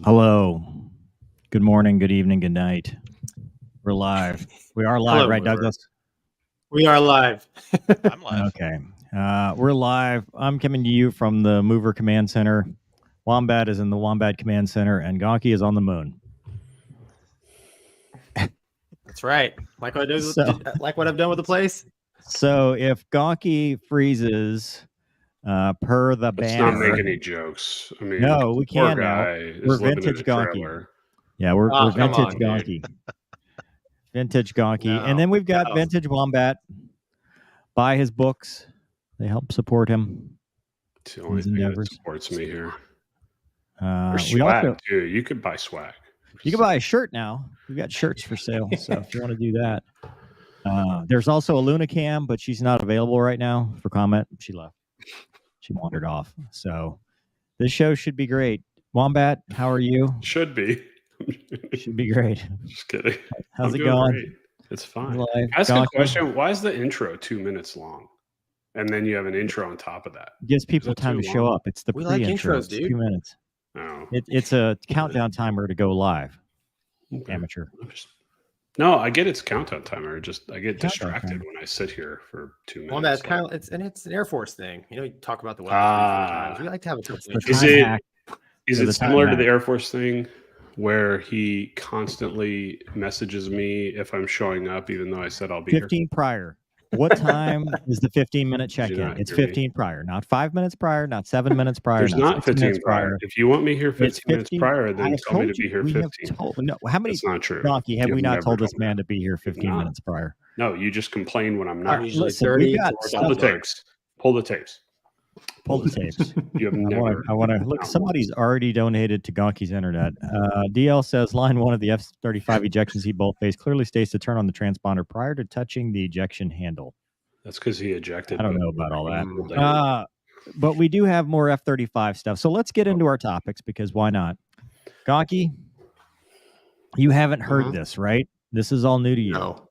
Hello. Good morning, good evening, good night. We're live. We are live, Hello, right, Mover. Douglas? We are live. I'm live. Okay. We're live. I'm coming to you from the Mover Command Center. Wombat is in the Wombat Command Center, and Gonky is on the moon. That's right. Like what I've done with the place. So if Gonky freezes, per the Let's banner, not make any jokes. I mean, no, we poor can now. guy is We're living in vintage a Gonky. trailer. Yeah, we're come vintage on, dude. Gonky. Vintage Gonky. No, And then we've got no. vintage Wombat. Buy his books. They help support him. It's the only His thing that endeavors. supports me here. Or Or swag, too. You could buy swag. You can buy a shirt now. We've got shirts for sale. So if you want to do that. There's also a Luna Cam, but she's not available right now for comment. She left. She wandered off. So this show should be great. Wombat, how are you? Should be. Should be great. Just kidding. How's I'm it doing going? great. It's fine. Live. Ask a Gonky question. Why is the intro 2 minutes long? And then you have an intro on top of that. gives people that time too to show long? up. It's the We like pre-intro. intros, It's dude. 2 minutes. Oh. It's a countdown timer to go live. Okay. Amateur. No, I get it's countdown timer. I get Countdown distracted timer. when I sit here for 2 minutes. Well, that's like- kind of it's an Air Force thing. You talk about the weather 3-4 times. We like to have a couple The Is time it- hack. Is So it the time similar to hack. the Air Force thing where he constantly messages me if I'm showing up, even though I said I'll be 15 prior. What time is the 15-minute check-in? not It's hear me? 15 prior, not 5 minutes prior, not 7 minutes prior. There's not 16 15 minutes prior. If you want me here 15 It's minutes 15 prior, then I tell me to told be you, here we 15. have told, no, how many That's not true. Donkey have You've we not never told this told me man that. to be here 15 not. minutes prior? No, you just complain when I'm All not. right, usually listen, 30 we've got towards Pull the the tapes. Pull the tapes. pull the tapes. You have I never. want to look. not Somebody's already donated to Gonky's internet. DL says line 1 of the F-35 ejections he bolt faced clearly states to turn on the transponder prior to touching the ejection handle. That's because he ejected. I don't but- know about all that. Mm. But we do have more F-35 stuff. So let's get into our topics because why not? Gonky, you haven't heard this, right? This is all new to you. No,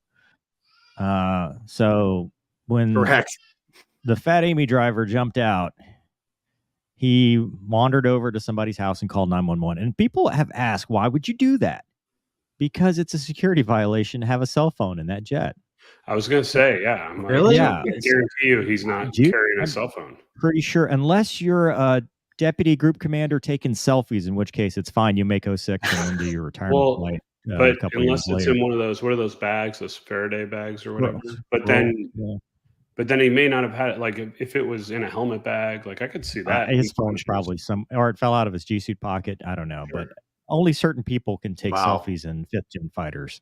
So when correct. the Fat Amy driver jumped out, he wandered over to somebody's house and called 911. And people have asked, why would you do that? Because it's a security violation to have a cell phone in that jet. I was going to say, yeah. I'm like, Really? Yeah. I guarantee you he's not Dude, carrying a I'm- cell phone. Pretty sure, unless you're a deputy group commander taking selfies, in which case it's fine. You make 06 and then do your retirement Well, flight. A But couple unless years it's later. in one of those, what are those bags, those Faraday bags or whatever? Gross. But then, Yeah. but then he may not have had it. Like if it was in a helmet bag, like I could see that. His phone's probably or it fell out of his G suit pocket. I don't know, but only certain people can take Wow. selfies in fifth gen fighters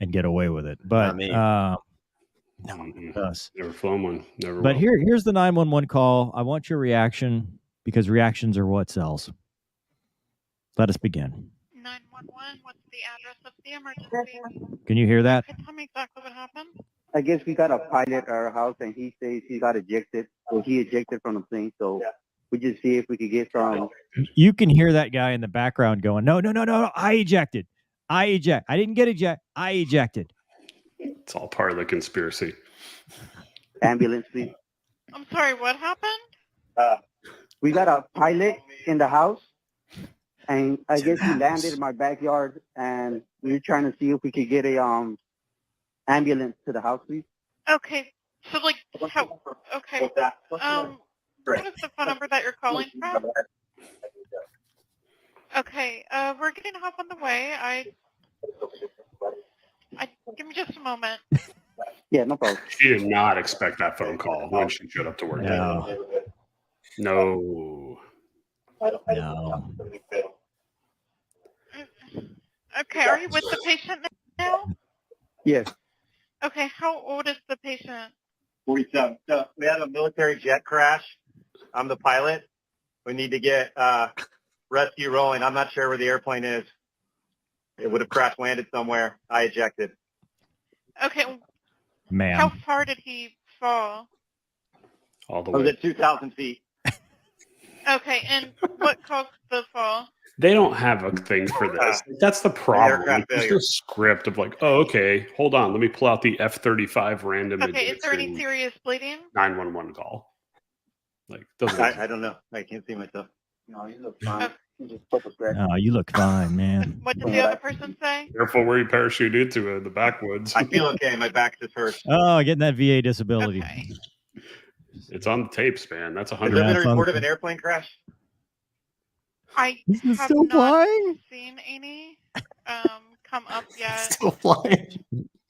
and get away with it. But Not me. no, Mhm. us. Never flown one. Never. But will. here's the 911 call. I want your reaction because reactions are what sells. Let us begin. 911, what's the address of the emergency? Can you hear that? Okay, tell me exactly what happened. I guess we got a pilot at our house, and he says he got ejected. So he ejected from the plane. So we just see if we could get some. You can hear that guy in the background going, no, I ejected. I didn't get ejected. I ejected. It's all part of the conspiracy. Ambulance, please. I'm sorry, what happened? We got a pilot in the house, and I guess he landed in my backyard, and we were trying to see if we could get a ambulance to the house, please. Okay, so like, how, okay, what is the phone number that you're calling from? Okay, we're getting help on the way. Give me just a moment. Yeah, no problem. She did not expect that phone call when she showed up to work. No. No. No. Okay, are you with the patient now? Yes. Okay, how old is the patient? 47. So we had a military jet crash. I'm the pilot. We need to get rescue rolling. I'm not sure where the airplane is. It would have crash landed somewhere. I ejected. Okay, Man. how far did he fall? All the I was way. at 2,000 feet. Okay, and what caused the fall? They don't have a thing for this. That's the problem. Aircraft There's failure. no script of like, oh, okay, hold on, let me pull out the F-35 random. Okay, is there any ejection serious bleeding? 911 call. Like, doesn't. I don't know. I can't see myself. No, you look fine. Just put the correct. Oh, you look fine, man. What did the other person say? Careful where you parachute into the backwoods. I feel okay. My back just hurts. Oh, getting that VA disability. Okay. It's on the tapes, man. That's Has 100. there been a it's on report the- of an airplane crash? I This is have still not flying? seen any come up yet. Still flying.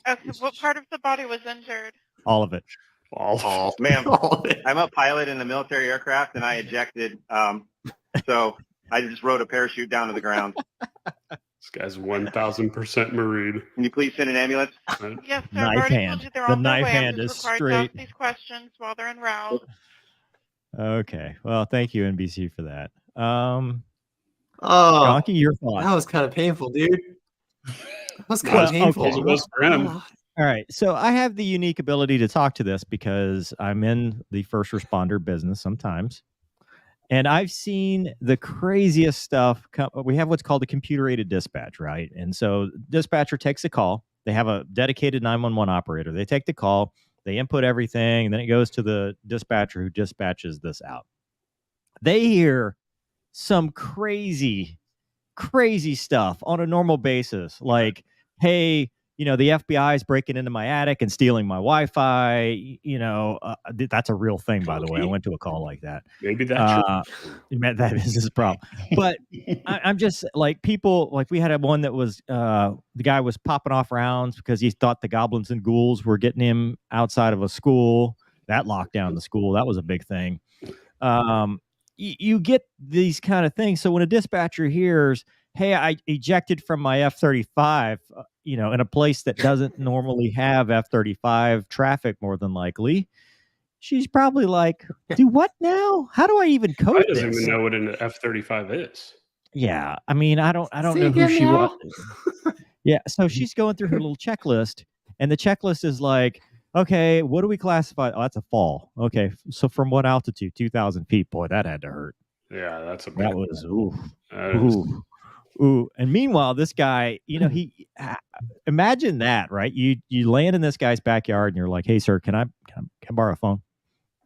Okay, what part of the body was injured? All of it. All Ma'am, All of it. I'm a pilot in a military aircraft, and I ejected. So I just rode a parachute down to the ground. This guy's 1,000% Marine. Can you please send an ambulance? Yes, sir. Knife I've already hand. told you they're The on their knife way. hand I'm is just required to ask straight. these questions while they're en route. Okay. Well, thank you, NBC, for that. Oh, Gonky, your thoughts. that was kind of painful, dude. That was kind Well, of painful. okay. It was for him. All right. So I have the unique ability to talk to this because I'm in the first responder business sometimes. And I've seen the craziest stuff. We have what's called a computer-aided dispatch, right? And so dispatcher takes a call. They have a dedicated 911 operator. They take the call. They input everything. And then it goes to the dispatcher who dispatches this out. They hear some crazy stuff on a normal basis. Like, hey, the FBI is breaking into my attic and stealing my Wi-Fi. That's a real thing, by the way. I went to a call like that. Maybe that's That is his problem. But I'm just like people, like we had one that was, the guy was popping off rounds because he thought the goblins and ghouls were getting him outside of a school. That locked down the school. That was a big thing. You get these kind of things. So when a dispatcher hears, hey, I ejected from my F-35, in a place that doesn't normally have F-35 traffic, more than likely, she's probably like, do what now? How do I even code I doesn't this? even know what an F-35 is. Yeah. I mean, I don't Say know who again she now? was. Yeah. So she's going through her little checklist, and the checklist is like, okay, what do we classify? Oh, that's a fall. Okay. So from what altitude? 2,000 feet. Boy, that had to hurt. Yeah, that's a big That was, ooh. that is- Ooh. And meanwhile, this guy, he imagine that, right? You land in this guy's backyard and you're like, hey, sir, can I borrow a phone?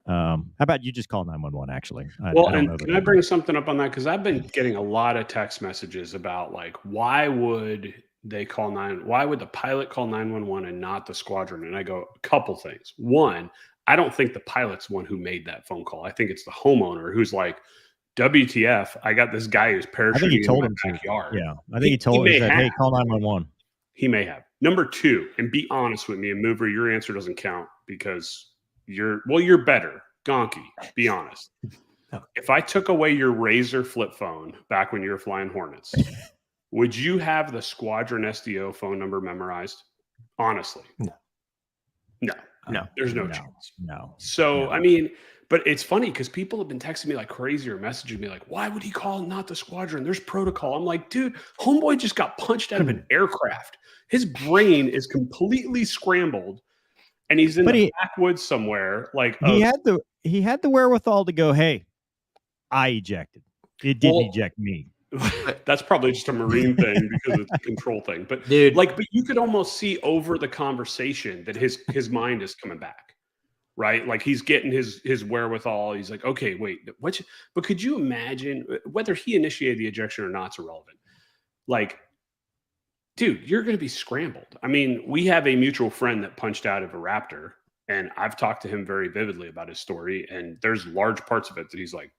How about you just call 911, actually? Well, and can I bring something up on that? Because I've been getting a lot of text messages about like, why would the pilot call 911 and not the squadron? And I go, a couple things. One, I don't think the pilot's the one who made that phone call. I think it's the homeowner who's like, WTF, I got this guy who's parachuting I think he told in him my to. backyard. Yeah. I think he told him, may hey, have. call 911. He may have. Number two, and be honest with me, and Mover, your answer doesn't count because you're better. Gonky, be honest. If I took away your Razor flip phone back when you were flying Hornets, would you have the squadron SDO phone number memorized? Honestly. No. There's no chance. No. So, No. I mean, but it's funny because people have been texting me like crazy or messaging me like, why would he call not the squadron? There's protocol. I'm like, dude, homeboy just got punched out of an aircraft. His brain is completely scrambled and he's in the backwoods somewhere. Like he had the wherewithal to go, hey, I ejected. It didn't eject me. That's probably just a Marine thing because it's a control thing. But Dude, but you could almost see over the conversation that his mind is coming back, right? Like he's getting his wherewithal. He's like, okay, wait, but could you imagine whether he initiated the ejection or not is irrelevant. Like, dude, you're going to be scrambled. I mean, we have a mutual friend that punched out of a Raptor, and I've talked to him very vividly about his story. And there's large parts of it that he's like,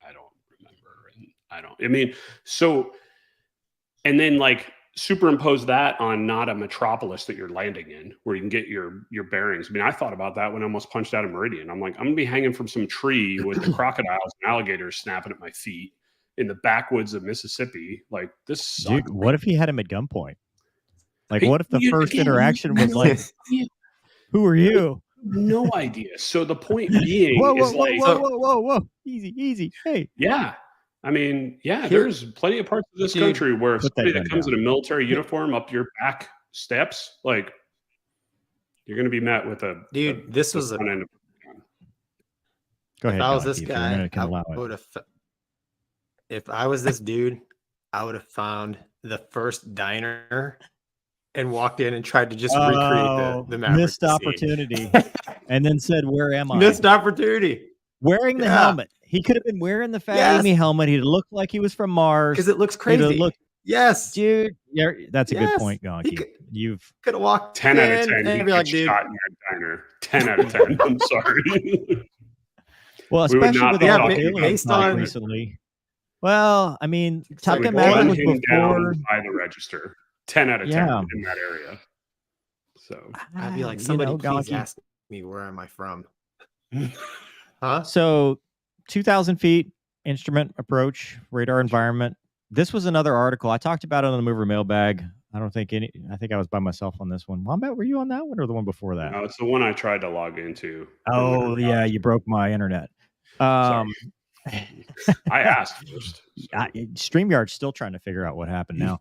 I don't remember. And then like superimpose that on not a metropolis that you're landing in where you can get your bearings. I mean, I thought about that when I almost punched out of Meridian. I'm like, I'm gonna be hanging from some tree with the crocodiles and alligators snapping at my feet in the backwoods of Mississippi. Like this sucks. Dude, what if he had him at gunpoint? Like, what if the first interaction was like, who are you? No idea. So the point being whoa. Easy. Hey. Yeah. I mean, there's plenty of parts of this country where if somebody that comes in a military uniform up your back steps, like you're going to be met with a this was a Go ahead. If I was this Gonky, guy, if I was this dude, I would have found the first diner and walked in and tried to just recreate the Maverick missed scene. opportunity, and then said, "Where am I?" Missed opportunity. wearing the Yeah. helmet. He could have been wearing the Fat Yes. Amy helmet. He'd look like he was from Mars. Because it looks He'd crazy. have looked, Yes. dude. Yeah, that's a good Yes. point, He Gonky. You've could have walked 10 out of in 10. He and be gets like, dude. shot in that diner. 10 out of 10. I'm sorry. well, We would especially not with be all the talking alien based talk on- recently. Well, I mean, Tuck like and Would Mac Mac run was him before. down by the register. 10 out of 10 Yeah. in that area. So I'd be like, you somebody know, please Gonky. ask me where am I from? Huh? So 2,000 feet instrument approach, radar environment. This was another article. I talked about it on the Mover Mailbag. I think I was by myself on this one. Wombat, were you on that one or the one before that? no, it's the one I tried to log into. Oh, yeah, you broke my internet. I asked first. So. StreamYard's still trying to figure out what happened now.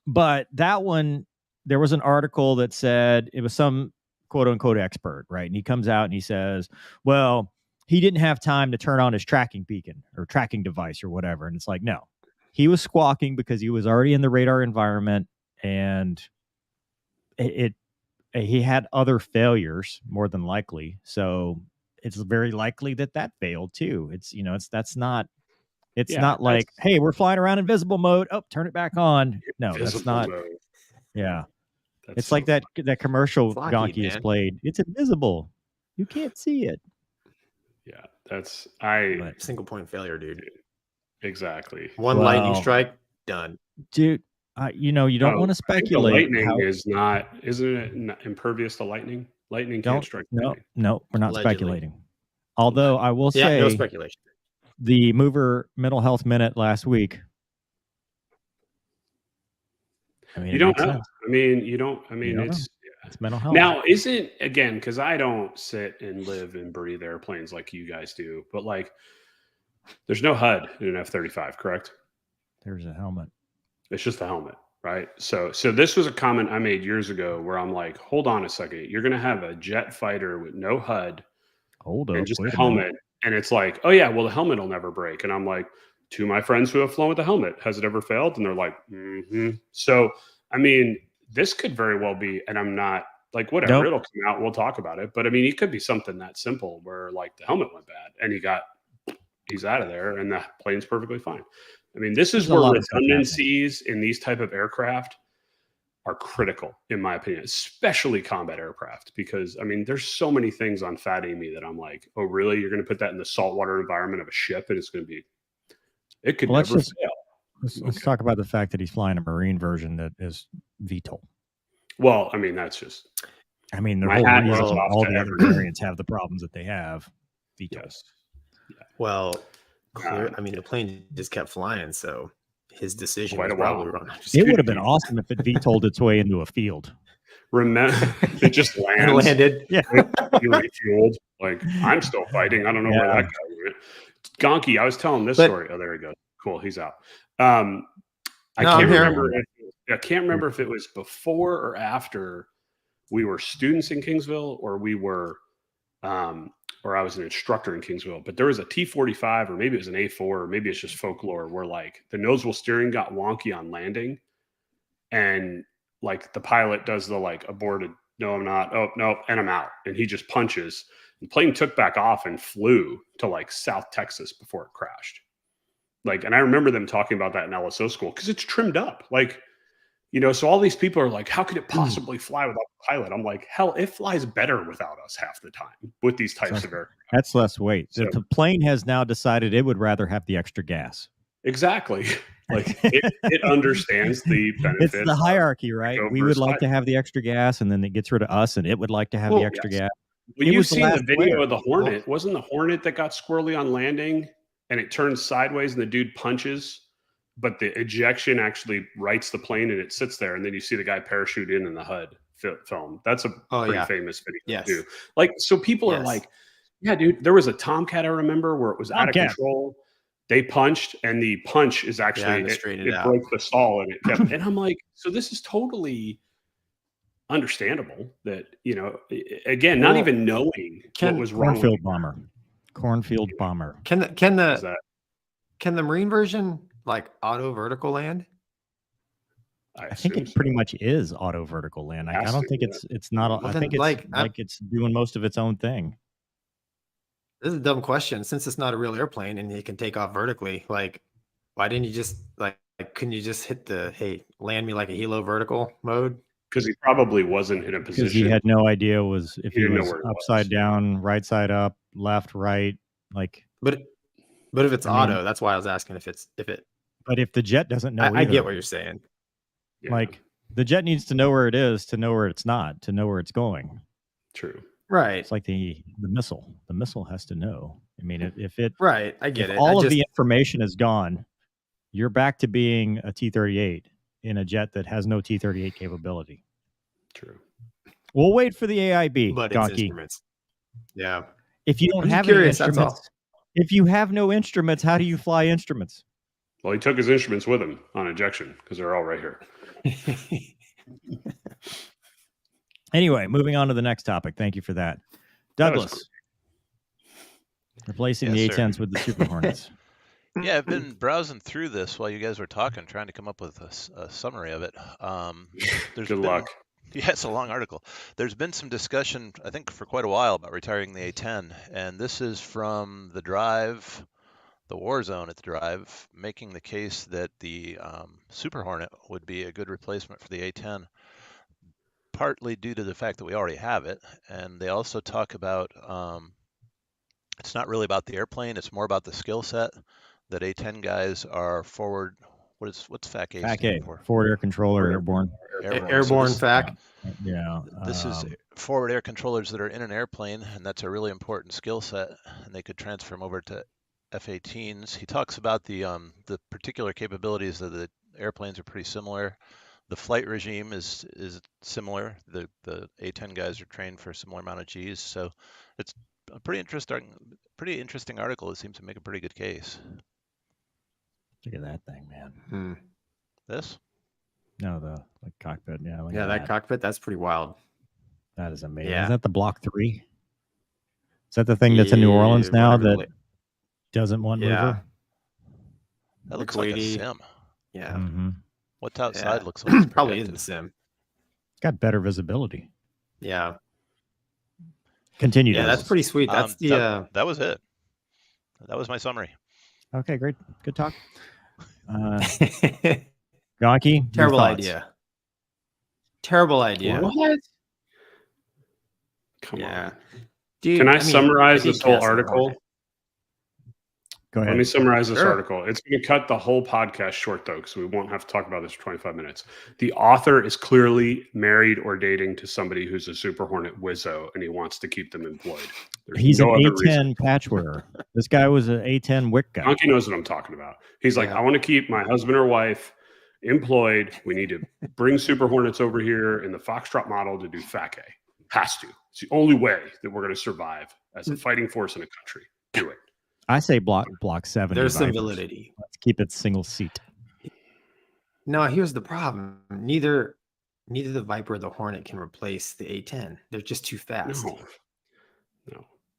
But that one, there was an article that said it was some quote unquote expert, right? And he comes out and he says, well, he didn't have time to turn on his tracking beacon or tracking device or whatever. And it's like, no, he was squawking because he was already in the radar environment, and he had other failures more than likely. So it's very likely that failed too. It's not like, hey, we're flying around invisible mode. Oh, turn it back on. No, that's not. Mode. Yeah. That's It's like that commercial It's lucky, Gonky has man. played. It's invisible. You can't see it. Yeah, that's But, Single point failure, dude. exactly. One lightning Well, strike, done. dude, you don't want to I think the speculate. lightning isn't it impervious to lightning? Lightning can't strike. No, we're not Allegedly. speculating. Although I will Yeah, no say speculation. the Mover Mental Health Minute last week. I mean, You it don't makes know. sense. I mean, you don't. I mean, You don't it's It's mental health. now isn't again because I don't sit and live and breathe airplanes like you guys do, but like, there's no HUD in an F-35, correct? There's a helmet. It's just the helmet, right? So this was a comment I made years ago where I'm like, hold on a second, you're gonna have a jet fighter with no HUD Hold up. and just wait a a minute. helmet, and it's like, oh yeah, well the helmet will never break, and I'm like, to my friends who have flown with the helmet, has it ever failed? And they're like, mm-hmm. So I mean, this could very well be, and I'm not like whatever, Nope. it'll come out, we'll talk about it, but I mean, it could be something that simple where like the helmet went bad and he's out of there and the plane's perfectly fine. I mean, this is There's a where lot of stuff redundancies in these type of aircraft are critical, in my opinion, especially combat aircraft, because I mean, there's so many things on Fat Amy that I'm like, oh, really? You're going to put that in the saltwater environment of a ship and it could Well, never fail. Let's talk about the fact that he's flying a Marine version that is VTOL. Well, I mean, that's just, I mean, the My whole hat reason goes off all to the other everyone. variants have the problems that they have. VTOL. yes. Well, I mean, the plane just kept flying, so his decision Quite was a while. probably wrong. It would have been awesome if it VTOL'd its way into a field. Remember, it just And lands. landed. Yeah. You're refueled. Like, I'm still fighting. I don't know where that guy went. Gonky, I was telling this But- story. Oh, there we go. Cool. He's out. I No, can't I'm here. remember. I can't remember if it was before or after we were students in Kingsville, or we were, or I was an instructor in Kingsville. But there was a T-45, or maybe it was an A4, or maybe it's just folklore, where like the nose wheel steering got wonky on landing, and like the pilot does the like aborted. No, I'm not. Oh no, and I'm out. And he just punches. The plane took back off and flew to like South Texas before it crashed. Like, and I remember them talking about that in LSO school because it's trimmed up. Like, you know, so all these people are like, how could it possibly fly without the pilot? I'm like, hell, it flies better without us half the time with these types of aircraft. That's less weight. So- The plane has now decided it would rather have the extra gas. Exactly. Like it understands the benefits. It's the hierarchy, right? go We for a would like slide. to have the extra gas, and then it gets rid of us, and it would like to have Well, the extra yes. gas. Well, It you've was the seen the last video player. of the Hornet. Wasn't the Hornet that got squirrely on landing and it turns sideways and the dude punches, but the ejection actually rights the plane and it sits there, and then you see the guy parachute in the HUD film. That's a pretty famous video Yes. too. Like, so people are Yes. like, yeah, dude, there was a Tomcat I remember where it was out of Tomcat. control. They punched, and the punch is Yeah, actually and it straightened it out. broke the stall, and it kept. And I'm like, so this is totally understandable. That, you know, again, not Well, even knowing what can- was wrong. Cornfield bomber. Cornfield bomber. Can Is the that Marine version like auto vertical land? I think assume it so. pretty much is auto vertical land. I Has don't to, think yeah. it's not. Well, I then, think it's like, like it's doing most of its own thing. This is a dumb question. Since it's not a real airplane and it can take off vertically, like, why didn't you just couldn't you just hit the land me like a helo vertical mode? Because he probably wasn't in a Because he position. had no idea if He he didn't know was where it upside was. down, right side up, left, right. Like, But if it's I mean- auto, that's why I was asking if it. but if the jet doesn't know, I either, get what you're saying. Yeah, like the jet needs to know where it is to know where it's not, to know where it's going. true. Right. It's like the missile. The missile has to know. I mean, if it Right. I get if it. all of the information is gone, you're back to being a T-38 in a jet that has no T-38 capability. True. We'll wait for the AIB, but it's Gonky. instruments. Yeah. If you don't I'm just have curious, any that's all. instruments, if you have no instruments, how do you fly instruments? Well, he took his instruments with him on ejection because they're all right here. Anyway, moving on to the next topic. Thank you for that. That was Douglas. Replacing Yes, the sir. A-10s with the Super Hornets. Yeah, I've been browsing through this while you guys were talking, trying to come up with a summary of it. There's Good been- luck. Yeah, it's a long article. There's been some discussion, I think, for quite a while about retiring the A-10, and this is from the Drive, the War Zone at the Drive, making the case that the Super Hornet would be a good replacement for the A-10, partly due to the fact that we already have it, and they also talk about it's not really about the airplane; it's more about the skill set. That A-10 guys are forward. What's FAC-A FAC-A, stand for? forward air controller, airborne. Airborne So FAC. Yeah. this is forward air controllers that are in an airplane, and that's a really important skill set. And they could transfer them over to F-18s. He talks about the particular capabilities of the airplanes are pretty similar. The flight regime is similar. The A-10 guys are trained for a similar amount of Gs, so it's a pretty interesting article. It seems to make a pretty good case. Look at that thing, man. This? No, the cockpit. Yeah. Look Yeah, at that cockpit, that's pretty wild. That is amazing. Yeah. Is that the Block 3? Is that the thing that's in New Orleans Yeah, now whatever that doesn't want Yeah. mover? That looks like a Kuwaiti. sim. Yeah. Mm-hmm. What's outside Yeah. looks like it's Probably is protected. the sim. It's got better visibility. Yeah. Continue. Yeah, Douglas. that's pretty sweet. That's That was it. That was my summary. Okay, great. Good talk. Gonky, your terrible thoughts? idea. Terrible idea. What? Come Yeah. on. Dude, Can I mean, summarize think this whole yes, I article? want it. Go ahead. Let me summarize this Sure. article. It's going to cut the whole podcast short, though, because we won't have to talk about this for 25 minutes. The author is clearly married or dating to somebody who's a Super Hornet Wizzo, and he wants to keep them employed. There's He's no an other reason. A10 patch wearer. This guy was an A10 wick guy. Donkey knows what I'm talking about. He's like, Yeah. I want to keep my husband or wife employed. We need to bring Super Hornets over here in the Foxtrot model to do FAC-A. Has to. It's the only way that we're going to survive as a fighting force in a country. Do it. I say block 7. There's some validity. Let's keep it single seat. No, here's the problem. Neither the Viper or the Hornet can replace the A10. They're just too fast. No.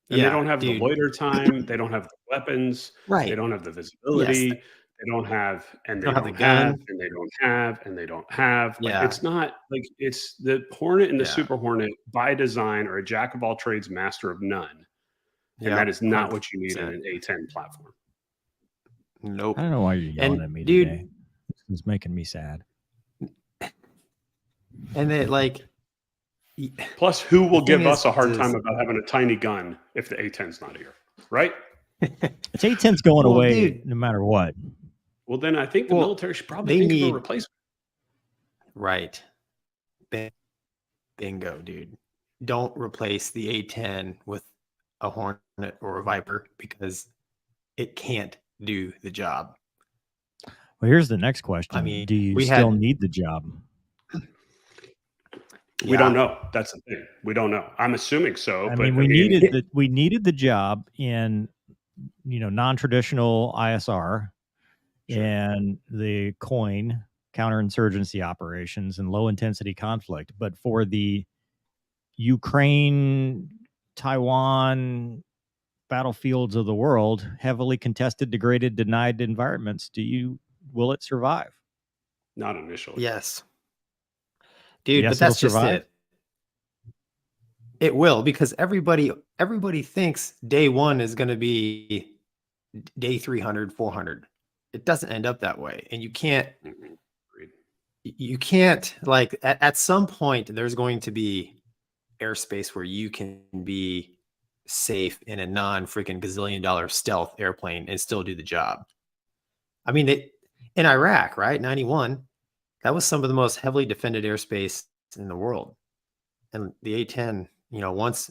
And they don't have the loiter time. They don't have the weapons. Right. They don't have the visibility. They don't have, and they Don't don't have have, the gun. and they don't have, and they don't have. Like, Yeah. it's not like it's the Hornet and the Yeah. Super Hornet by design are a jack of all trades, master of none. And Yeah, that is not what you need in 100%. an A10 platform. Nope. I don't know why you're yelling And, at me dude- today. This is making me sad. And they Plus, who will The thing give us a hard is- time about having a tiny gun if the A10's not here? Right? It's A10's going Well, away dude. no matter what. Well, then I think the Well, military should probably they think of a need- replacement. right. Bingo, dude. Don't replace the A10 with a Hornet or a Viper because it can't do the job. Well, here's the next question. I mean, do you we still had- need the job? We don't know. That's the thing. We don't know. I'm assuming so. I but mean, we needed the job in non-traditional ISR Sure. and the coin counterinsurgency operations and low intensity conflict, but for the Ukraine, Taiwan battlefields of the world, heavily contested, degraded, denied environments, will it survive? not initially. Yes. Dude, Yes, but that's it'll just survive? it. It will, because everybody everybody thinks day one is going to be day 300, 400. It doesn't end up that way. And you can't like at some point there's going to be airspace where you can be safe in a non-freaking gazillion-dollar stealth airplane and still do the job. I mean, in Iraq, right? 91, that was some of the most heavily defended airspace in the world. And the A-10, you know, once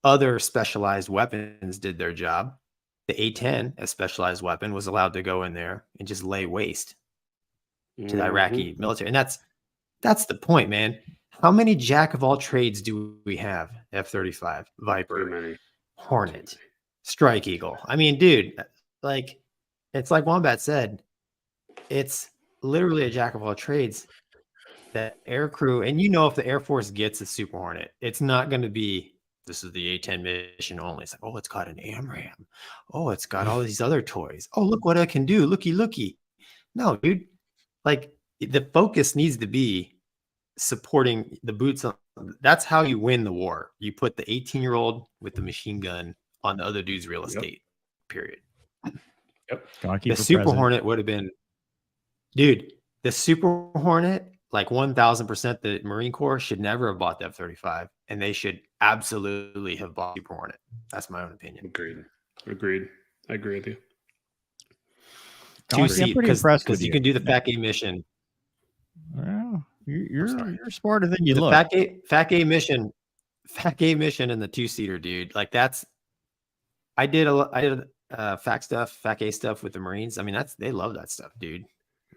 other specialized weapons did their job, the A-10, a specialized weapon, was allowed to go in there and just lay waste to the Iraqi military. And that's the point, man. How many jack of all trades do we have? F-35, Viper, Hornet, Strike Eagle. I mean, dude, like, it's like Wombat said, it's literally a jack of all trades. That air crew, and you know, if the Air Force gets a Super Hornet, it's not going to be, this is the A-10 mission only. It's like, oh, it's got an AMRAAM. Oh, it's got all these other toys. Oh, look what I can do. Looky. No, dude. Like, the focus needs to be supporting the boots on. That's how you win the war. You put the 18-year-old with the machine gun on the other dude's real estate. Period. Yep. The Super Hornet would have been, dude. The Super Hornet, like 1,000%, the Marine Corps should never have bought the F-35, and they should absolutely have bought Super Hornet. That's my own opinion. Agreed. I agree with you. I'm pretty impressed because you can do the FAC-A mission. Well, you're smarter than you the look. FAC-A mission and the two-seater, dude. Like that's, I did FAC-A stuff with the Marines. I mean, they love that stuff, dude.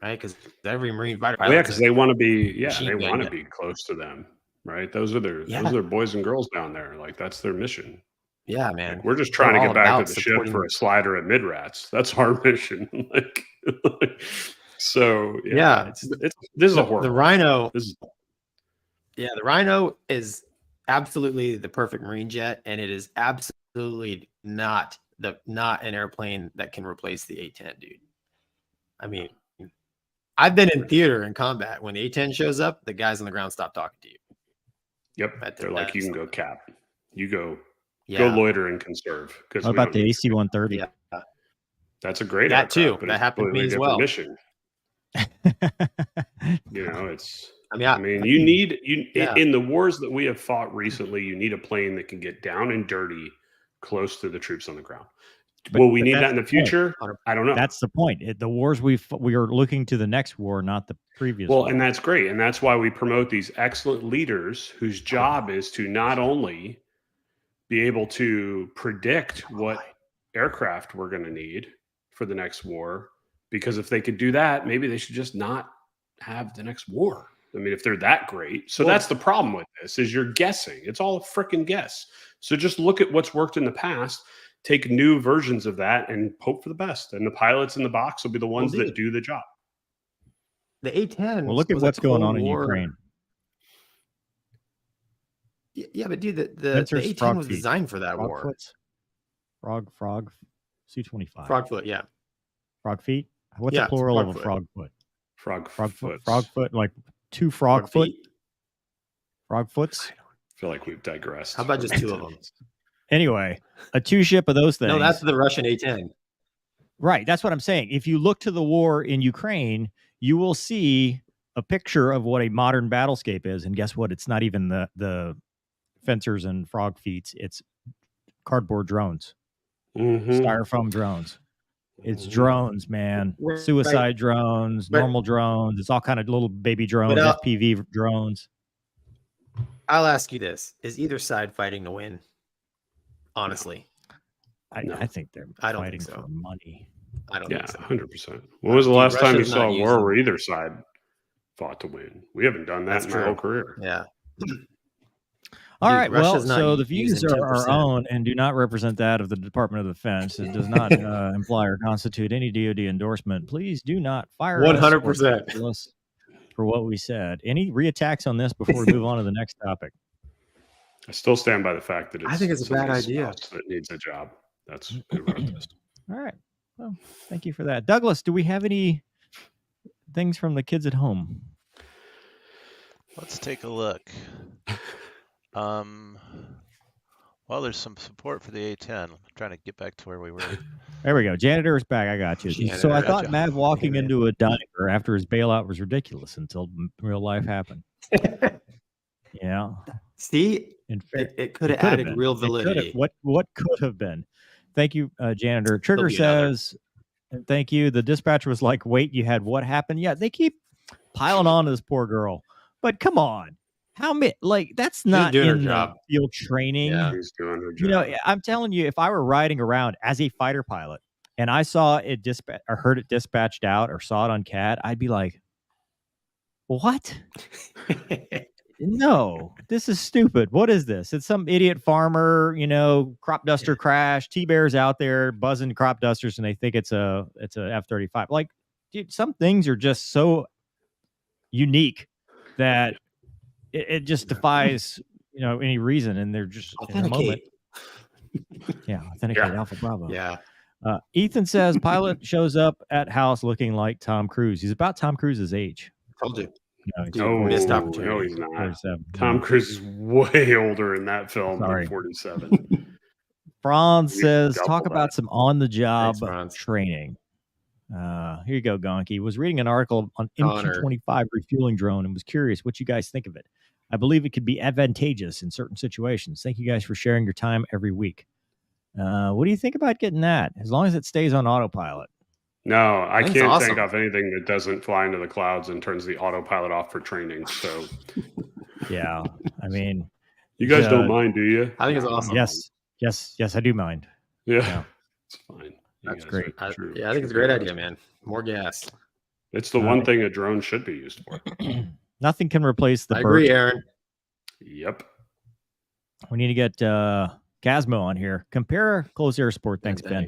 Right? Because every Marine fighter pilot, because they want to be, be close to them, right? Those are their boys and girls down there. Like that's their mission. Yeah, man. Like, we're just trying to get back to the ship for a slider at Mid-Rats. That's our mission. So this is a horror. The Rhino. The Rhino is absolutely the perfect Marine jet, and it is absolutely not an airplane that can replace the A-10, dude. I mean, I've been in theater and combat. When the A-10 shows up, the guys on the ground stop talking to you. Yep. They're like, you can go cap. You go loiter and conserve. What about the AC-130? Yeah. That's a great aircraft, too. That happened to me as well. Mission. You know, it's. I mean, you need in the wars that we have fought recently. You need a plane that can get down and dirty, close to the troops on the ground. Will we need that in the future? I don't know. That's the point. The wars we are looking to the next war, not the previous. Well, war. And that's great, and that's why we promote these excellent leaders whose job is to not only be able to predict what aircraft we're going to need for the next war, because if they could do that, maybe they should just not have the next war. I mean, if they're that great. So that's the problem with this, is you're guessing. It's all a freaking guess. So just look at what's worked in the past, take new versions of that, and hope for the best. And the pilots in the box will be the ones that do the job. The A-10. Well, look at what's going on in Ukraine. Yeah, but dude, the A-10 was designed for that war. Frog, C-25. Frog foot, yeah. Frog feet? What's the plural of a frog foot? Frog foot, like two frog foot? Frog foots? I feel like we've digressed. How about just two of them? Anyway, a two-ship of those things. No, that's the Russian A-10. Right, that's what I'm saying. If you look to the war in Ukraine, you will see a picture of what a modern battlescape is. And guess what? It's not even the fencers and frog feet. It's cardboard drones, styrofoam drones. It's drones, man. Suicide drones, normal drones. It's all kind of little baby drones, FPV drones. I'll ask you this. Is either side fighting to win? Honestly. I think they're fighting for money. I don't think so. 100%. When was the last time you saw a war where either side fought to win? We haven't done that in my whole career. Yeah. All right. Well, so the views are our own and do not represent that of the Department of Defense. It does not imply or constitute any DoD endorsement. Please do not fire 100% us for what we said. Any reattacks on this before we move on to the next topic? I still stand by the fact that I think it's a bad idea. That needs a job. That's who wrote this. All right. Well, thank you for that. Douglas, do we have any things from the kids at home? Let's take a look. Well, there's some support for the A10. I'm trying to get back to where we were. There we go. Janitor is back. I got you. So Janitor, I thought gotcha. Mav walking Amen. into a diner after his bailout was ridiculous until real life happened. Yeah. See, In fact, it could have could have added been. real It could have- validity. What could have been? Thank you, Janitor. Trigger be another. says, and thank you. The dispatcher was like, wait, you had what happened? Yeah, they keep piling on to this poor girl. But come on. How many, like, that's not doing her in the job. field training. Yeah. He's doing her job. You know, I'm telling you, if I were riding around as a fighter pilot and I saw it dispatch or heard it dispatched out or saw it on CAD, I'd be like, what? No, this is stupid. What is this? It's some idiot farmer, you know, crop duster crash. T-Bear's out there buzzing crop dusters and they think it's a F-35. Like, dude, some things are just so unique that it just defies, you know, any reason. And they're just in the moment. Yeah, authenticate Alpha Bravo. Yeah. Ethan says pilot shows up at house looking like Tom Cruise. He's about Tom Cruise's age. Told you. No, he's No, Missed no, opportunity. he's not. 47. Tom Cruise is way older in that film Sorry. than 47. Franz We says, double talk about that. some on-the-job Thanks, Franz. training. Here you go, Gonky. Was reading an article on Connor. MQ-25 refueling drone and was curious what you guys think of it. I believe it could be advantageous in certain situations. Thank you guys for sharing your time every week. What do you think about getting that? As long as it stays on autopilot. No, I That's can't awesome. think of anything that doesn't fly into the clouds and turns the autopilot off for training. So Yeah, I mean, you guys Yeah. don't mind, do you? I think it's awesome. yes, I do mind. Yeah, Yeah. it's fine. That's guys are great. I true- think it's a true great heroes. idea, man. More gas. It's the one thing a drone should be used for. Nothing can replace the I agree, burp. Aaron. Yep. We need to get Casmo on here. Compare close air sport. Thanks, Ben.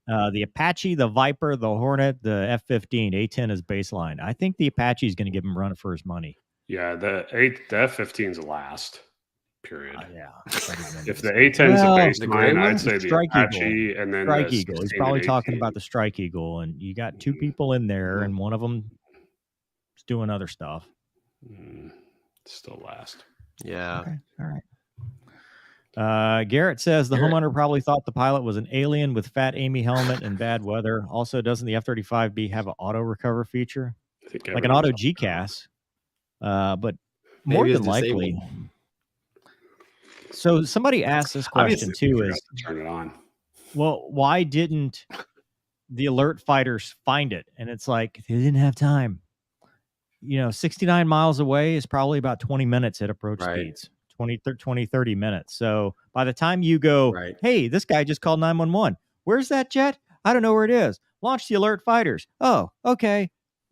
The Apache, the Viper, the Hornet, the F-15, A-10 is baseline. I think the Apache is going to give him run for his money. Yeah, the F-15's last. Period. Yeah. If the A-10's Well, a the gray baseline, one? I'd say the Strike Apache Eagle. and then Strike the Eagle. He's 16 probably and talking 18. about the Strike Eagle, and you got two people in there, and one of them is doing other stuff. Still last. Yeah. Okay. All right. Garrett says the Garrett. homeowner probably thought the pilot was an alien with fat Amy helmet and bad weather. Also, doesn't the F-35B have an auto recover feature? I think Like an everyone's auto on GCAS, but Maybe more it's than likely. disabled. So somebody asked this question Obviously, too: we is forgot to turn it on. well, why didn't the alert fighters find it? And it's like they didn't have time. You know, 69 miles away is probably about 20 minutes at approach Right. speeds. 20, 30 minutes. So by the time you go, Right. hey, this guy just called 911. Where's that jet? I don't know where it is. Launch the alert fighters. Oh, okay.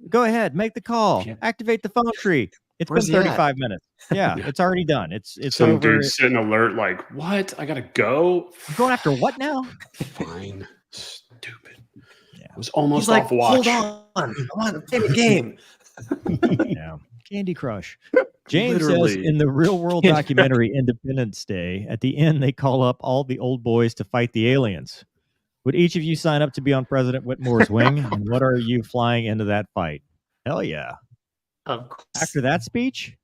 Go ahead. Make the call. Activate the phone tree. It's Where's been he at? 35 minutes. Yeah, it's already done. It's Some over. dude sitting alert like, what? I gotta go? I'm going after what now? Fine. Stupid. Yeah. I was almost He's like, off watch. hold on. Come on, play the game. Yeah. Candy Crush. James says Literally. in the real world Candy documentary Independence Day, at the end, they call up all the old boys to fight the aliens. Would each of you sign up to be on President Whitmore's wing? And what are you flying into that fight? Hell yeah. Of course. After that speech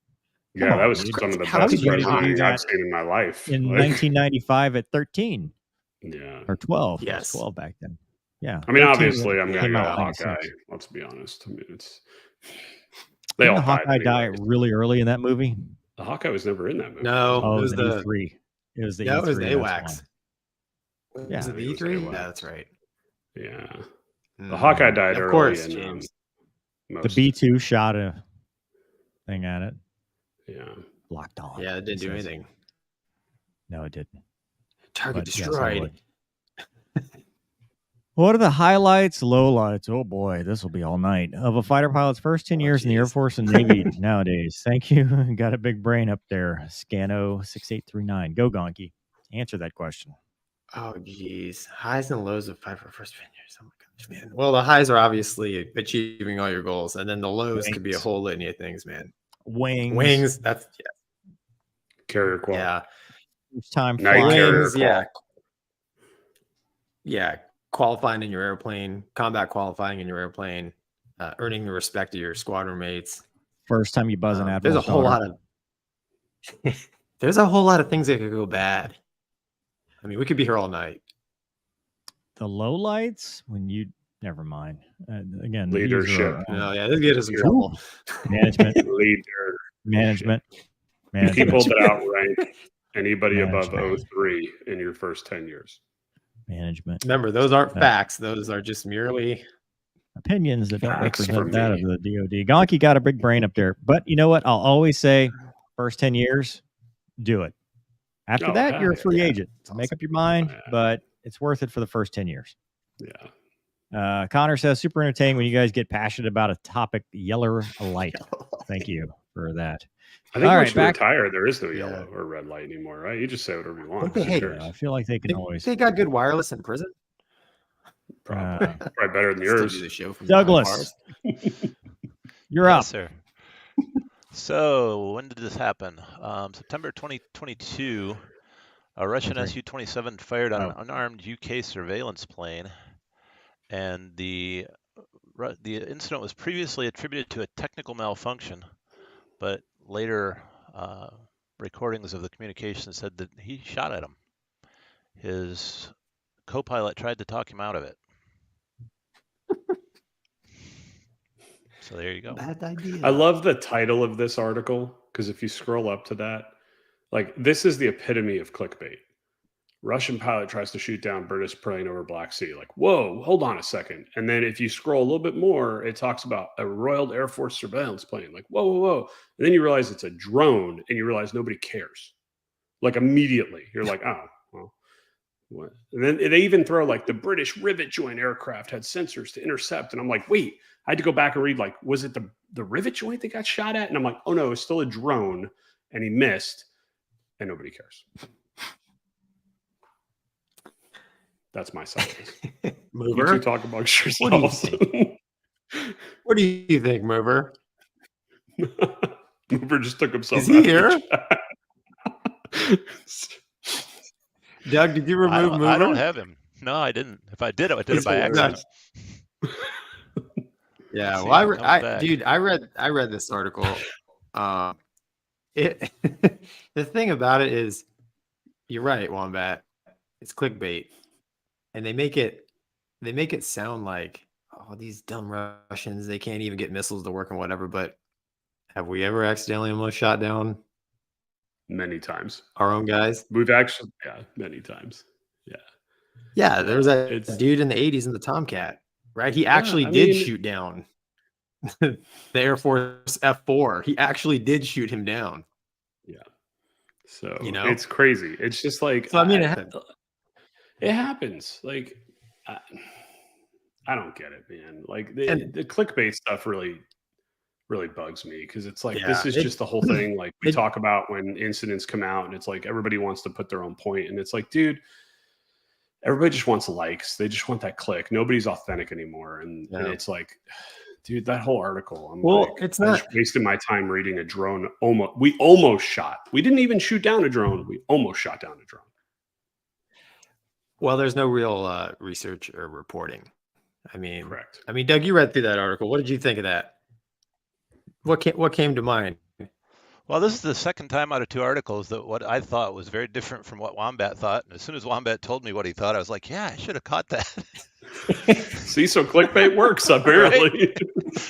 Yeah, Come that on, was dude. some of the How best could you do presenting that I've seen in my life. in Like, 1995 at 13 Mm-hmm. yeah. or 12. It was Yes. 12 back then. Yeah. I mean, 13 obviously, I'm gonna came go out in Hawkeye. 96. Let's be honest. I mean, it's they Didn't all the died Hawkeye die anyways. really early in that movie? The Hawkeye was never in that movie. No, Oh, it was the the E3. It was the yeah, E3. it was the that's AWACS. why. Was Yeah. it I think the it was E3? AWACS. Yeah, that's right. Yeah, the Mm. Hawkeye died Of early. course, in, James. The most, B2 shot a thing at it. yeah. Locked on. Yeah, it didn't do says. anything. No, it didn't. Target But yes, I destroyed. would. What are the highlights, lowlights? Oh boy, this will be all night. Of a fighter pilot's first 10 years in the Air geez. Force and Navy nowadays. Thank you. Got a big brain up there. Scano6839. Go, Gonky. Answer that question. Oh, geez. Highs and lows of fight for first 10 years. Oh, my gosh, man. Well, the highs are obviously achieving all your goals, and then the lows could be a Wings. whole litany of things, man. Wings. Wings. That's, Carrier qual. yeah. First time Night flying. carrier Wings, qual. yeah. Yeah. Qualifying in your airplane, combat qualifying in your airplane, earning the respect of your squadron mates. First time you buzz an admiral. There's a whole lot of there's a whole lot of things that could go bad. I mean, we could be here all night. The lowlights when you never mind. Again, these are Leadership. our own. No, yeah, this get us in Ooh. trouble. Management, Leader. management. People that outrank anybody above Management. 03 in your first 10 years. Management. Remember, those aren't facts. Those are just merely Opinions that don't Facts represent from that me. of the DoD. Gonky got a big brain up there, but you know what? I'll always say, first 10 years, do it. After Oh, that, hell you're a yeah. free Yeah. agent. So make up your mind, Yeah. but it's worth it for the first 10 years. Yeah. Connor says, super entertaining when you guys get passionate about a topic, yeller light. Thank you for that. I think All once right, you back- retire, there is no Yeah. yellow or red light anymore, right? You just say whatever you want. Don't they Who hate cares? I feel like they can always. They got good wireless in prison. Probably. Probably better than Still yours. do the show from Douglas, behind you're up. Yes, sir. So when did this happen? September 2022, a Russian Three. Su-27 fired on an Oh. unarmed UK surveillance plane, and the incident was previously attributed to a technical malfunction, but later recordings of the communication said that he shot at him. His co-pilot tried to talk him out of it. So there you go. bad idea. I love the title of this article because if you scroll up to that, like this is the epitome of clickbait. Russian pilot tries to shoot down British plane over Black Sea. Like, whoa, hold on a second. And then if you scroll a little bit more, it talks about a Royal Air Force surveillance plane. Like, whoa, whoa, whoa. And then you realize it's a drone and you realize nobody cares. Like immediately, you're like, oh, well, what? And then they even throw like the British rivet joint aircraft had sensors to intercept. And I'm like, wait, I had to go back and read, like, was it the rivet joint that got shot at? And I'm like, oh no, it's still a drone. And he missed and nobody cares. That's my side. You Mover. two talk amongst What do you yourselves. What do you think, Mover? Mover just took himself Is he out here? of the chat. Doug, did you remove Mover? I don't have him. No, I didn't. If I did, I did it by accident. Yeah, See well, if it comes back. dude, I read this article. It the thing about it is, you're right, Wombat. It's clickbait, and they make it sound like, oh, these dumb Russians, they can't even get missiles to work and whatever. But have we ever accidentally almost shot down Many times. our own guys? We've actually, many times. Yeah, there was that It's- dude in the 80s in the Tomcat, right? He actually I did mean- shoot down the Air Force F4. He actually did shoot him down. So, You know? it's crazy. It's just like, So, I mean, it happens. Like, I don't get it, man. Like the clickbait stuff really bugs me because it's like, this is just the whole thing. Like we talk about when incidents come out and it's like, everybody wants to put their own point. And it's like, dude, everybody just wants likes. They just want that click. Nobody's authentic anymore. And it's like, dude, that whole article. It's I not just wasted my time reading a drone. We almost shot. We didn't even shoot down a drone. We almost shot down a drone. Well, there's no real research or reporting. I mean, Correct. I mean, Doug, you read through that article. What did you think of that? What came to mind? Well, this is the second time out of two articles that what I thought was very different from what Wombat thought. And as soon as Wombat told me what he thought, I was like, yeah, I should have caught that. See, so clickbait works apparently.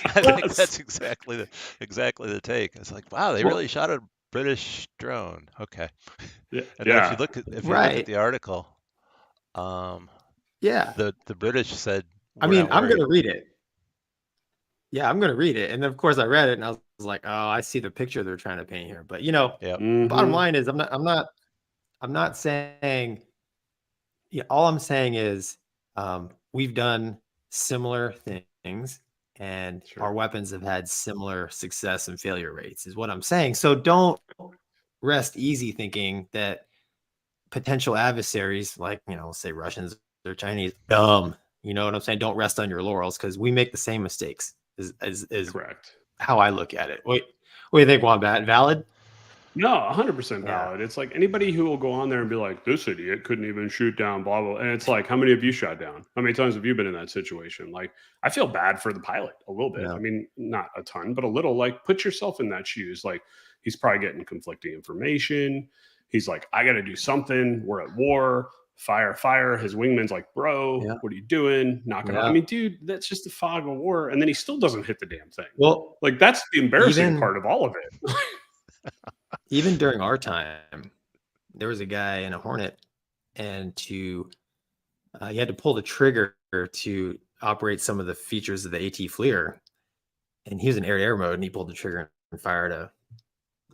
I think that's exactly the take. It's like, wow, they really shot a British drone. Okay. Yeah. And then if you look at the article, the British said, I mean, I'm going to read it. Yeah, I'm going to read it. And of course I read it and I was like, oh, I see the picture they're trying to paint here. But bottom line is I'm not saying, all I'm saying is we've done similar things and our weapons have had similar success and failure rates is what I'm saying. So don't rest easy thinking that potential adversaries like, say Russians or Chinese, dumb. You know what I'm saying? Don't rest on your laurels because we make the same mistakes is correct. How I look at it. What do you think, Wombat? Valid? No, 100% valid. It's like anybody who will go on there and be like, this idiot couldn't even shoot down, blah, blah. And it's like, how many have you shot down? How many times have you been in that situation? Like, I feel bad for the pilot a little bit. Yeah. I mean, not a ton, but a little. Like, put yourself in that shoes. Like, he's probably getting conflicting information. He's like, I got to do something. We're at war. fire. His wingman's like, bro, Yeah. what are you doing? Knocking Yeah. I mean, dude, that's just the fog of war. And then he still doesn't hit the damn thing. Well, Like, that's the embarrassing even- part of all of it. even during our time, there was a guy in a Hornet, and you had to pull the trigger to operate some of the features of the AT Fleer, and he was in air-to-air mode, and he pulled the trigger and fired a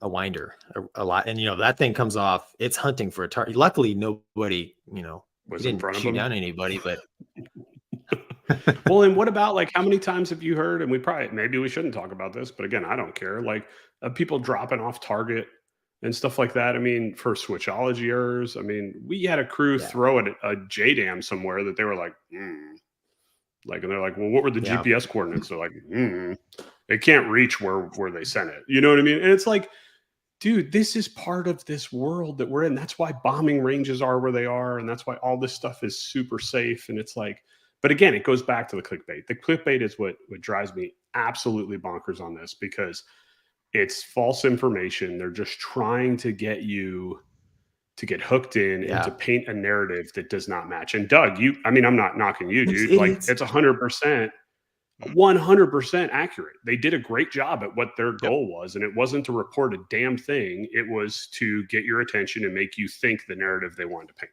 winder a lot, and that thing comes off. It's hunting for a target. Luckily, nobody Was he in didn't front of shoot him. down anybody, but Well, and what about, like, how many times have you heard, and maybe we shouldn't talk about this, but again, I don't care, like, people dropping off target and stuff like that. I mean, for switchology errors, I mean, we had a crew throw a JDAM somewhere that they were like, like, and they're like, well, what were the GPS coordinates? They're like, it can't reach where they sent it. You know what I mean? And it's like, dude, this is part of this world that we're in. That's why bombing ranges are where they are, and that's why all this stuff is super safe. And it's like, but again, it goes back to the clickbait. The clickbait is what drives me absolutely bonkers on this, because it's false information. They're just trying to get you to get hooked in and to paint a narrative that does not match. And Doug, I'm not knocking you, dude. Like, it's 100%, 100% accurate. They did a great job at what their goal was. And it wasn't to report a damn thing. It was to get your attention and make you think the narrative they wanted to paint.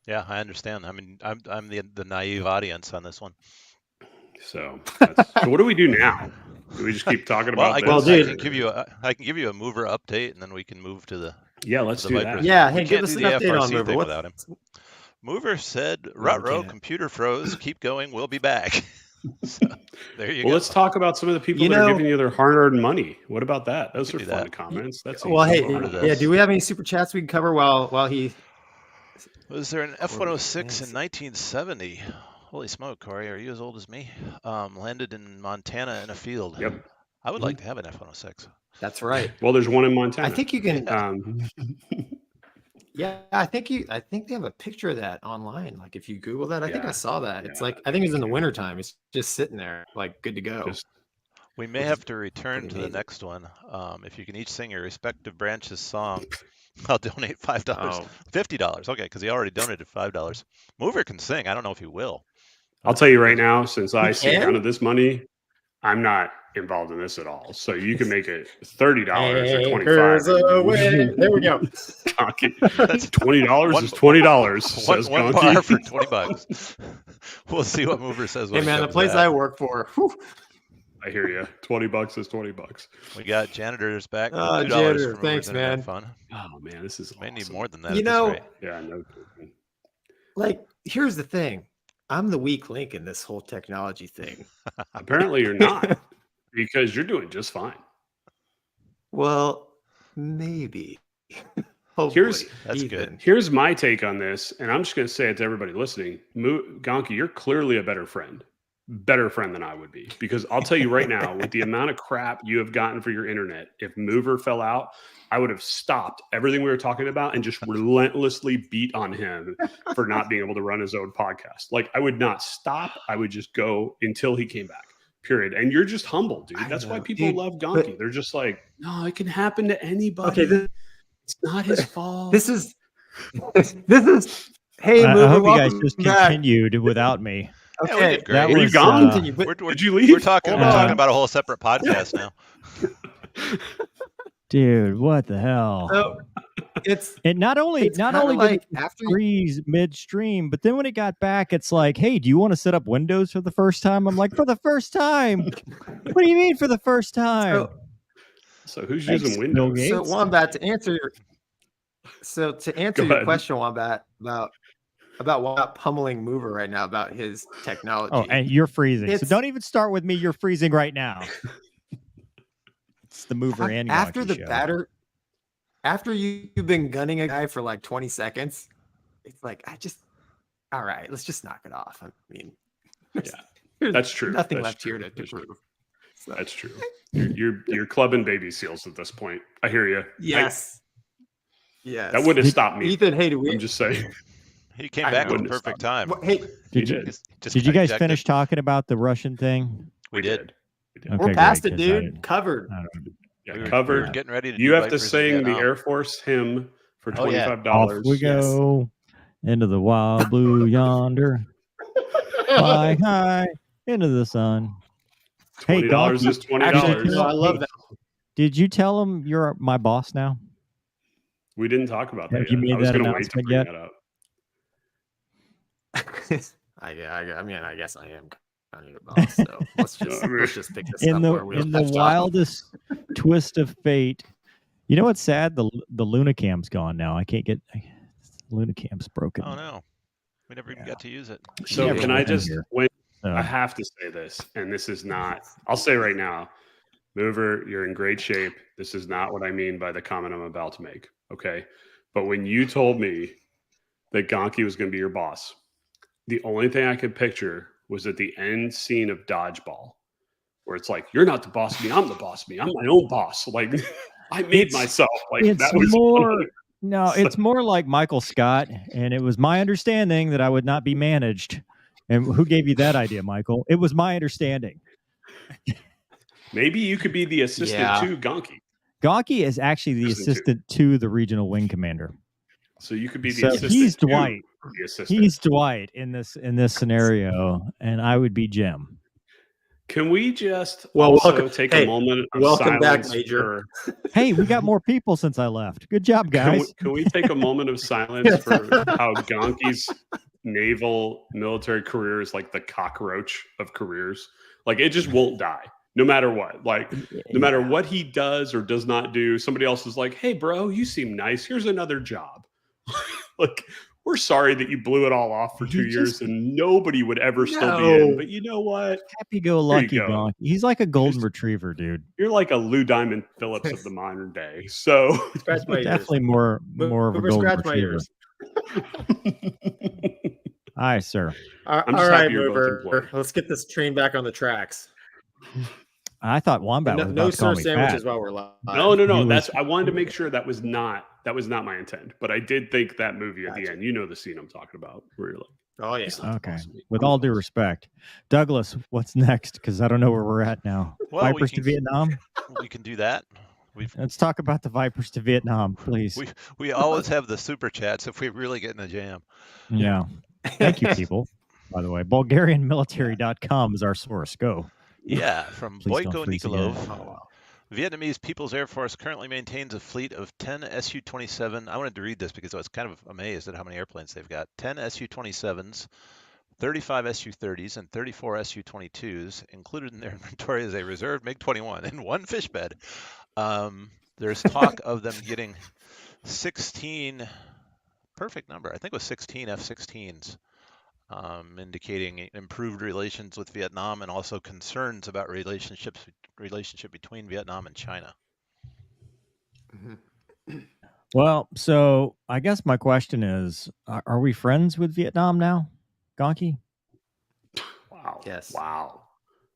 Yeah, I understand. I mean, I'm the naive audience on this one. So what do we do now? Do we just keep talking about this? I can give you a mover update, and then we can move to the let's do that. Yeah, we hey, give can't us do an the update on FRC Mover. thing without him. Mover said, "Ruh-roh, computer froze. Keep going. We'll be back." So, there you go. Well, let's talk about some of the people that are giving you their hard-earned money. What about that? Those are fun comments. That's well, easy. hey, do we have any super chats we can cover while he? Was there an F-106 in 1970? Holy smoke, Corey, are you as old as me? Landed in Montana in a field. Yep. I would like to have an F-106. That's right. Well, there's one in Montana. I think you can. Yeah, I think they have a picture of that online. Like, if you Google that, I think I saw that. It's like, I think it's in the wintertime. It's just sitting there, like, good to go. We may have to return to the next one. If you can each sing your respective branch's song, I'll donate $5. $50. Okay, because he already donated $5. Mover can sing. I don't know if he will. I'll tell you right now, since I see none of this money, I'm not involved in this at all. So you can make it $30 or $25. There we go. That's $20 is $20. Says one Gonky. bar for $20. We'll see what Mover says. Hey man, the place I work for. Whew. I hear you. $20 is $20. We got janitors back. Oh, $2 janitor, for thanks, Mover's internet man. Fun. Oh man, this is May need awesome. more than that. You at this know, rate. Yeah, no. Like, here's the thing. I'm the weak link in this whole technology thing. Apparently you're not, because you're doing just fine. Well, maybe. Hopefully. That's good. Here's my take on this, and I'm just going to say it to everybody listening. Gonky, you're clearly a better friend than I would be, because I'll tell you right now, with the amount of crap you have gotten for your internet, if Mover fell out, I would have stopped everything we were talking about and just relentlessly beat on him for not being able to run his own podcast. Like, I would not stop. I would just go until he came back, period. And you're just humble, dude. That's why people love Gonky. They're just like, no, it can happen to anybody. Okay, it's not his fault. This is hey, I Mover, hope you guys welcome just back. continued without me. Yeah, we Okay, did great. That Were you was, gone? Did you leave? We're talking about a whole separate podcast now. Dude, what the hell? so It not only kinda did like it after freeze midstream, but then when it got back, it's like, hey, do you want to set up Windows for the first time? I'm like, for the first time? What do you mean for the first time? So who's Thanks, using Bill Windows? Gates. So Wombat, to answer Go your ahead. question, Wombat, about Wombat pummeling Mover right now about his technology. Oh, and you're freezing. So It's- don't even start with me. You're freezing right now. It's the Mover and after Gonky the show. batter, after you've been gunning a guy for like 20 seconds, it's like, all right, let's just knock it off. I mean, Yeah, that's true. Nothing That's left true. here to That's true. prove. So, That's true. You're clubbing baby seals at this point. I hear you. yes. Yes. That wouldn't have stopped me. Ethan, hey, do we? I'm just saying. He came I back know. in perfect time. Hey, He Did you, did. did you guys ejected. finish talking about the Russian thing? We did. Okay, we're past great, it, 'cause I dude. didn't- Covered. I don't know. Yeah, We were covered. getting ready to You do have to Vipers in sing the Vietnam. Air Force hymn for Oh, yeah. $25. Off we go. into the wild blue yonder. Fly high into the sun. Hey, $20 Gonky, is $20. Actually, no, I love that. did you tell him you're my boss now? We didn't talk about that Have you yet. made I was that going to wait to announcement bring yet? that up. I mean, I guess I am kind of your boss. So let's just pick this In up where we the left off. wildest twist of fate. You know what's sad? The Lunacam's gone now. I can't get Lunacam's broken. Oh no, we never even got to use it. So Never can I went in just here. wait? So, I have to say this, and this is not, I'll say right now, Mover, you're in great shape. This is not what I mean by the comment I'm about to make. Okay. But when you told me that Gonky was going to be your boss, the only thing I could picture was at the end scene of Dodgeball, where it's like, you're not the boss of me. I'm the boss of me. I'm my own boss. Like, I made myself. Like, it's that was more. No, it's more like Michael Scott, and it was my understanding that I would not be managed. And who gave you that idea, Michael? It was my understanding. Maybe you could be the assistant to Gonky. Gonky is actually the assistant to the regional wing commander. So you could be the So assistant. he's to Dwight. the assistant. He's Dwight in this scenario, and I would be Jim. Can we just welcome, take a moment of welcome back, silence Major. Hey, we got more people since I left. Good job, guys. Can we take a moment of silence for how Gonky's naval military career is like the cockroach of careers? Like, it just won't die, no matter what. Like, no matter what he does or does not do, somebody else is like, hey, bro, you seem nice. Here's another job. Like, we're sorry that you blew it all off for 2 years and nobody would ever still be in. But you know what? Happy-go-lucky Gonky. He's like a golden retriever, dude. You're like a Lou Diamond Phillips of the modern day. So definitely more of a golden retriever. Aye, sir. All right, Mover. Let's get this train back on the tracks. I thought Wombat was no about to call sir me sandwiches fat. while we're live. No. I wanted to make sure that was not my intent. But I did think that movie at the end. You know the scene I'm talking about, where you're like, oh yeah. Okay. With all due respect, Douglas, what's next? Because I don't know where we're at now. Well, Vipers to Vietnam. We can do that. Let's talk about the Vipers to Vietnam, please. We always have the super chats if we really get in a jam. Yeah. Thank you, people. By the way, BulgarianMilitary.com is our source. Go. Yeah, from Boyko Nikolov. Oh, wow. Vietnamese People's Air Force currently maintains a fleet of 10 Su-27. I wanted to read this because I was kind of amazed at how many airplanes they've got. 10 Su-27s, 35 Su-30s, and 34 Su-22s. Included in their inventory is a reserve MiG-21 and one fish bed. There's talk of them getting 16, perfect number, I think it was 16 F-16s. Indicating improved relations with Vietnam and also concerns about relationship between Vietnam and China. Well, so I guess my question is, are we friends with Vietnam now, Gonky? Wow. Yes. Wow.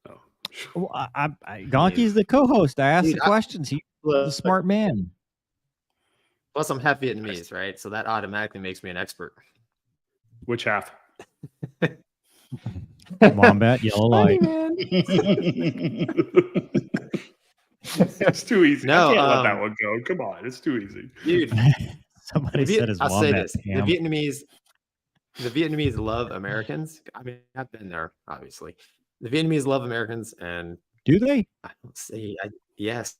Oh. Well, Gonky's the co-host. I asked the questions. He's a smart man. Plus, I'm half Vietnamese, right? So that automatically makes me an expert. Which half? Wombat, yellow light. It's too easy. No, I can't let that one go. Come on, it's too easy, dude. Somebody said his I'll say wombat. this: the Vietnamese love Americans. I mean, I've been there, obviously. The Vietnamese love Americans, and do they? I don't say yes,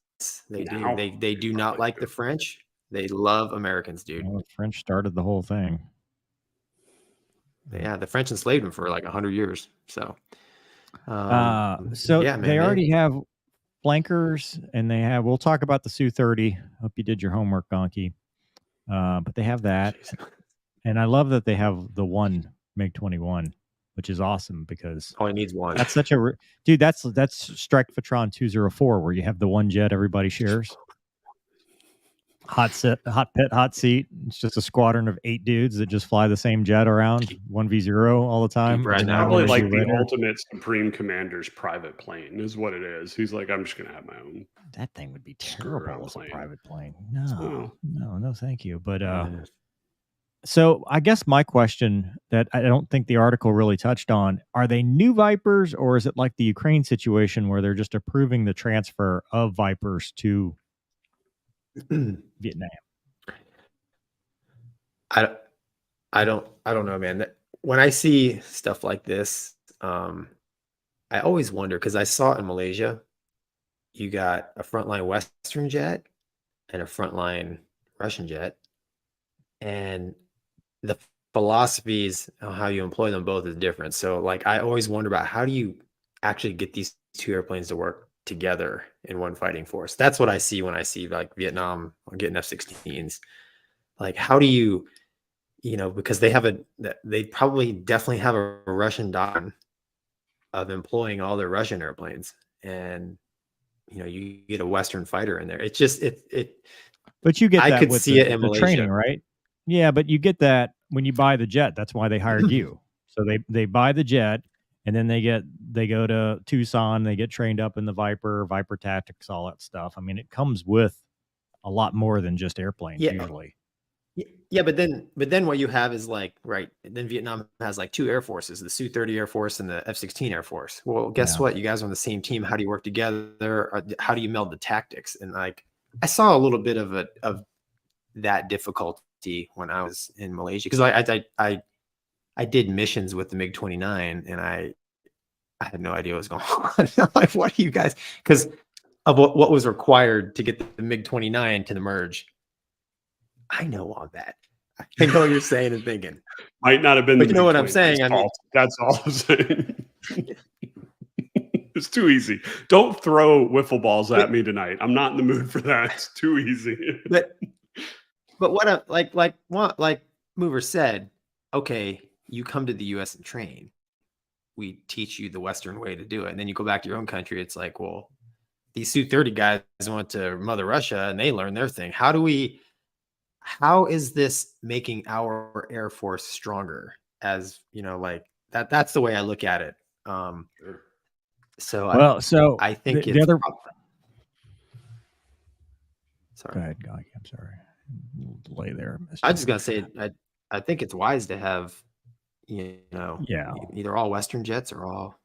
they No. do. They do not like the French. They love Americans, dude. Well, the French started the whole thing. Yeah, the French enslaved them for like 100 years. So, yeah, they already have flankers, and they have. We'll talk about the Su-30. Hope you did your homework, Gonky. But they have that, and I love that they have the one MiG-21, which is awesome because only needs one. That's such a dude. That's Strike Fatron 204, where you have the one jet everybody shares. Hot pit, hot seat. It's just a squadron of 8 dudes that just fly the same jet around 1v0 all the time. Right now, probably like the ultimate supreme commander's private plane is what it is. He's like, I'm just gonna have my own. That thing would be terrible as a private plane. Oh. No, thank you. But so I guess my question that I don't think the article really touched on: are they new Vipers, or is it like the Ukraine situation where they're just approving the transfer of Vipers to Vietnam? I don't know, man. When I see stuff like this, I always wonder because I saw it in Malaysia. You got a frontline Western jet and a frontline Russian jet, and the philosophies of how you employ them both is different. So, like, I always wonder about how do you actually get these two airplanes to work together in one fighting force? That's what I see when I see like Vietnam getting F-16s. Like, how do you, because they probably definitely have a Russian doctrine of employing all their Russian airplanes, and you get a Western fighter in there. It's just But you get I that could with see it in the Malaysia. training, right? Yeah, but you get that when you buy the jet. That's why they hired you. So they buy the jet, and then they go to Tucson. They get trained up in the Viper tactics, all that stuff. I mean, it comes with a lot more than just airplanes usually. Yeah, but then what you have is like, right, then Vietnam has like two air forces, the Su-30 Air Force and the F-16 Air Force. Well, guess what? You guys are on the same team. How do you work together? Or how do you meld the tactics? And like, I saw a little bit of that difficulty when I was in Malaysia, because I did missions with the MiG-29, and I had no idea what was going on. Like, what do you guys, because of what was required to get the MiG-29 to the merge. I know all that. I know what you're saying and thinking. Might not have been. But you know what I'm saying? I mean, that's all I'm saying. It's too easy. Don't throw wiffle balls at me tonight. I'm not in the mood for that. It's too easy. But what like Mover said, okay, you come to the U.S. and train. We teach you the Western way to do it, and then you go back to your own country. It's like, well, these Su-30 guys went to Mother Russia and they learned their thing. How is this making our Air Force stronger? As like that's the way I look at it. So I think the other. Sorry. Go ahead, Gonky. I'm sorry. Delay there. I was just gonna say I think it's wise to have either all Western jets or all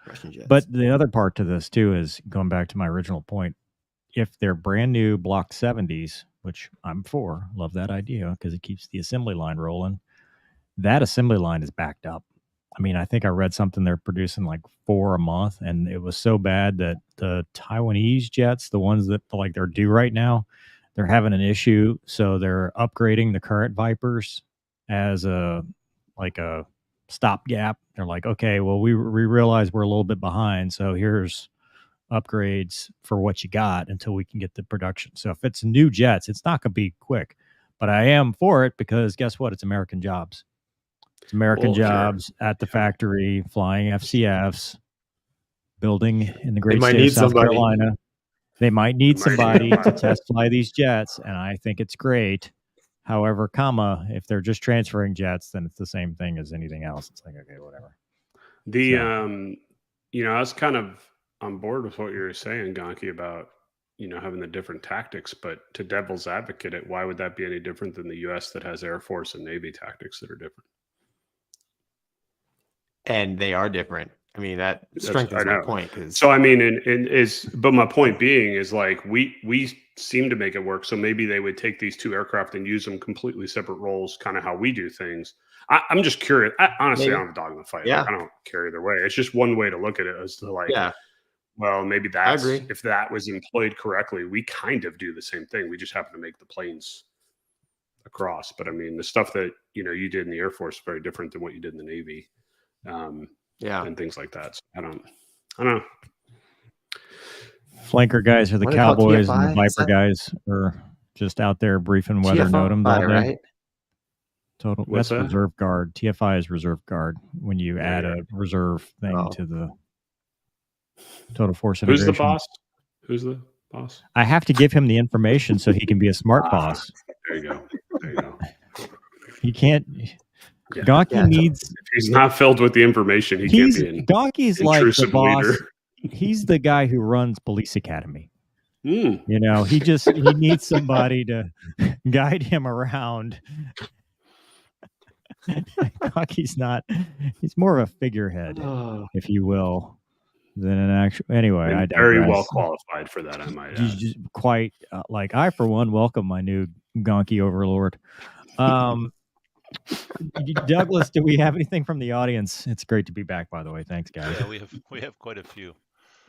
Russian jets. But the other part to this too is going back to my original point. If they're brand new Block 70s, which I'm for, love that idea because it keeps the assembly line rolling. That assembly line is backed up. I mean, I think I read something they're producing like 4 a month, and it was so bad that the Taiwanese jets, the ones that like they're due right now, they're having an issue. So they're upgrading the current Vipers as a stopgap. They're like, okay, well, we realize we're a little bit behind, so here's upgrades for what you got until we can get the production. So if it's new jets, it's not going to be quick, but I am for it because guess what? It's American jobs. It's American jobs at the factory, flying FCFs, building in the great state of South Carolina. They might need somebody to test fly these jets, and I think it's great. However, if they're just transferring jets, then it's the same thing as anything else. It's like, okay, whatever. I was kind of on board with what you were saying, Gonky, about having the different tactics, but to devil's advocate it, why would that be any different than the U.S. that has Air Force and Navy tactics that are different? And they are different. I mean, that strengthens my point. So I mean, but my point being is like we seem to make it work. So maybe they would take these two aircraft and use them completely separate roles, kind of how we do things. I'm just curious. Honestly, I don't have a dog in the fight. Yeah. Like, I don't care either way. It's just one way to look at it as to like, well, maybe that's, if that was employed correctly, we kind of do the same thing. We just happen to make the planes across. But I mean, the stuff that, you did in the Air Force is very different than what you did in the Navy. And things like that. So I don't know. Flanker guys are the Cowboys, and the Viper guys are just out there briefing weather NOTAMs all day. Right? Total. That's reserve guard. TFI is reserve guard when you add a reserve thing to the total force integration. Who's the boss? I have to give him the information so he can be a smart boss. There you go. He can't. Yeah. Gonky needs. If he's not filled with the information, he can't be an Gonky's like the boss. Leader. He's the guy who runs Police Academy. He needs somebody to guide him around. Gonky's not. He's more of a figurehead, if you will, than an actual. Anyway, I very well qualified for that. I might add. Just quite I for one welcome my new Gonky overlord. Douglas, do we have anything from the audience? It's great to be back, by the way. Thanks, guys. Yeah, we have quite a few.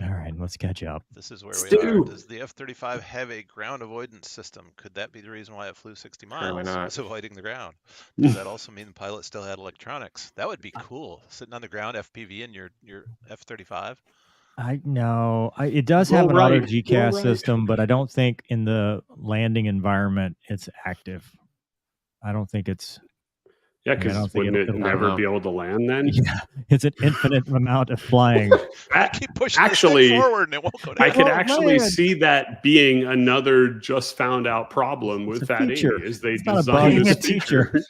All right, let's catch up. This is where we Stu. are. Does the F-35 have a ground avoidance system? Could that be the reason why it flew 60 Apparently miles? not. Was avoiding the ground. Does that also mean the pilot still had electronics? That would be cool. Sitting on the ground, FPV in your F-35. I know it does have an auto GCAS system, but I don't think in the landing environment it's active. I don't think it's. Yeah, I don't because think wouldn't it never be able to land then? Yeah, it's an infinite amount of flying. Keep pushing Actually, this thing forward and it won't go down. I could Oh, actually man. see that being another just found out problem with It's a Fat Amy feature. is they It's not a bug, designed it's this a feature.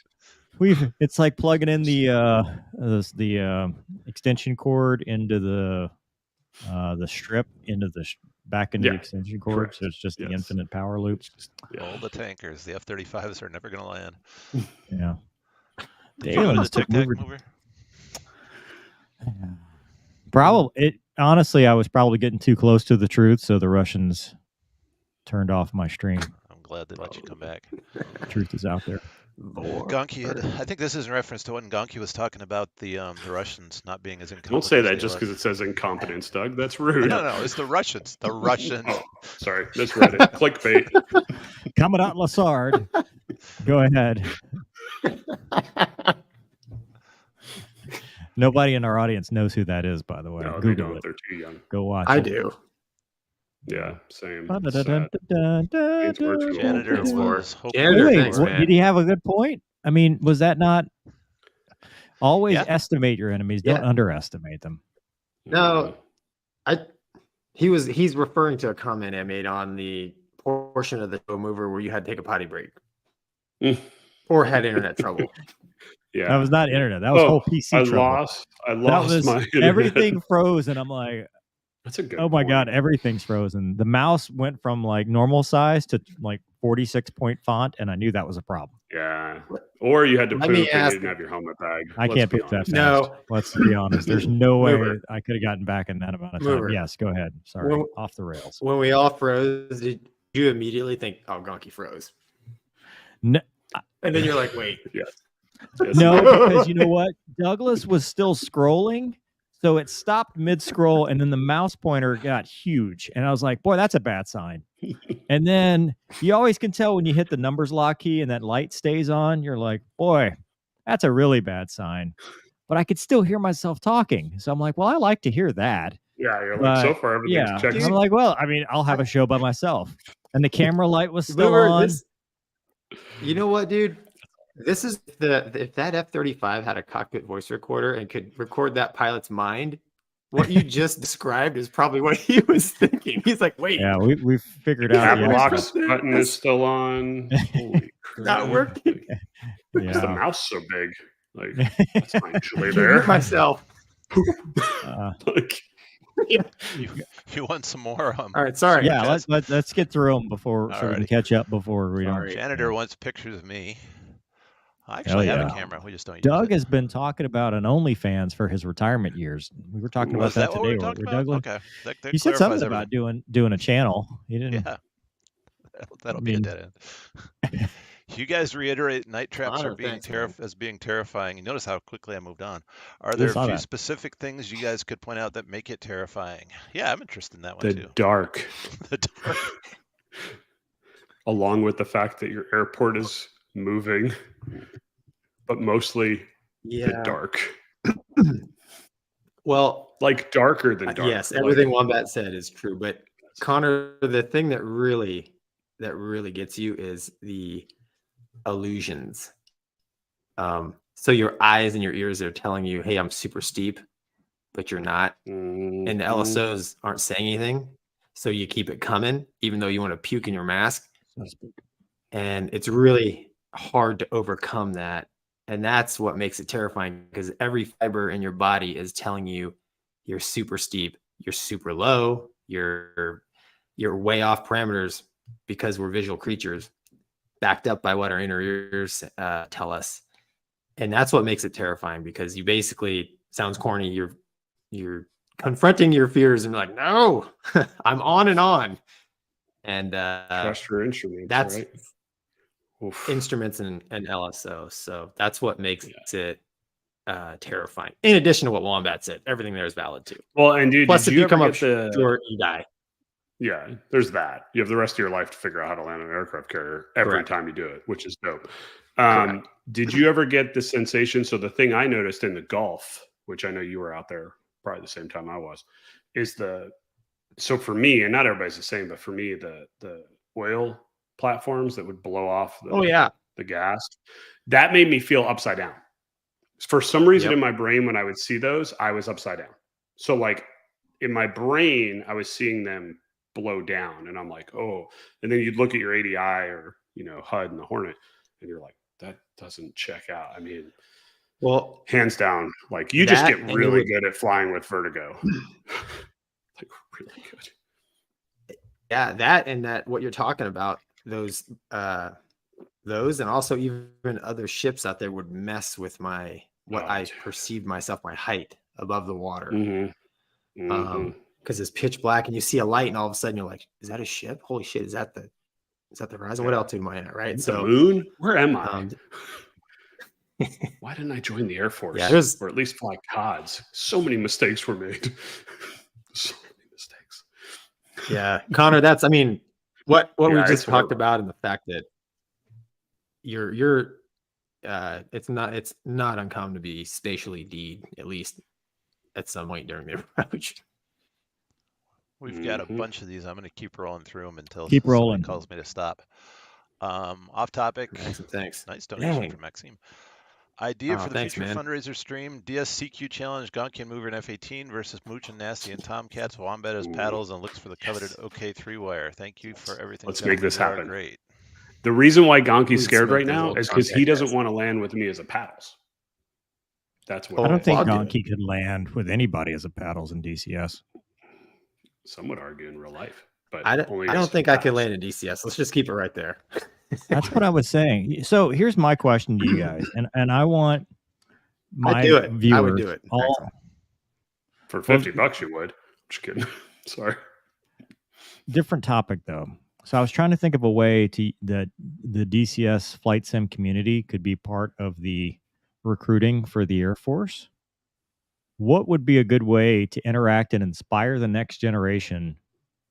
It's like plugging in the extension cord into the strip into the back into the Yeah, extension cord, correct. so it's just the Yes. infinite power loop. All the tankers, the F-35s are never going to land. Yeah. Did you go to the Tic Tac mover. mover? Probably honestly, I was probably getting too close to the truth, so the Russians turned off my stream. I'm glad they let you come back. The truth is out there. Gonky, I think this is in reference to when Gonky was talking about the Russians not being as incompetent. Don't say as that they just look. because it says incompetence, Doug. That's rude. No, it's the Russians. The Russians. Oh, sorry, misread it. Clickbait. Commandant Lassard, go ahead. Nobody in our audience knows who that is, by the way. No, they Google don't. it. They're too young. Go watch I it. do. Yeah, same. Ba-da-da-dun, Sad. da-da-da, It's virtual. Janitor It's was hoping Janitor, Wait, thanks, man. did he have a good point? I mean, was that not always Yeah. estimate your enemies? Don't Yeah. underestimate them. No, he's referring to a comment I made on the portion of the show mover where you had to take a potty break Mm. or had internet trouble. Yeah. That was not internet. That was whole PC I trouble. lost That my was internet. everything froze, and I'm like, That's a good oh my point. god, everything's frozen. The mouse went from like normal size to like 46-point font, and I knew that was a problem. Yeah. Or you had to Let poop me and you ask- didn't have your helmet bag. I Let's can't be poop that fast. honest. No. Let's be honest. There's no way Mover. I could have gotten back in that amount of time. Mover. Yes, go ahead. Sorry, Well- off the rails. When we all froze, did you immediately think, "Oh, Gonky froze"? No, And then you're like, "Wait, Yes, no, because you know what? Douglas was still scrolling, so it stopped mid-scroll, and then the mouse pointer got huge, and I was like, "Boy, that's a bad sign." And then you always can tell when you hit the numbers lock key and that light stays on. You're like, "Boy, that's a really bad sign." But I could still hear myself talking, so I'm like, "Well, I like to hear that." Yeah, you're like, so far everything's Yeah, checked. I'm like, "Well, I mean, I'll have a show by myself." And the camera light was still Mover, on. you know what, dude? This is if that F-35 had a cockpit voice recorder and could record that pilot's mind, what you just described is probably what he was thinking. He's like, "Wait, Yeah, we figured out. Cap the lock accent. button is still on. Holy crap. not working." Why is the Yeah. mouse so big? Like, that's not usually I can there. hear myself. Like, You want some more? All right, sorry. Yeah, let's get through them before so we can Alrighty. catch up before we don't. Sorry. Janitor wants pictures of me. I actually have yeah. a camera. We just don't use Doug it. has been talking about an OnlyFans for his retirement years. We were talking about Was that that what today. we were talking about? Douglas? Okay. That You said clarifies something about doing a channel. You didn't. Yeah. That'll be a mean- dead end. You guys reiterate night traps Honor, are being thanks, man. as being terrifying. You notice how quickly I moved on. Are there a saw few that. specific things you guys could point out that make it terrifying? Yeah, I'm interested in that one the too. dark, The dark. along with the fact that your airport is moving, but mostly the Yeah. dark. Well, Like darker than dark. yes, Like, everything Wombat said is true. But Connor, the thing that really gets you is the illusions. So your eyes and your ears are telling you, "Hey, I'm super steep," but you're not. And the LSOs aren't saying anything. So you keep it coming, even though you want to puke in your mask. And it's really hard to overcome that. And that's what makes it terrifying, because every fiber in your body is telling you you're super steep, you're super low, you're way off parameters, because we're visual creatures backed up by what our inner ears tell us. And that's what makes it terrifying, because you basically, sounds corny, you're confronting your fears and like, "No, I'm on and on." And trust your instruments, that's right? Oof. instruments and LSO. So that's what makes it terrifying. In addition to what Wombat said, everything there is valid too. Well, and dude, Plus, did if you you ever come get up short, you die. Yeah, there's that. You have the rest of your life to figure out how to land an aircraft carrier every Correct. time you do it, which is dope. Correct. Did you ever get the sensation? So the thing I noticed in the Gulf, which I know you were out there probably the same time I was, is so for me, and not everybody's the same, but for me, the oil platforms that would blow off the gas, that made me feel upside down. For some reason in my brain, when I would see those, I was upside down. So like in my brain, I was seeing them blow down, and I'm like, oh. And then you'd look at your ADI or HUD and the Hornet, and you're like, that doesn't check out. I mean, well, hands down, like you just get really good at flying with vertigo. Like really good. Yeah, that what you're talking about, those and also even other ships out there would mess with I perceived myself, my height above the water. Because it's pitch black and you see a light and all of a sudden you're like, is that a ship? Holy shit, is that the horizon? What altitude am I at? Right. So the moon? Where am I? Why didn't I join the Air Force? Yeah, or at least fly CODs? So many mistakes were made. So many mistakes. Yeah. Connor, what we just talked about, and the fact that you're it's not uncommon to be spatially D'd, at least at some point during the approach. We've got a bunch of these. I'm going to keep rolling through them until someone calls me to stop. Off topic. Thanks. Nice donation from Maxime. Idea for the thanks, future man. fundraiser stream: DSCQ challenge, Gonky and Mover in F-18 versus Mooch and Nasty and Tomcats. Wombat as paddles and looks for the coveted OK 3-wire. Thank you for everything. Let's make this happen. Great. The reason why Gonky's scared right now is because he doesn't want to land with me as a paddles. That's what I don't think Gonky could land with anybody as a paddles in DCS. Some would argue in real life, but I don't think I could land in DCS. Let's just keep it right there. That's what I was saying. So here's my question to you guys, and I want my viewers. I would do it. For $50, you would. Just kidding. Sorry. Different topic though. So I was trying to think of a way that the DCS flight sim community could be part of the recruiting for the Air Force. What would be a good way to interact and inspire the next generation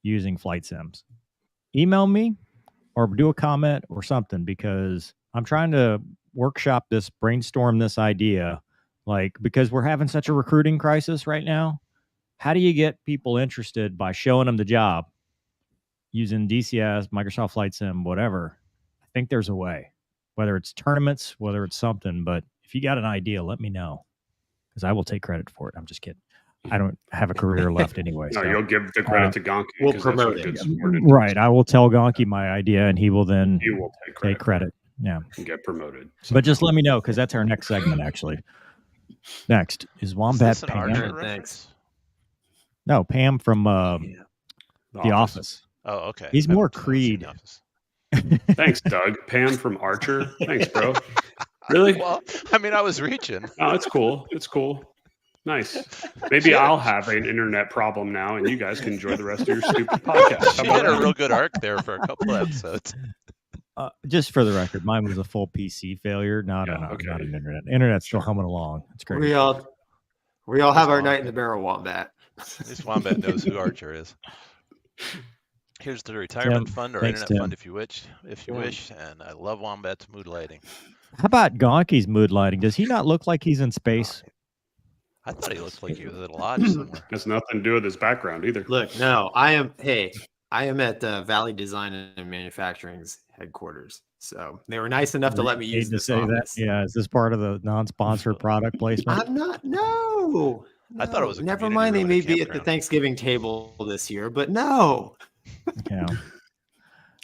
using flight sims? Email me or do a comment or something, because I'm trying to brainstorm this idea, because we're having such a recruiting crisis right now. How do you get people interested by showing them the job using DCS, Microsoft Flight Sim, whatever? I think there's a way, whether it's tournaments, whether it's something, but if you got an idea, let me know, because I will take credit for it. I'm just kidding. I don't have a career left anyway. No, you'll give the credit to Gonky. We'll promote it. Right. I will tell Gonky my idea, and he will then take credit. Yeah. And get promoted. But just let me know, because that's our next segment, actually. Next is Wombat Pam. Thanks. No, Pam from The Office. Oh, okay. He's more Creed. Thanks, Doug. Pam from Archer. Thanks, bro. Really? Well, I was reaching. Oh, it's cool. It's cool. Nice. Maybe I'll have an internet problem now, and you guys can enjoy the rest of your stupid podcast. She had a real good arc there for a couple of episodes. Just for the record, mine was a full PC failure, not an internet. Internet's still humming along. It's great. We all have our night in the barrel, Wombat. This Wombat knows who Archer is. Here's the retirement fund or internet fund if you wish. And I love Wombat's mood lighting. How about Gonky's mood lighting? Does he not look like he's in space? I thought he looked like he was at a lodge somewhere. Has nothing to do with his background either. Look, no, I am at Valley Design and Manufacturing's headquarters. So they were nice enough to let me use this office. Yeah, is this part of the non-sponsored product placement? I'm not. No. I thought it was. Never mind. They may be at the Thanksgiving table this year, but no. Yeah.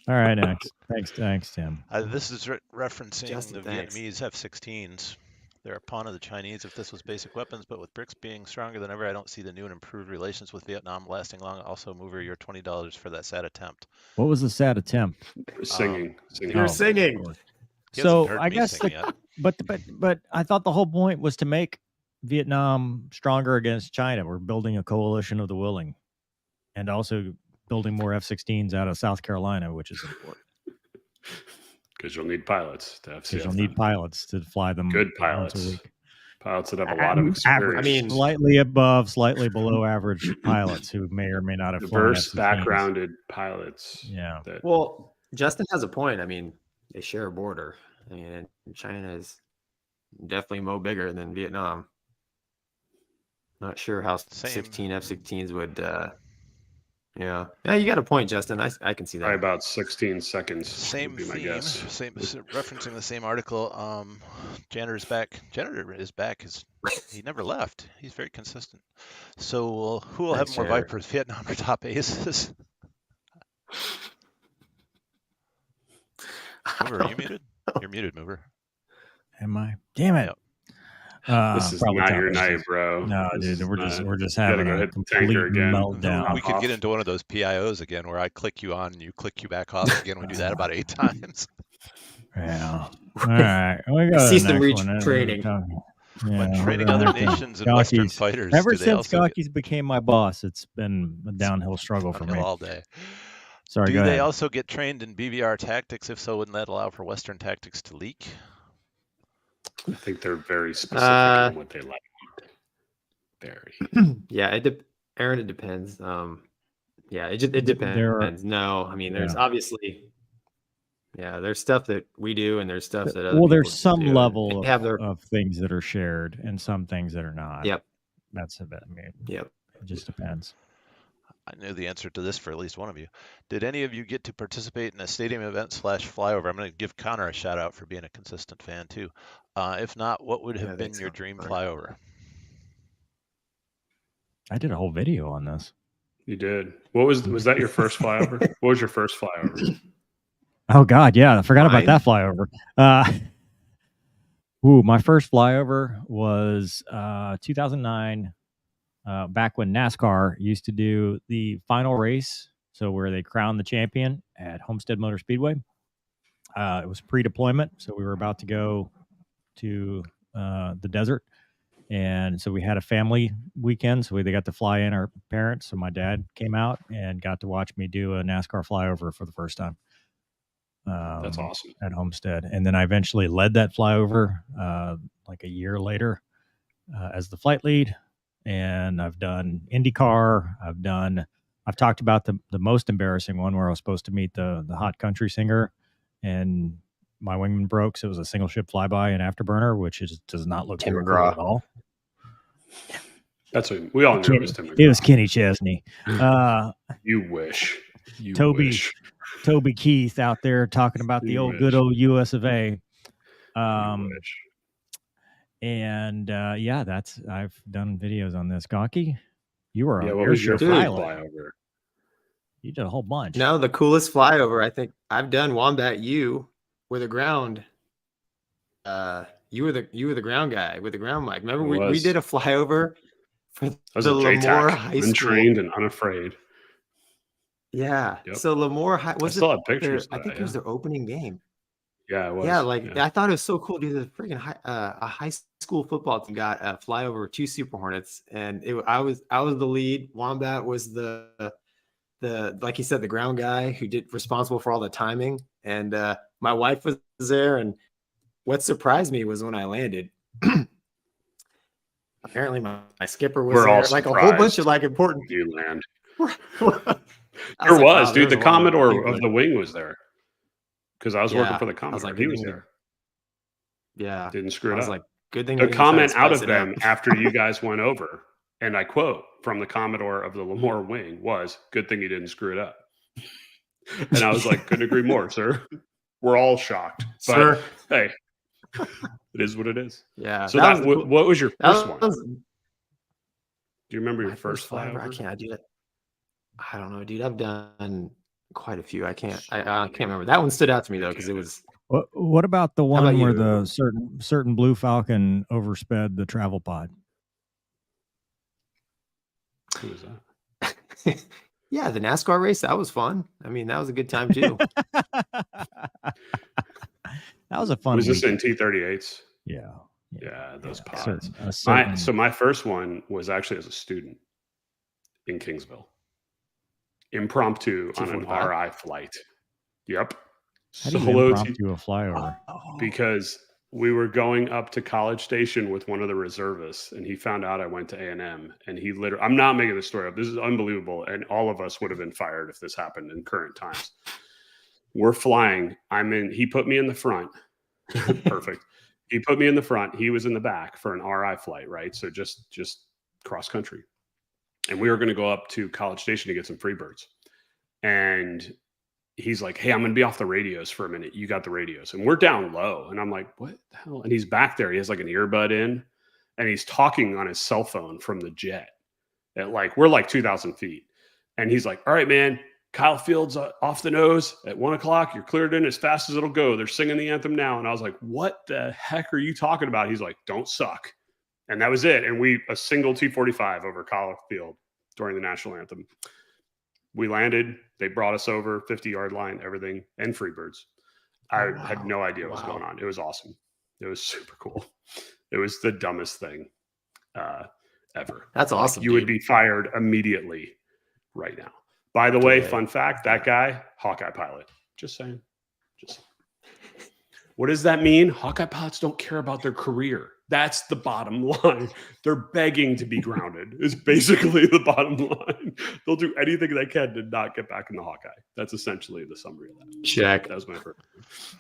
All right. Next. Thanks, Tim. This is referencing the Vietnamese F-16s. They're a pawn of the Chinese if this was basic weapons, but with BRICS being stronger than ever, I don't see the new and improved relations with Vietnam lasting long. Also, Mover, your $20 for that sad attempt. What was the sad attempt? Singing. You're singing. So I guess, but I thought the whole point was to make Vietnam stronger against China. We're building a coalition of the willing, and also building more F-16s out of South Carolina, which is important. Because you'll need pilots to Because you'll FCF need them. pilots to fly them Good once a pilots. week. Pilots that have a lot of experience. Average, I mean- slightly above, slightly below average pilots who may or may not have flown diverse F-16s. backgrounded pilots. Yeah. That, Well, Justin has a point. I mean, they share a border. I mean, and China is definitely more bigger than Vietnam. Not sure how Same. 16 F-16s would. Yeah, you got a point, Justin. I can see that. probably about 16 seconds Same would be my theme, guess. referencing the same article. Janitor's back. Janitor is back. He never left. He's very consistent. So who will have Thanks, more Janitor. Vipers, Vietnam or top aces? Mover, are you muted? You're muted, Mover. Am I? Damn it. Yep. This is probably not top your aces. night, bro. No, This dude, is we're not- just you gotta having go a hit the complete tanker again. meltdown. We could get into one of those PIOs again where I click you on and you click you back off again. We do that about 8 times. Yeah. All right. We got See the some next one. retraining. When Yeah, training we're other gonna have to- nations and Western Gonky's- fighters, Ever do they since also get Gonky's became my boss, it's been a downhill struggle for me. downhill all day? Sorry, Do go they ahead. also get trained in BVR tactics? If so, wouldn't that allow for Western tactics to leak? I think they're very specific in what they like. Very. Yeah, Aaron, it depends. Yeah, it depends. No, I mean, there's obviously, there's stuff that we do, and there's stuff that other There's people some do, and level they have their. of things that are shared and some things that are not. Yep. That's a bit. I mean, Yep. it just depends. I knew the answer to this for at least one of you. Did any of you get to participate in a stadium event / flyover? I'm going to give Connor a shout out for being a consistent fan too. If not, what would have been your dream flyover? I did a whole video on this. You did. What was that your first flyover? What was your first flyover? Oh God, yeah, I forgot about Mine? that flyover. My first flyover was 2009. Back when NASCAR used to do the final race, so where they crowned the champion at Homestead Motor Speedway. It was pre-deployment, so we were about to go to the desert, and so we had a family weekend. So they got to fly in our parents. So my dad came out and got to watch me do a NASCAR flyover for the first time. That's awesome. At Homestead, and then I eventually led that flyover like a year later as the flight lead. And I've done IndyCar. I've talked about the most embarrassing one where I was supposed to meet the hot country singer, and my wingman broke, so it was a single ship flyby and afterburner, which does not look Tim cool McGraw. at all. That's what we all knew it was Tim It was McGraw. Kenny Chesney. You wish. You Toby. wish. Toby Keith out there talking about the You good wish. old US of A. You wish. And I've done videos on this. Gonky, you were Yeah, a what was your airship first pilot. flyover? You did a whole bunch. No, the coolest flyover I think I've done Wombat U with a ground. You were the ground guy with the ground mic. Remember It we was. did a flyover for I was the a Lemoore JTAC, High School. untrained and unafraid. Yeah. Yep. So Lemoore High was still it have pictures their- of I think that, it was their opening game. Yeah, it was. Yeah, I thought it was so cool, dude. The freaking a high school football team got a flyover with 2 Super Hornets, and I was the lead. Wombat was the like you said, the ground guy who did responsible for all the timing, and my wife was there. And what surprised me was when I landed. Apparently, my skipper was We're there. all Like a whole bunch surprised of like important. You land. I There like, was, wow, dude. there's The a lot Commodore people of in- the wing was there because I was working Yeah, for the I was Commodore. like, He good was thing there. Yeah, Didn't screw I it was up. like, good thing. The we didn't try to comment out spice of it up. them after you guys went over, and I quote from the Commodore of the Lemoore wing was, "Good thing you didn't screw it up." And I was like, couldn't agree more, sir. We're all shocked, but Sir. hey, it is what it is. Yeah. So that was the cool- what was your that first one? was Do you remember your my first flyover? I can't do it. I don't know, dude. I've done quite a few. I can't remember. That one stood out to me though because it was. What about the about one where you? the certain Blue Falcon oversped the travel pod? Who was that? Yeah, the NASCAR race, that was fun. I mean, that was a good time too. That was a fun. Was this weekend. in T-38s? Yeah. Yeah, those A pods. certain- So my first one was actually as a student in Kingsville. Impromptu on an T45? RI flight. Yep. How do you Solo impromptu a flyover? because we were going up to College Station with one of the reservists, and he found out I went to A&M, and he literally, I'm not making this story up. This is unbelievable, and all of us would have been fired if this happened in current times. We're flying. He put me in the front. Perfect. He put me in the front. He was in the back for an RI flight, right? So just cross country. And we were going to go up to College Station to get some free birds. And he's like, hey, I'm going to be off the radios for a minute. You got the radios. And we're down low. And I'm like, what the hell? And he's back there. He has like an earbud in, and he's talking on his cell phone from the jet at we're like 2,000 feet. And he's like, all right, man, Kyle Field's off the nose at 1 o'clock. You're cleared in as fast as it'll go. They're singing the anthem now. And I was like, what the heck are you talking about? He's like, don't suck. And that was it. And a single T-45 over Kyle Field during the national anthem. We landed. They brought us over 50-yard line, everything, and free birds. I had no idea what was going on. It was awesome. It was super cool. It was the dumbest thing ever. That's awesome. You would be fired immediately right now. By the way, fun fact, that guy, Hawkeye pilot. Just saying. What does that mean? Hawkeye pilots don't care about their career. That's the bottom line. They're begging to be grounded is basically the bottom line. They'll do anything they can to not get back in the Hawkeye. That's essentially the summary of that. Check. That was my first.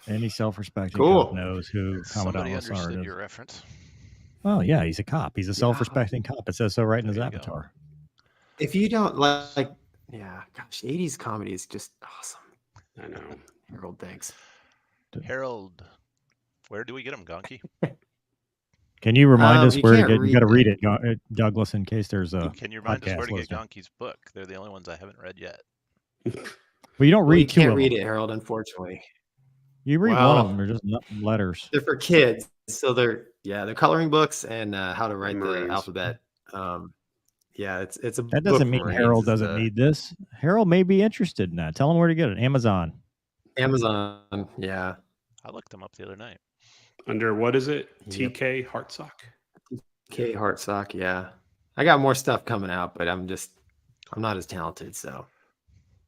Any self-respecting Cool. cop knows who Somebody Commandant Lassard understood is. your reference. Well, yeah, he's a cop. He's a self-respecting cop. It says so right in his There you go. avatar. If you don't like, yeah, gosh, 80s comedy is just awesome. I know. Harold, thanks. Harold, where do we get him, Gonky? Can you remind us you where to can't get? You got to read read it, Douglas, in case there's a. Can you remind us podcast where to get listener. Gonky's book? They're the only ones I haven't read yet. Well, you don't Well, you read two can't of read them. it, Harold, unfortunately. You read one Well- of them. They're just letters. They're for kids. So they're coloring books and how to write the Marines. alphabet. Yeah, it's a That book doesn't for mean Marines. Harold It's doesn't need this. Harold may be interested in that. Tell him where to get it. Amazon. Amazon. Yeah. I looked them up the other night. Under what is it? Yep. TK Hartsock? K Hartsock. Yeah. I got more stuff coming out, but I'm not as talented. So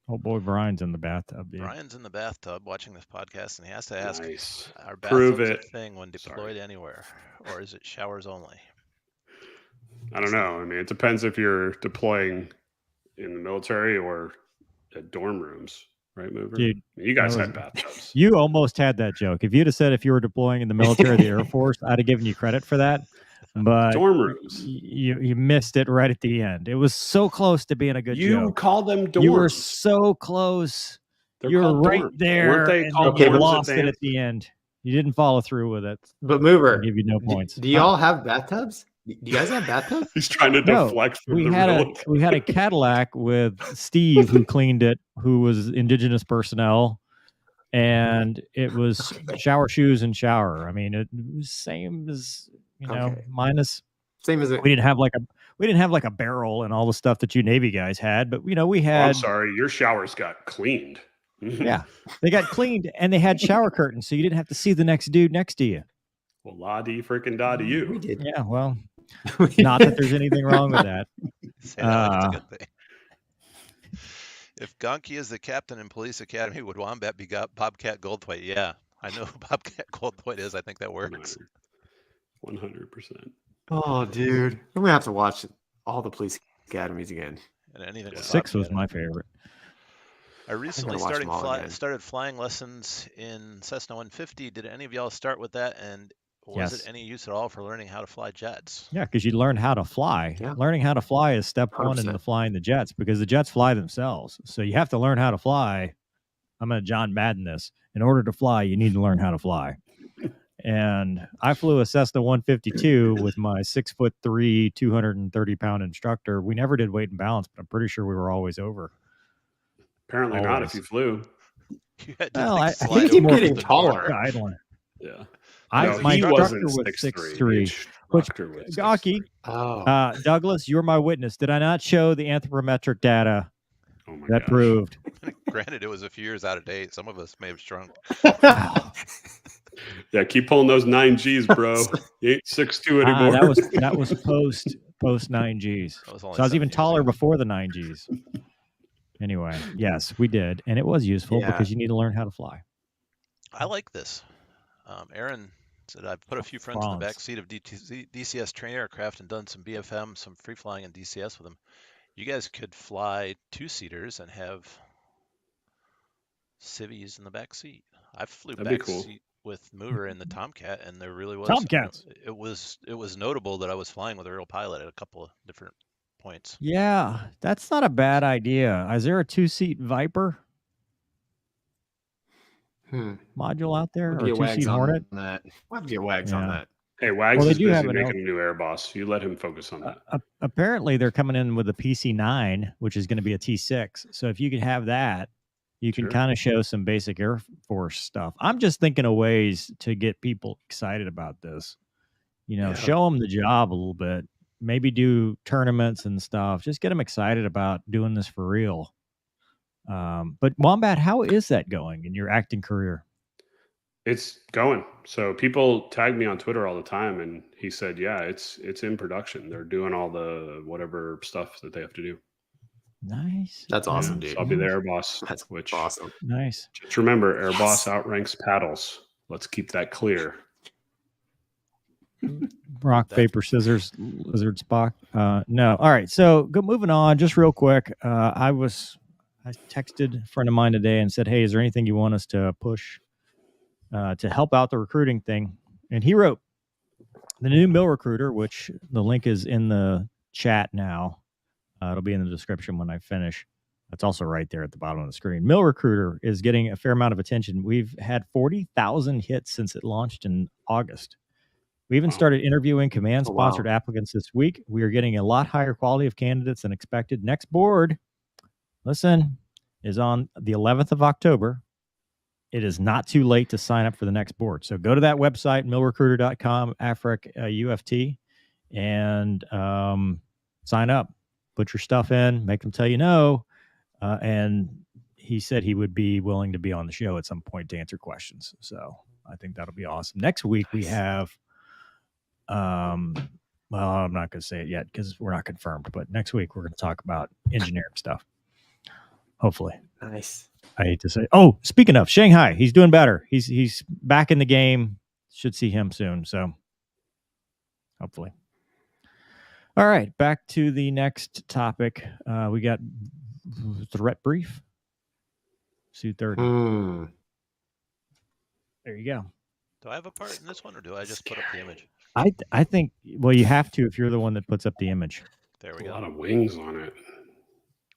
Oh boy, Brian's in the bathtub. Dude. Brian's in the bathtub watching this podcast, and he has to ask, Nice. are Prove bathtubs a it. thing when deployed anywhere, or is it showers only? I don't know. I mean, it depends if you're deploying in the military or at dorm rooms, right, Mover? Dude, You guys that had bathtubs. You almost had that joke. If you'd have said if you were deploying in the military or the Air Force, I'd have given you credit for that. But Dorm rooms. you missed it right at the end. It was so close to being a good You joke. call them dorms. You were so close. They're You were called right dorms. there. Weren't they and called you dorms lost it advanced? at the end. You didn't follow through with it. but Mover, I'll give you no points. Do y'all have bathtubs? Do you guys have bathtubs? He's trying to No, deflect from we the had real. we had a Cadillac with Steve who cleaned it, who was indigenous personnel, and it was shower shoes and shower. I mean, it was same as Okay. minus. Same as it. We didn't have like a barrel and all the stuff that you Navy guys had, but we Oh, I'm had. sorry. Your showers got cleaned. Yeah, they got cleaned and they had shower curtains, so you didn't have to see the next dude next to you. Well, la di freaking da to We you. did. Yeah, well, not that there's anything wrong with that. Say that like it's a good thing. If Gonky is the captain in Police Academy, would Wombat be Bobcat Goldthwait? Yeah, I know who Bobcat Goldthwait is. I think that works. 100%. Oh, dude, I'm gonna have to watch all the police academies again. And anything with 6 was Bobcat. my favorite. I recently watch them all again. started flying lessons in Cessna 150. Did any of y'all start with that? And was Yes. it any use at all for learning how to fly jets? Yeah, because you learn how to fly. Yeah. Learning how to fly is step one 100%. into flying the jets because the jets fly themselves. So you have to learn how to fly. I'm going to John Madden this. In order to fly, you need to learn how to fly. And I flew a Cessna 152 with my 6'3", 230-pound instructor. We never did weight and balance, but I'm pretty sure we were always over. Apparently not if Always. you flew. You had to Well, like, I slide think you keep over getting the taller. door. Idling. Yeah. My he instructor wasn't was 6'3". 6'3". Which, Instructor was Gonky, 6'3". Oh, Douglas, you're my witness. Did I not show the anthropometric data Oh my that gosh. proved? Granted, it was a few years out of date. Some of us may have shrunk. Yeah, keep pulling those 9Gs, bro. You ain't 6'2" anymore. that was post 9Gs. That was only So I was 7 even years taller ago. before the 9Gs. Anyway, yes, we did, and it was useful Yeah. because you need to learn how to fly. I like this. Aaron said, I've put a few friends in the back France. seat of DCS train aircraft and done some BFM, some free flying and DCS with them. You guys could fly 2-seaters and have civvies in the back seat. I flew That'd be back cool. seat with Mover in the Tomcat, and there really was Tomcats. it was notable that I was flying with a real pilot at a couple of different points. Yeah, that's not a bad idea. Is there a 2-seat Viper module out there, We'll or a get Wags 2-seat on Hornet? that. We'll have to get Wags on Yeah. that. Hey, Wags Well, they is do have busy an making a new Airbus. You let him focus on that. apparently, they're coming in with a PC-9, which is going to be a T6. So if you could have that, you can Sure. kind of show some basic Air Force stuff. I'm just thinking of ways to get people excited about this. You know, Yeah. show them the job a little bit. Maybe do tournaments and stuff. Just get them excited about doing this for real. But Wombat, how is that going in your acting career? It's going. So people tag me on Twitter all the time, and he said, "Yeah, it's in production. They're doing all the whatever stuff that they have to do." Nice. That's awesome, Yeah, dude. so I'll be the Air Boss. That's Which awesome. Nice. just remember, Air Yes. Boss outranks paddles. Let's keep that clear. Rock, paper, scissors, lizard, Spock. No. All right. So moving on, just real quick. I texted a friend of mine today and said, "Hey, is there anything you want us to push to help out the recruiting thing?" And he wrote the new Mill Recruiter, which the link is in the chat now. It'll be in the description when I finish. That's also right there at the bottom of the screen. Mill Recruiter is getting a fair amount of attention. We've had 40,000 hits since it launched in August. We even started interviewing command-sponsored applicants this week. We are getting a lot higher quality of candidates than expected. Next board, listen, is on the 11th of October. It is not too late to sign up for the next board. So go to that website, millrecruiter.com, AFREC UFT, and sign up. Put your stuff in, make them tell you no. And he said he would be willing to be on the show at some point to answer questions. So I think that'll be awesome. Next week we have, well, I'm not going to say it yet because we're not confirmed, but next week we're going to talk about engineering stuff. Hopefully. Nice. I hate to say. Oh, speaking of Shanghai, he's doing better. He's back in the game. Should see him soon. So hopefully. All right, back to the next topic. We got threat brief. Su-30. There you go. Do I have a part in this one, or do I just put up the image? I think, well, you have to if you're the one that puts up the image. There we A go. lot of wings on it.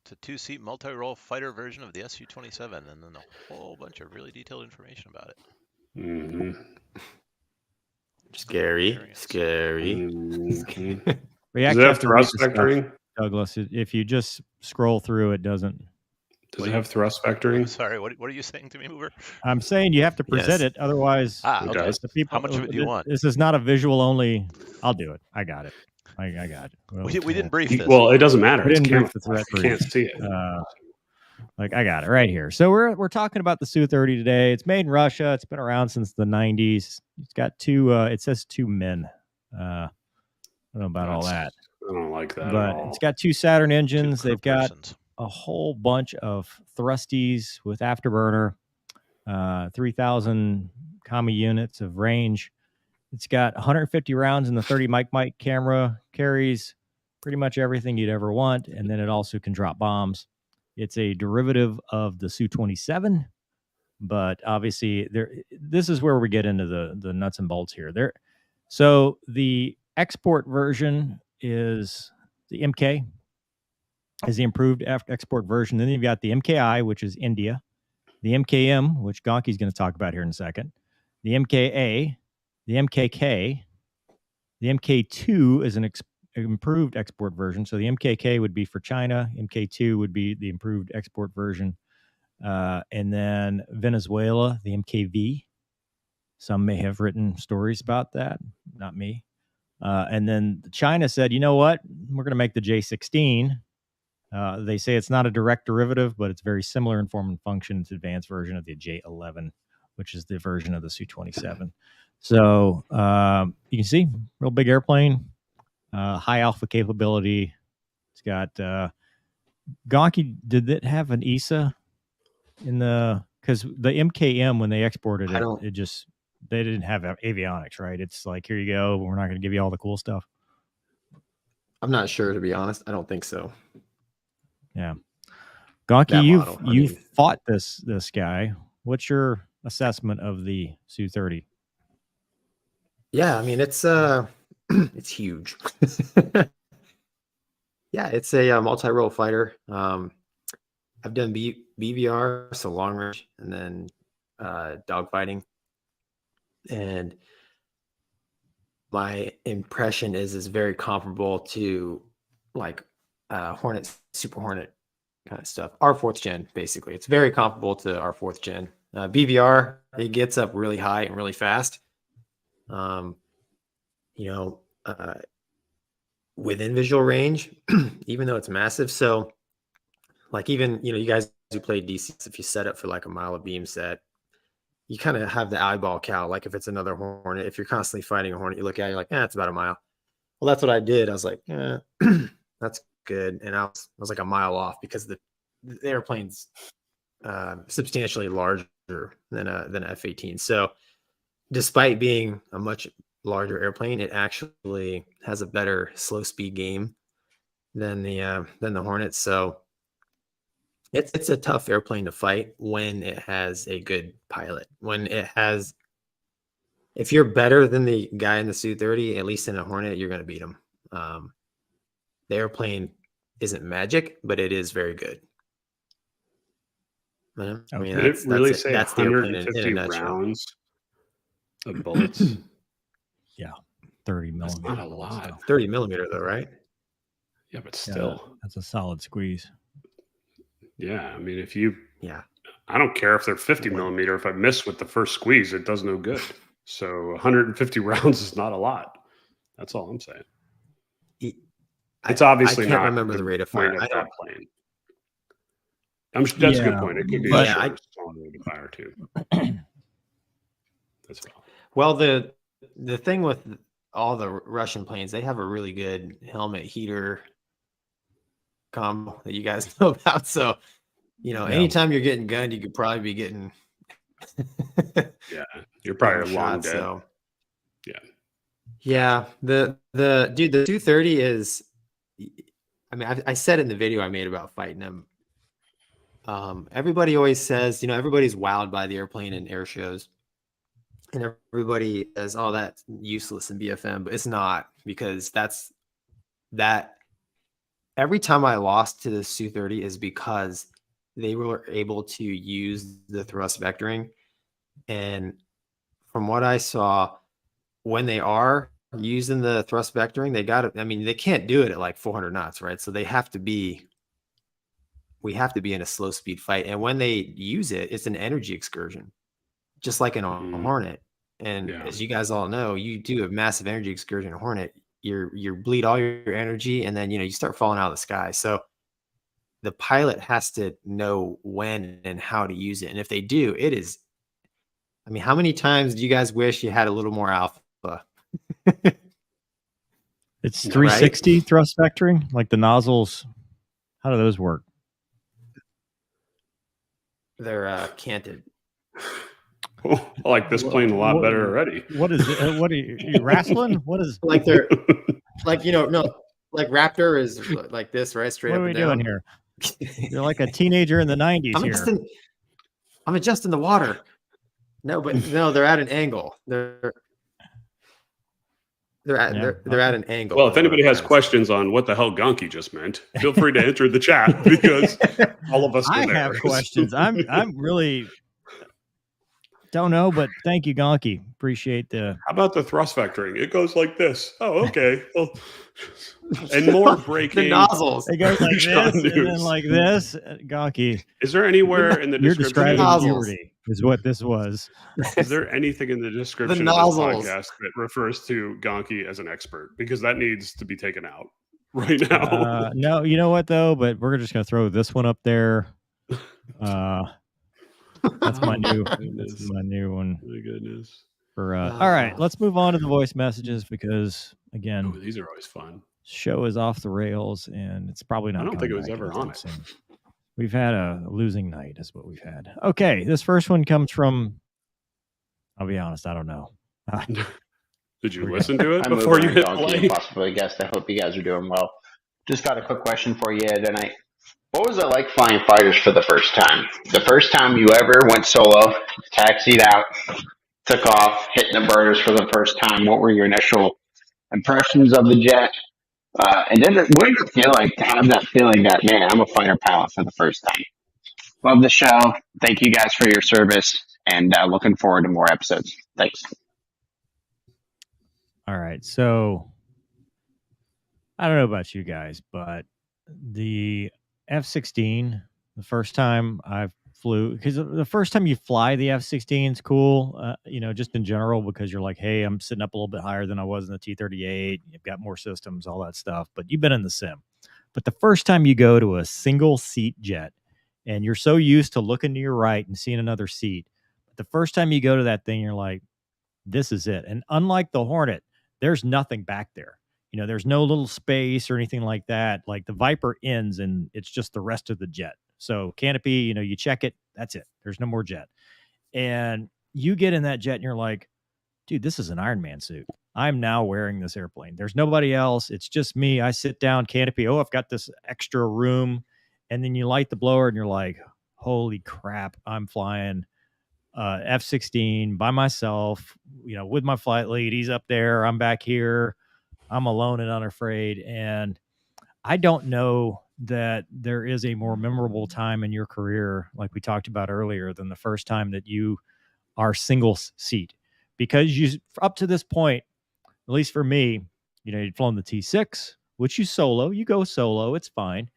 It's a 2-seat multi-role fighter version of the Su-27, and then a whole bunch of really detailed information about it. Mm-hmm. Scary. Mm-hmm. We Does actually it have have to read thrust the stuff, vectoring? Douglas. If you just scroll through, it doesn't. Does it have thrust I'm vectoring? sorry, what are you saying to me, Mover? I'm saying you have to present Yes. it, otherwise Ah, It okay. does. the people. How much of it do you want? This is not a visual only. I'll do it. I got it. I got it. Well, We didn't brief this. Well, it doesn't matter. We It's didn't brief the camouflage. threat You can't brief. see it. Like I got it right here. So we're talking about the Su-30 today. It's made in Russia. It's been around since the 90s. It's got two. It says 2 men. I don't know about all that, I don't like that at but all. it's got 2 Saturn Two engines. crew They've got persons. a whole bunch of thrusties with afterburner, 3,000 commie units of range. It's got 150 rounds in the 30 mic camera, carries pretty much everything you'd ever want, and then it also can drop bombs. It's a derivative of the Su-27, but obviously this is where we get into the nuts and bolts here. So the export version is the MK, is the improved export version. Then you've got the MKI, which is India, the MKM, which Gonky's going to talk about here in a second, the MKA, the MKK, the MK2 is an improved export version. So the MKK would be for China, MK2 would be the improved export version, and then Venezuela, the MKV. Some may have written stories about that, not me. And then China said, you know what? We're going to make the J16. They say it's not a direct derivative, but it's very similar in form and function. It's an advanced version of the J11, which is the version of the Su-27. So you can see, real big airplane, high alpha capability. It's got Gonky. Did it have an ESA in the because the MKM when they exported I it, don't- they didn't have avionics, right? It's like, here you go. We're not going to give you all the cool stuff. I'm not sure, to be honest. I don't think so. Yeah. Gonky, That you've model, I you've mean. fought this guy. What's your assessment of the Su-30? Yeah, I mean it's it's huge. Yeah, it's a multi-role fighter. I've done BVR, so long range, and then dogfighting. And my impression is very comparable to like Hornet, Super Hornet kind of stuff. Our 4th gen, basically. It's very comparable to our 4th gen. BVR, it gets up really high and really fast. Within visual range, even though it's massive. So like even, you guys who play DC, if you set up for like a mile of beam set, you kind of have the eyeball count. Like if it's another Hornet, if you're constantly fighting a Hornet, you look at it, you're like, it's about a mile. Well, that's what I did. I was like, that's good. And I was like a mile off because the airplane's substantially larger than an F-18. So despite being a much larger airplane, it actually has a better slow speed game than the Hornet. So it's a tough airplane to fight when it has a good pilot. If you're better than the guy in the Su-30, at least in a Hornet, you're going to beat him. The airplane isn't magic, but it is very good. I mean, Did it really say that's the airplane in a 150 nutshell. rounds of bullets? Yeah, 30 That's millimeter. not a lot. 30 millimeter though, right? Yeah, but still. That's a solid squeeze. Yeah, I mean, Yeah. I don't care if they're 50 millimeter. If I miss with the first squeeze, it does no good. So 150 rounds is not a lot. That's all I'm saying. It's obviously I can't not remember the rate of fire. point of that plane. That's a good point. It could be but- a short, small rate of fire too. That's all. Well, the thing with all the Russian planes, they have a really good helmet heater combo that you guys know about. So, anytime you're getting gunned, you could probably be getting Yeah, you're probably long shot. dead. So, Yeah. the the Su-30 is. I mean, I said it in the video I made about fighting them. Everybody always says, everybody's wowed by the airplane in air shows. And everybody says, oh, that's useless in BFM, but it's not, because every time I lost to the Su-30 is because they were able to use the thrust vectoring. And from what I saw, when they are using the thrust vectoring, they can't do it at like 400 knots, right? So we have to be in a slow speed fight. And when they use it, it's an energy excursion, just like in a Hornet. And as you guys all know, you do a massive energy excursion in a Hornet, you bleed all your energy, and then you start falling out of the sky. So the pilot has to know when and how to use it. And if they do, it is, I mean, how many times do you guys wish you had a little more alpha? It's 360 thrust vectoring, like the nozzles. How do those work? They're canted. Oh, I like this plane a lot better already. What is it? What are you wrestling? What is Like they're like, no, like Raptor is like this, right? Straight what up are we and down. doing here? You're like a teenager in the 90s here. I'm adjusting the water. No, but they're at an angle. They're at an angle. Well, if anybody has questions on what the hell Gonky just meant, feel free to enter the chat, because all of us are there. I have questions. I'm really don't know, but thank you, Gonky. Appreciate the. How about the thrust vectoring? It goes like this. Oh, okay. Well, and more braking. The nozzles. It goes like John this, and then News. like this. Gonky, Is there anywhere in the you're description? describing Nozzles. puberty, is what this was. Is there anything in the description of nozzles. this podcast that refers to Gonky as an expert? Because that needs to be taken out right now. No, you know what though? But we're just gonna throw this one up there. That's my new. That's my new one. My goodness. For all right, let's move on to the voice messages, because again, Oh, these are always fun. show is off the rails and it's probably not. I don't think it was coming back ever on anytime it. soon. We've had a losing night, is what we've had. Okay, this first one comes from. I'll be honest, I don't know. Did you We're listen to it I'm before over you on hit Gonky play? and possibly guest. I hope you guys are doing well. Just got a quick question for you tonight. What was it like flying fighters for the first time? The first time you ever went solo, taxied out, took off, hitting the burners for the first time. What were your initial impressions of the jet? And then what did it feel like to have that feeling that, man, I'm a fighter pilot for the first time? Love the show. Thank you guys for your service, and looking forward to more episodes. Thanks. All right, so I don't know about you guys, but the F-16, the first time I flew, because the first time you fly the F-16 is cool, just in general, because you're like, hey, I'm sitting up a little bit higher than I was in the T-38. You've got more systems, all that stuff, but you've been in the sim. But the first time you go to a single seat jet and you're so used to looking to your right and seeing another seat, but the first time you go to that thing, you're like, this is it. And unlike the Hornet, there's nothing back there. There's no little space or anything like that. Like the Viper ends and it's just the rest of the jet. So canopy, you check it. That's it. There's no more jet. And you get in that jet and you're like, dude, this is an Iron Man suit. I'm now wearing this airplane. There's nobody else. It's just me. I sit down, canopy. Oh, I've got this extra room. And then you light the blower and you're like, holy crap, I'm flying F-16 by myself, with my flight lead. He's up there. I'm back here. I'm alone and unafraid. And I don't know that there is a more memorable time in your career, like we talked about earlier, than the first time that you are single seat. Because you, up to this point, at least for me, you'd flown the T6, which you go solo, it's fine,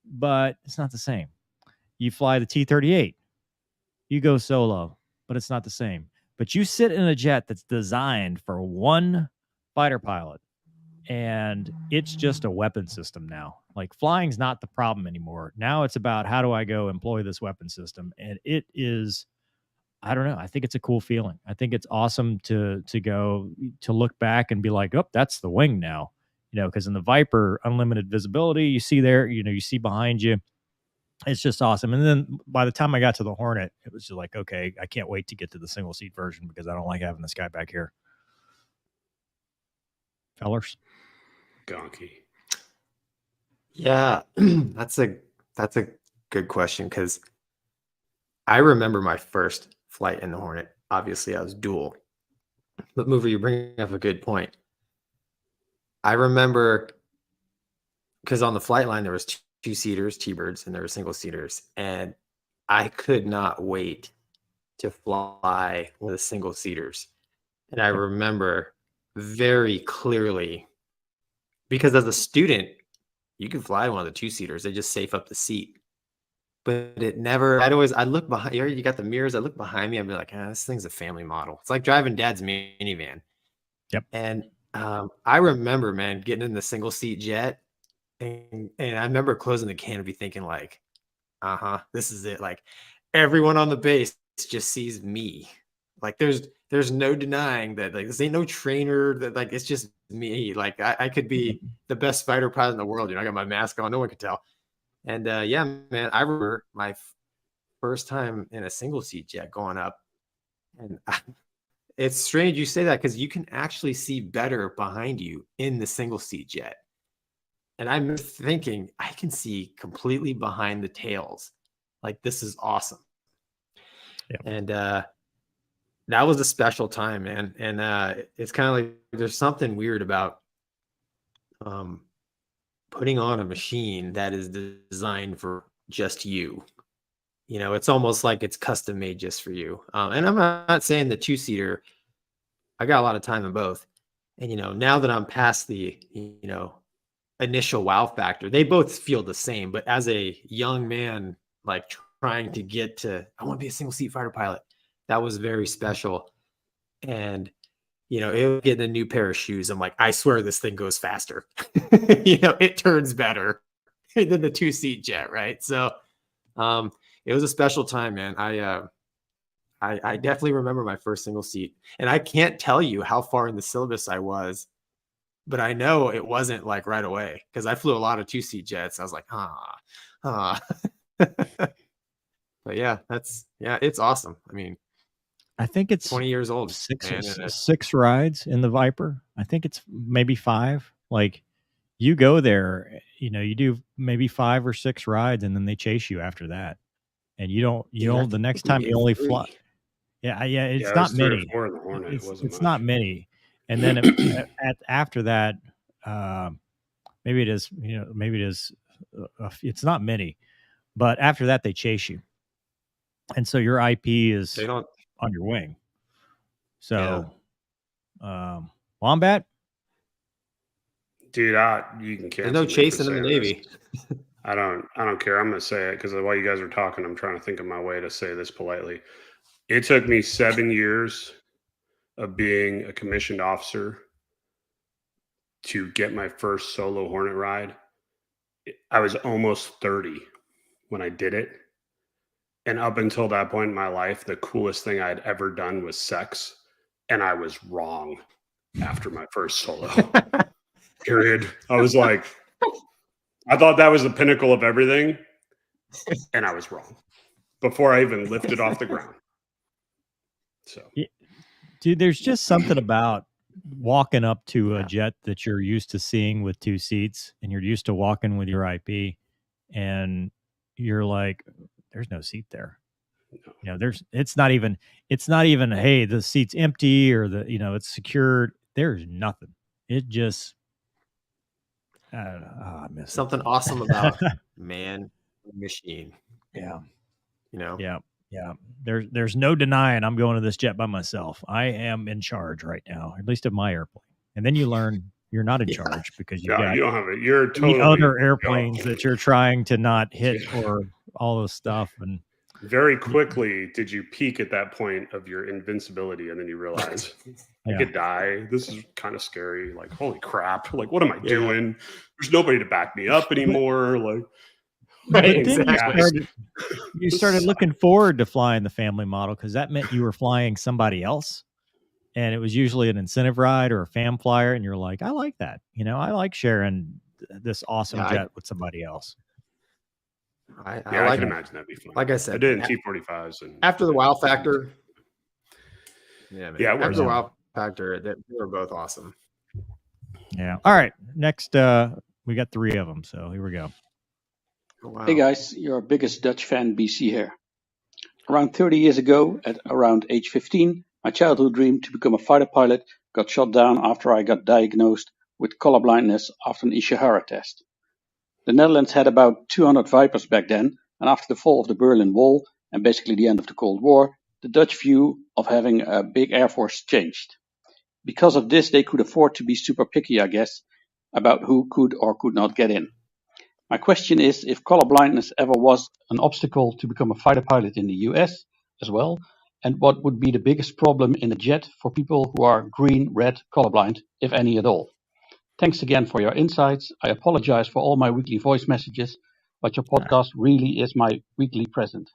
but it's not the same. You fly the T-38, you go solo, but it's not the same. But you sit in a jet that's designed for one fighter pilot, and it's just a weapon system now. Like flying's not the problem anymore. Now it's about how do I go employ this weapon system, and it is. I don't know. I think it's a cool feeling. I think it's awesome to go to look back and be like, oh, that's the wing now. Because in the Viper, unlimited visibility, you see there, you see behind you. It's just awesome. And then by the time I got to the Hornet, it was just like, okay, I can't wait to get to the single seat version because I don't like having this guy back here. Fellers? Gonky. Yeah, that's a good question because I remember my first flight in the Hornet. Obviously, I was dual. But Mover, you're bringing up a good point. I remember because on the flight line there was two-seaters, T-birds, and there were single-seaters, and I could not wait to fly with the single-seaters. And I remember very clearly because as a student, you can fly one of the two-seaters. They just safe up the seat. But it never, I'd look behind, you got the mirrors, I look behind me, I'd be like, this thing's a family model. It's like driving dad's minivan. Yep. And I remember, man, getting in the single seat jet and I remember closing the canopy thinking like, this is it. Like everyone on the base just sees me. Like there's no denying that like this ain't no trainer, that like it's just me. Like I could be the best fighter pilot in the world. I got my mask on, no one could tell. And yeah, man, I remember my first time in a single seat jet going up. And it's strange you say that because you can actually see better behind you in the single seat jet. And I'm thinking I can see completely behind the tails. Like this is awesome. Yep. And that was a special time, man. And it's kind of like there's something weird about putting on a machine that is designed for just you. It's almost like it's custom made just for you. And I'm not saying the two-seater, I got a lot of time in both. And, now that I'm past the, initial wow factor, they both feel the same. But as a young man, like trying to get to, I want to be a single seat fighter pilot, that was very special. And, it getting a new pair of shoes. I'm like, I swear this thing goes faster. It turns better than the two-seat jet, right? So it was a special time, man. I definitely remember my first single seat. And I can't tell you how far in the syllabus I was, but I know it wasn't like right away because I flew a lot of two-seat jets. I was like, But yeah, it's awesome. I mean, I think it's 20 years old. six man, and it's- six rides in the Viper. I think it's maybe 5. Like you go there, you do maybe 5 or 6 rides, and then they chase you after that. And you don't, Dude, the next time you only fly. Three. Yeah, it's Yeah, it not was 3 or many. 4 in the Hornet. It wasn't It's much. not many. And then after that, maybe it is. Maybe it is. It's not many, but after that they chase you, and so your IP is they don't. on your wing. So, Wombat. Dude, you can cancel. There's no me for chasing in the saying Navy. this. I don't care. I'm gonna say it because while you guys are talking, I'm trying to think of my way to say this politely. It took me 7 years of being a commissioned officer to get my first solo Hornet ride. I was almost 30 when I did it. And up until that point in my life, the coolest thing I'd ever done was sex. And I was wrong after my first solo. Period. I was like, I thought that was the pinnacle of everything. And I was wrong before I even lifted off the ground. So, Dude, there's just something about walking up to a jet that you're used to seeing with 2 seats, and you're used to walking with your IP, and you're like, there's no seat there. It's not even, hey, the seat's empty or it's secured. There's nothing. It just, I don't know. Oh, I miss Something awesome about man machine. Yeah. Yeah. There's no denying I'm going to this jet by myself. I am in charge right now, at least of my airplane. And then you learn you're not in charge because you got you don't have it. You're totally other airplanes that you're trying to not hit or all this stuff. And very quickly did you peak at that point of your invincibility, and then you realize I could die. This is kind of scary. Like, holy crap! Like, what am I doing? There's nobody to back me up anymore. Like, but then you started looking forward to flying the family model because that meant you were flying somebody else, and it was usually an incentive ride or a fam flyer, and you're like, I like that. I like sharing this awesome jet with somebody else. I can imagine that'd be fun. Like I said, I did in T-45s, and after the wow factor. Yeah, man. After the yeah. wow factor, they were both awesome. Yeah. All right. Next, we got 3 of them. So here we go. Oh, wow. Hey guys, your biggest Dutch fan, BC here. Around 30 years ago, at around age 15, my childhood dream to become a fighter pilot got shot down after I got diagnosed with colorblindness after an Ishihara test. The Netherlands had about 200 Vipers back then, and after the fall of the Berlin Wall and basically the end of the Cold War, the Dutch view of having a big air force changed. Because of this, they could afford to be super picky, I guess, about who could or could not get in. My question is if colorblindness ever was an obstacle to become a fighter pilot in the US as well, and what would be the biggest problem in a jet for people who are green, red, colorblind, if any at all. Thanks again for your insights. I apologize for all my weekly voice messages, but your podcast really is my weekly present.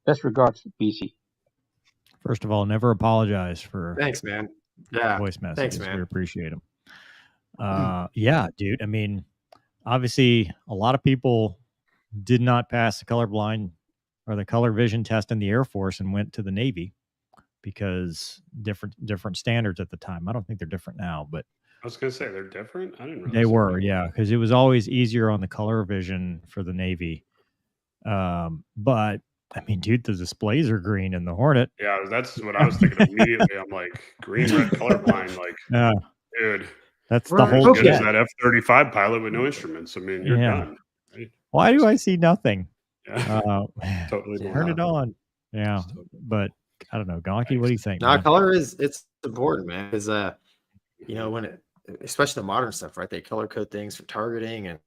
Best regards, BC. First of all, never apologize for Thanks, man. Yeah. voice messages. Thanks, man. We appreciate them. Yeah, dude. I mean, obviously, a lot of people did not pass the colorblind or the color vision test in the Air Force and went to the Navy because different standards at the time. I don't think they're different now, but I was going to say they're different. I didn't realize they were, yeah, because it was always easier on the color vision for the Navy. But I mean, dude, the displays are green in the Hornet. Yeah, that's what I was thinking immediately. I'm like, green, red, colorblind. Like, dude, that's the whole good jet. as that F-35 pilot with no instruments. I mean, you're done. Right? Why do I see nothing? Yeah. Totally. Turn it on. Yeah, but I don't know, Gonky. What do you think? No, color it's important, man. Because when especially the modern stuff, right? They color code things for targeting and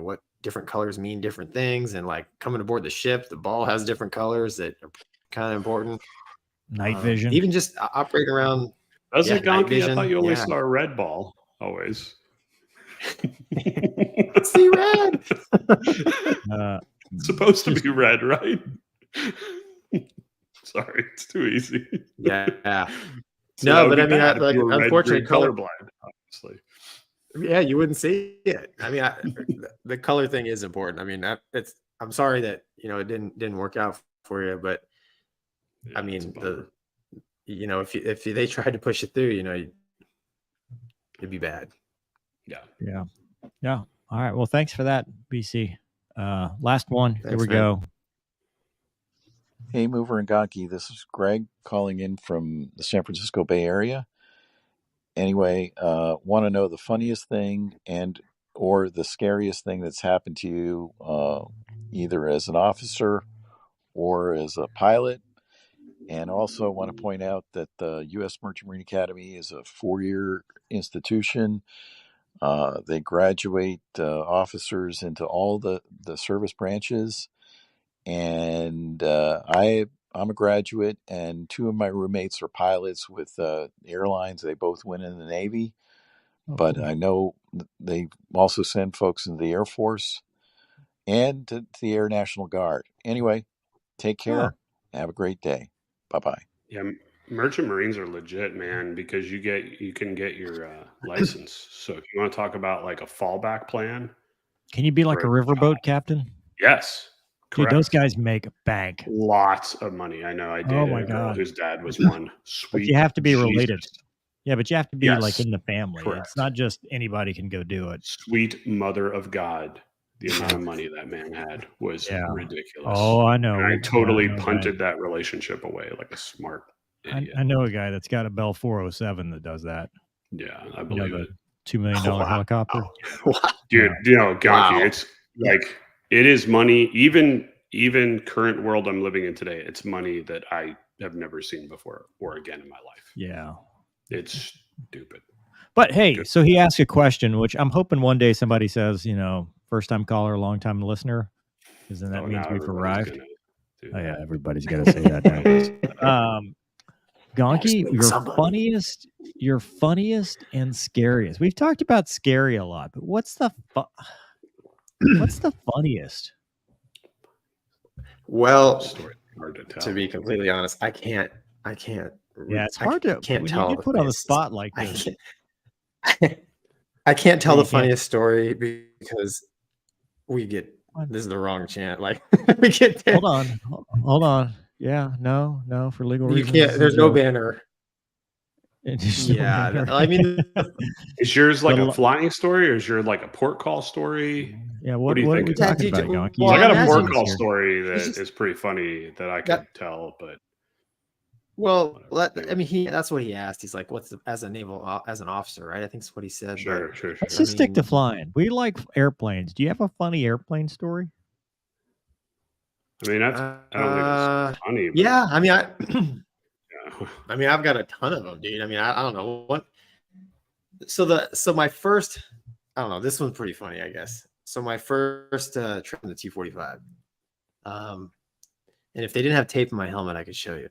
what different colors mean different things. And like coming aboard the ship, the ball has different colors that are kind of important. Night vision. Even just operating around. Does it, Gonky? vision, I thought you only saw a red ball always. See red. It's supposed to be red, right? Sorry, it's too easy. Yeah. So no, but I mean, bad if like, you were red, unfortunately, green, colorblind, obviously. Yeah, you wouldn't see it. I mean, the color thing is important. I mean, it's I'm sorry that it didn't work out for you, but Yeah, I it's a mean bummer. if they tried to push it through, it'd be bad. Yeah. Yeah. All right. Well, thanks for that, BC. Last one. Here Thanks, we man. go. Hey, Mover and Gonky, this is Greg calling in from the San Francisco Bay Area. Anyway, want to know the funniest thing or the scariest thing that's happened to you, either as an officer or as a pilot. And also want to point out that the U.S. Merchant Marine Academy is a 4-year institution. They graduate officers into all the service branches. And I'm a graduate, and 2 of my roommates are pilots with airlines. They both went in the Navy, but cool. I know they also send folks into the Air Force and to the Air National Guard. Anyway, take care. Have a great day. Bye-bye. Yeah, merchant marines are legit, man, because you can get your license. So if you want to talk about like a fallback plan, Can you be like a great riverboat job. captain? Yes, Dude, those correct. guys make bank. Lots of money. I know. I Oh dated my a girl God. whose dad was one. Sweet, But you have to be related. Jesus. Yeah, but you have to be like Yes, in the family. correct. It's not just anybody can go do it. Sweet mother of God. The amount of money that man had was Yeah. ridiculous. Oh, I know. And I totally know punted that relationship away like a smart idiot. I know a guy that's got a Bell 407 that does that. Yeah, I believe it. $2 million helicopter. Dude, Gonky, Wow. it's like it is money. Even current world I'm living in today, it's money that I have never seen before or again in my life. Yeah. It's stupid. But hey, so he asked a question, which I'm hoping one day somebody says, first time caller, long time listener, because then that means we've arrived. Oh yeah, everybody's got to say that now. Gonky, your funniest and scariest. We've talked about scary a lot, but what's the funniest? Well, hard to tell. to be completely honest, I can't. Yeah, it's hard to can't when tell. you get put on the spot like this. I can't tell You the funniest story because we get this is the wrong chant. Like we get Hold on. Yeah, no, for legal you reasons. can't. There's no banner. Yeah, I mean, is yours like a flying story or is yours like a port call story? Yeah, what do you think? Are we talking about, Gonky? Well, I got a port call story that is pretty funny that I could tell, but that's what he asked. He's like, "What's as an officer, right?" I think that's what he said. Sure. Let's just stick to flying. We like airplanes. Do you have a funny airplane story? I mean, I don't think it's funny. Yeah, I mean, I've got a ton of them, dude. I mean, I don't know what. So my first, I don't know. This one's pretty funny, I guess. So my first trip in the T-45, and if they didn't have tape in my helmet, I could show you.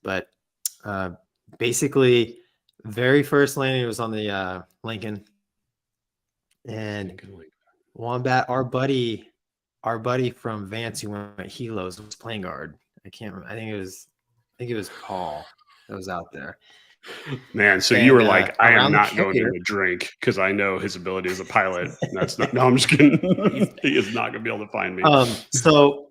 But basically, very first landing was on the Lincoln, and Wombat, our buddy from Vance who went helos was playing guard. I can't remember. I think it was Paul that was out there. Man, so you were like, I am not going to drink because I know his ability as a pilot. That's not. No, I'm just kidding. He is not going to be able to find me. So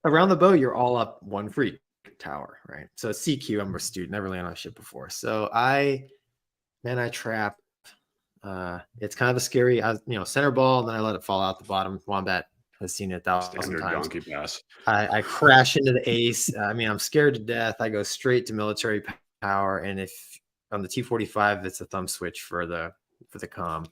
around the boat, you're all up one free tower, right? So CQ, I'm a student, never landed on a ship before. So I trap. It's kind of a scary, center ball, and then I let it fall out the bottom. Wombat has seen it 1,000 times. Gonky pass. I crash into the ace. I mean, I'm scared to death. I go straight to military power, and if on the T-45, it's a thumb switch for the comm.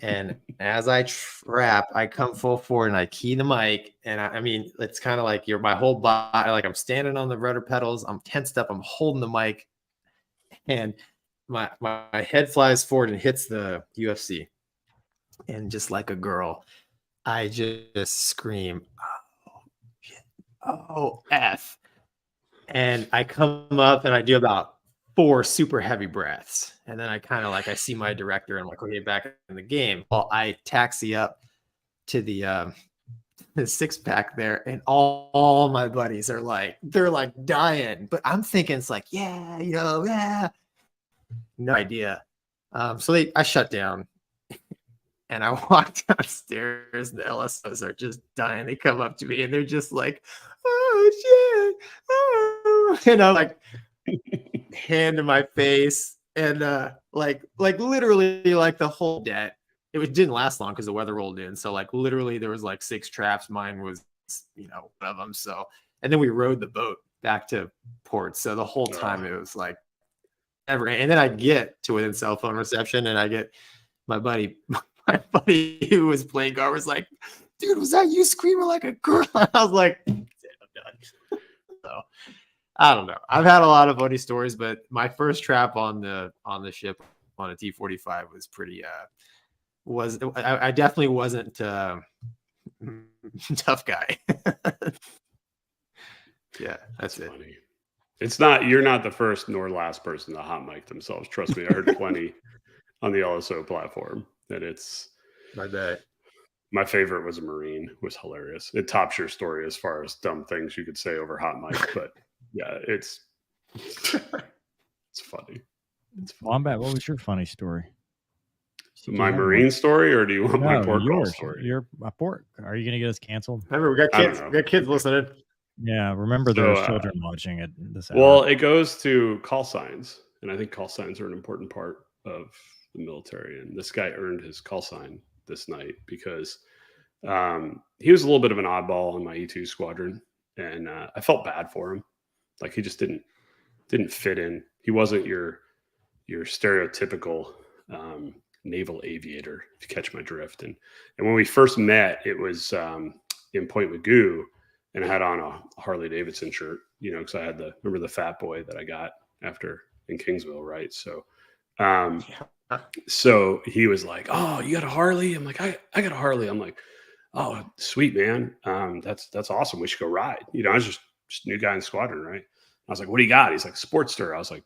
And as I trap, I come full forward and I key the mic. And I mean, it's kind of like my whole body, like I'm standing on the rudder pedals. I'm tensed up. I'm holding the mic, and my head flies forward and hits the UFC. And just like a girl, I just scream, "Oh shit! Oh F!" And I come up and I do about 4 super heavy breaths. And then I kind of I see my director and I'm like, okay, back in the game. Well, I taxi up to the 6-pack there, and all my buddies are they're dying. But I'm thinking it's like, yeah. No idea. So I shut down. And I walk downstairs, and the LSOs are just dying. They come up to me and they're just like, "Oh shit!" Oh. And I'm like, hand to my face, and like literally like the whole day. It didn't last long because the weather rolled in. So like literally there was like 6 traps. Mine was, one of them. So, and then we rowed the boat back to port. So the whole time it was like ever. And then I get to within cell phone reception, and I get my buddy who was playing guard was like, "Dude, was that you screaming like a girl?" I was like, "I'm done." So I don't know. I've had a lot of funny stories, but my first trap on the ship on a T-45 was pretty I definitely wasn't tough guy. Yeah, that's it. Funny. You're not the first nor last person to hot mic themselves. Trust me, I heard plenty on the LSO platform. And it's my favorite was a Marine. It was hilarious. It tops your story as far as dumb things you could say over hot mic, but yeah, it's funny. Wombat, what was your funny story? My Marine story, or do you want my pork call story? Your pork. Are you going to get us canceled? Remember, we got kids. We got kids listening. Yeah, remember there's children watching it this hour. Well, it goes to call signs, and I think call signs are an important part of the military. And this guy earned his call sign this night because he was a little bit of an oddball on my E2 squadron, and I felt bad for him. Like he just didn't fit in. He wasn't your stereotypical naval aviator, if you catch my drift. And when we first met, it was in Point Magoo, and I had on a Harley Davidson shirt, because I had remember the fat boy that I got after in Kingsville, right? So so he was like, "Oh, you got a Harley?" I'm like, I got a Harley. I'm like, "Oh, sweet, man. That's awesome. We should go ride." I was just a new guy in the squadron, right? I was like, "What do you got?" He's like, "Sportster." I was like,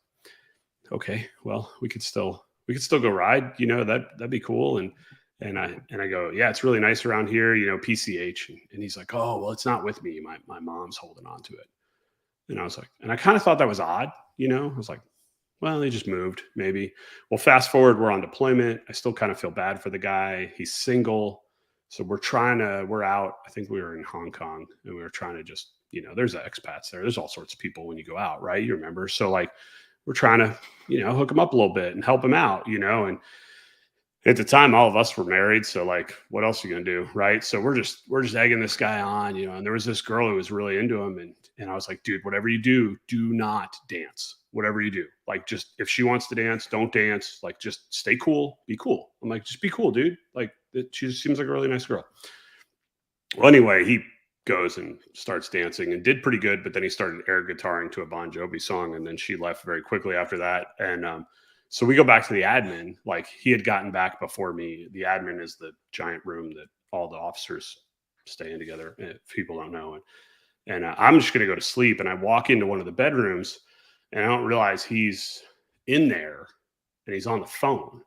"Okay, well, we could still go ride, that'd be cool." And I go, "Yeah, it's really nice around here, PCH." And he's like, "Oh, well, it's not with me. My mom's holding on to it." And I was like, and I kind of thought that was odd, I was like, well, they just moved, maybe. Well, fast forward, we're on deployment. I still kind of feel bad for the guy. He's single. So we're out. I think we were in Hong Kong, and we were trying to just, there's expats there. There's all sorts of people when you go out, right? You remember? So like, we're trying to, hook him up a little bit and help him out, and at the time, all of us were married. So like, what else are you going to do? Right. So we're just egging this guy on, and there was this girl who was really into him. And I was like, "Dude, whatever you do not dance. Whatever you do, like, just, if she wants to dance, don't dance. Like, just stay cool, be cool." I'm like, "Just be cool, dude. Like, she just seems like a really nice girl." Well, anyway, he goes and starts dancing and did pretty good, but then he started air guitaring to a Bon Jovi song, and then she left very quickly after that. And so we go back to the admin. Like, he had gotten back before me. The admin is the giant room that all the officers stay in together, if people don't know. And I'm just going to go to sleep. And I walk into one of the bedrooms, and I don't realize he's in there, and he's on the phone.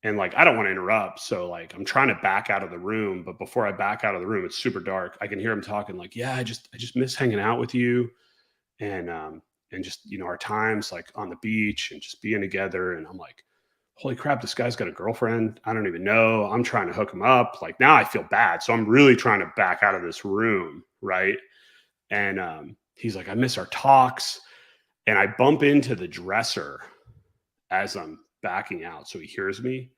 And like, I don't want to interrupt. So like, I'm trying to back out of the room, but before I back out of the room, it's super dark. I can hear him talking like, "Yeah, I just miss hanging out with you. And just, our times like on the beach and just being together." And I'm like, holy crap, this guy's got a girlfriend. I don't even know. I'm trying to hook him up. Like, now I feel bad. So I'm really trying to back out of this room. Right. And he's like, "I miss our talks." And I bump into the dresser as I'm backing out. So he hears me,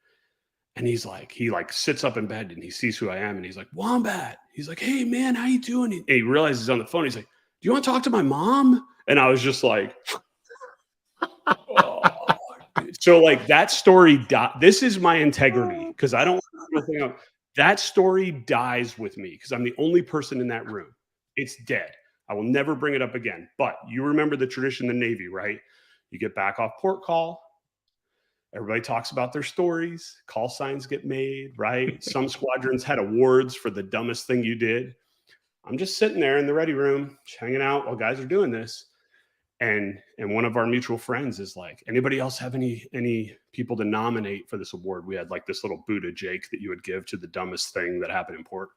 and he sits up in bed, and he sees who I am, and he's like, "Wombat." He's like, "Hey man, how you doing?" And he realizes he's on the phone. He's like, "Do you want to talk to my mom?" And I was just like, oh. So like, that story, this is my integrity, because I don't want anything else. That story dies with me because I'm the only person in that room. It's dead. I will never bring it up again. But you remember the tradition in the Navy, right? You get back off port call. Everybody talks about their stories. Call signs get made, right? Some squadrons had awards for the dumbest thing you did. I'm just sitting there in the ready room, just hanging out while guys are doing this. And one of our mutual friends is like, "Anybody else have any people to nominate for this award?" We had like this little Buddha Jake that you would give to the dumbest thing that happened in port.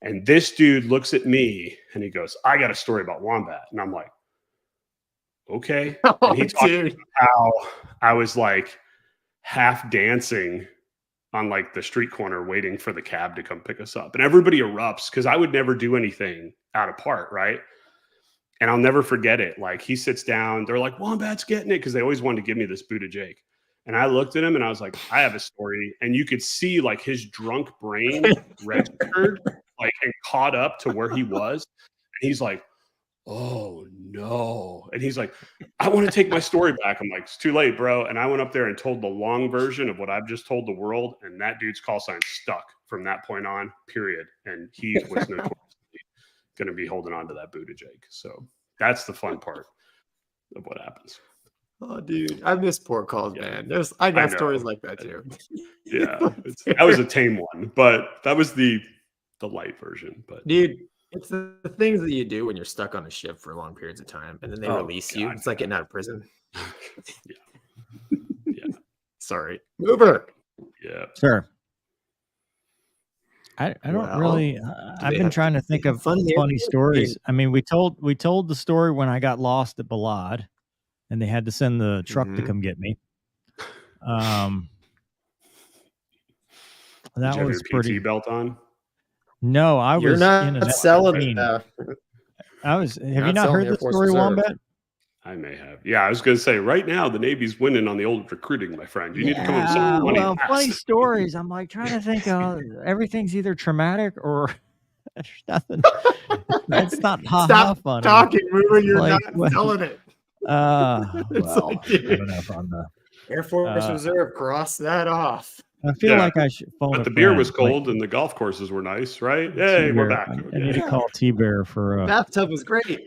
And this dude looks at me and he goes, "I got a story about Wombat." And I'm like, "Okay." And he talked about how I was like half dancing on like the street corner waiting for the cab to come pick us up. And everybody erupts because I would never do anything out of part, right? And I'll never forget it. Like he sits down, they're like, Wombat's getting it, because they always wanted to give me this boot of Jake. And I looked at him and I was like, I have a story. And you could see like his drunk brain registered, like, and caught up to where he was. And he's like, oh no. And he's like, I want to take my story back. I'm like, it's too late, bro. And I went up there and told the long version of what I've just told the world. And that dude's call sign stuck from that point on, period. And he was notoriously going to be holding on to that boot of Jake. So that's the fun part of what happens. Oh, dude, I miss port calls, man. I got stories like that too. Yeah, that was a tame one, but that was the light version. But dude, it's the things that you do when you're stuck on a ship for long periods of time, and then they release you. It's like getting out of prison. Yeah. Sorry, Uber. Yeah, sure. I don't really. I've been trying to think of funny stories. I mean, we told the story when I got lost at Balad, and they had to send the truck to come get me. That Did you was have your pretty. PT belt on? No, I You're was not in an selling it. I was. Have you not heard the story, Wombat? I may have. Yeah, I was going to say right now the Navy's winning on the old recruiting, my friend. You need to come up with some money. Well, funny stories. I'm like trying to think of everything's either traumatic or there's nothing. It's not Stop funny. talking, Ruben. You're Like, not selling it. Well, like, I don't know if I'm the Air Force Reserve. Cross that off. I feel like I should phone. But a the beer friend, was cold like, and the golf courses were nice, right? Hey, we're back. I need to call T-Bear for. Bathtub was great.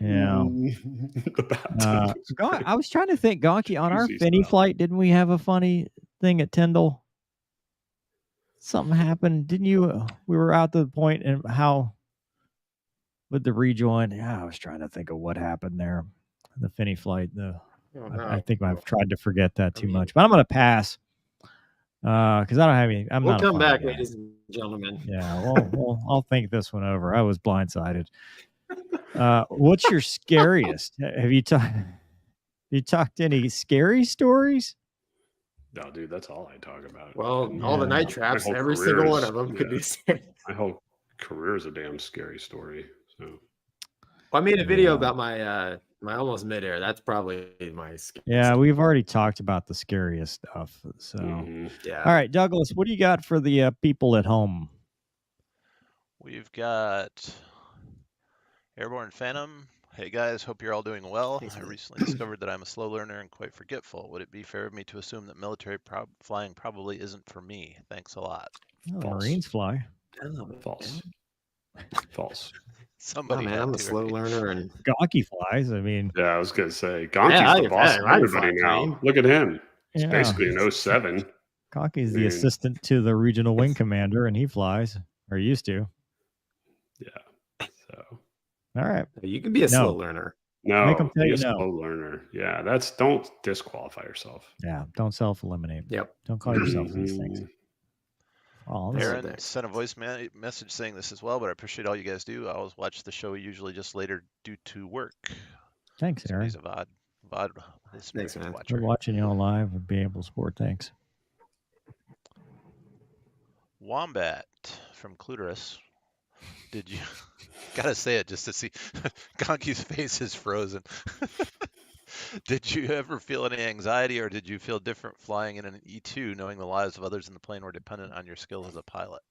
Yeah. The bathtub was great. I was trying to think, Gonky, on our Easy Finney stuff. flight, didn't we have a funny thing at Tyndall? Something happened, didn't you? We were out to the point and how with the rejoin. Yeah, I was trying to think of what happened there. The Finney flight. I think I've tried to forget that too much, but I'm going to pass because I don't have any. We'll come back, ladies and gentlemen. Yeah, well, I'll think this one over. I was blindsided. What's your scariest? Have you talked any scary stories? No, dude, that's all I talk about. Well, all the night traps, every single one of them could be scary. My whole career is a damn scary story. So, I made a video about my my almost midair. That's probably my scariest. Yeah, we've already talked about the scariest stuff. So, yeah. All right, Douglas, what do you got for the people at home? We've got Airborne Phantom. Hey guys, hope you're all doing well. I recently discovered that I'm a slow learner and quite forgetful. Would it be fair of me to assume that military flying probably isn't for me? Thanks a lot. Marines fly. False. False. Somebody. Man, I'm a slow learner, and Gonky flies. I mean, yeah, I was gonna say Gonky's the boss of everybody now. Look at him. He's basically an 07. Gonky's the assistant to the regional wing commander, and he flies, or used to. Yeah. So. All right. You can be a slow learner. No, Make them tell be you a no. slow learner. Yeah, don't disqualify yourself. Yeah, don't self-eliminate. Yep. Don't call yourself these things. Oh, Aaron sent a voice message saying this as well, but I appreciate all you guys do. I always watch the show usually just later due to work. Thanks, Aaron. He's a VOD. Thanks, man. We're watching you all live and be able to support. Thanks. Wombat from Cluterus. Did you gotta say it just to see Gonky's face is frozen. Did you ever feel any anxiety or did you feel different flying in an E2 knowing the lives of others in the plane were dependent on your skill as a pilot?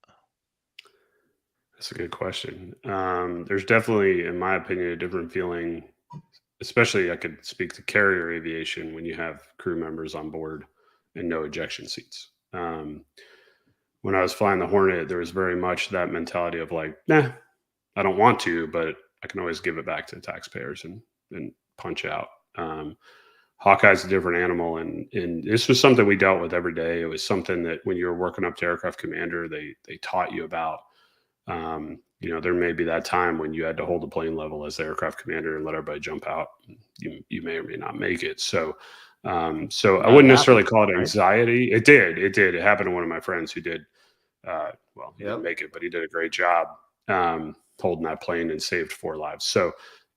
That's a good question. There's definitely, in my opinion, a different feeling, especially I could speak to carrier aviation when you have crew members on board and no ejection seats. When I was flying the Hornet, there was very much that mentality of like, nah, I don't want to, but I can always give it back to the taxpayers and punch out. Hawkeye's a different animal, and this was something we dealt with every day. It was something that when you were working up to aircraft commander, they taught you about. There may be that time when you had to hold the plane level as the aircraft commander and let everybody jump out. You may or may not make it. So I wouldn't necessarily call it anxiety. Right? It did. It happened to one of my friends who did. He didn't make it, but he did a great job holding that plane and saved 4 lives. So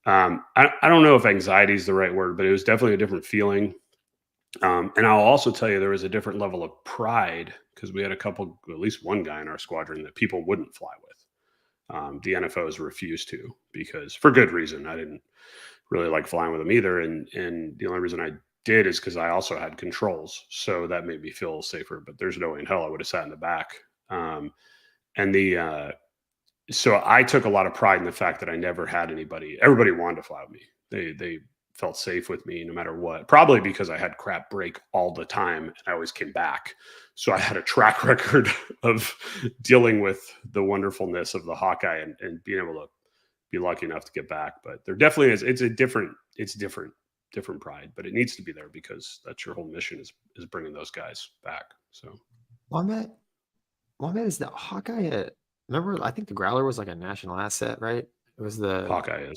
I don't know if anxiety is the right word, but it was definitely a different feeling. And I'll also tell you there was a different level of pride because we had at least one guy in our squadron that people wouldn't fly with. The NFOs refused to, because for good reason. I didn't really like flying with them either. And the only reason I did is because I also had controls. So that made me feel safer, but there's no way in hell I would have sat in the back. So I took a lot of pride in the fact that I never had everybody wanted to fly with me. They felt safe with me no matter what, probably because I had crap break all the time and I always came back. So I had a track record of dealing with the wonderfulness of the Hawkeye and being able to be lucky enough to get back. But there definitely is, it's different pride, but it needs to be there because that's your whole mission is bringing those guys back. So Wombat is the Hawkeye. Remember, I think the Growler was like a national asset, right? It was the Hawkeye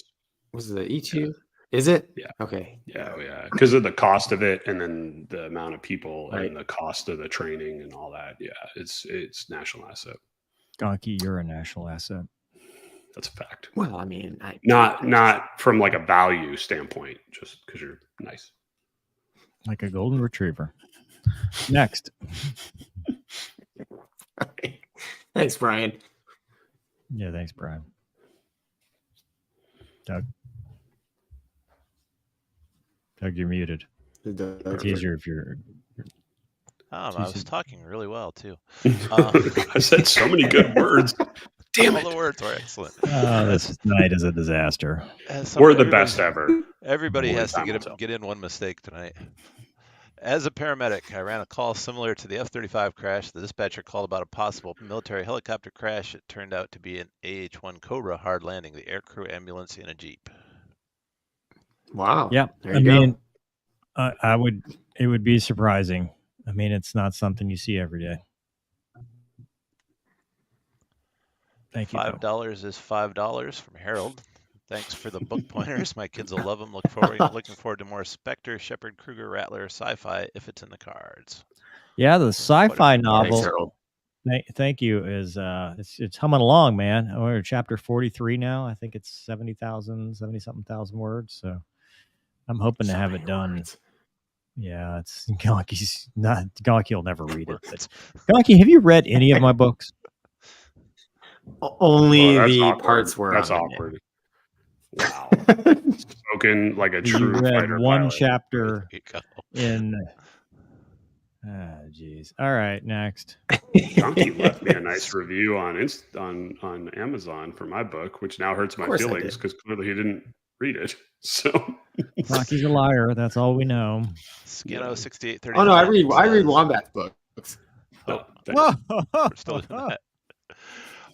was the E2. Is it? Yeah. Okay. Yeah. Because of the cost of it, and then the amount of people, Right. and the cost of the training and all that. Yeah, it's national asset. Gonky, you're a national asset. That's a fact. Well, I mean, Not from like a value standpoint, just because you're nice. Like a golden retriever. Next. Thanks, Brian. Yeah, thanks, Brian. Doug, you're muted. It's easier if you're. I was talking really well too. I said so many good words. Damn it! All the words were excellent. This night is a disaster. We're the best ever. Everybody has to get in one mistake tonight. As a paramedic, I ran a call similar to the F-35 crash. The dispatcher called about a possible military helicopter crash. It turned out to be an AH-1 Cobra hard landing the aircrew ambulance in a Jeep. Wow. Yeah, There you go. It would be surprising. I mean, it's not something you see every day. Thank you. $5 is $5 from Harold. Thanks for the book pointers. My kids will love them. Looking forward to more Spectre, Shepard, Kruger, Rattler, sci-fi if it's in the cards. Yeah, the sci-fi novel. Thanks, thank you. Is it's humming along, man. We're at chapter 43 now. I think it's 70,000 something words. So I'm hoping to have it done. Yeah, it's Gonky will never read it. But Gonky, have you read any of my books? Only the awkward. parts where that's I'm awkward. Wow. Spoken like a You true read fighter one pilot. chapter in. Jeez. All right, next. Gonky left me a nice review on Amazon for my book, which now hurts my feelings because clearly he didn't read it. So Gonky's a liar. That's all we know. Skino 6830. Oh no, I read Wombat's books. Oh, We're still doing that.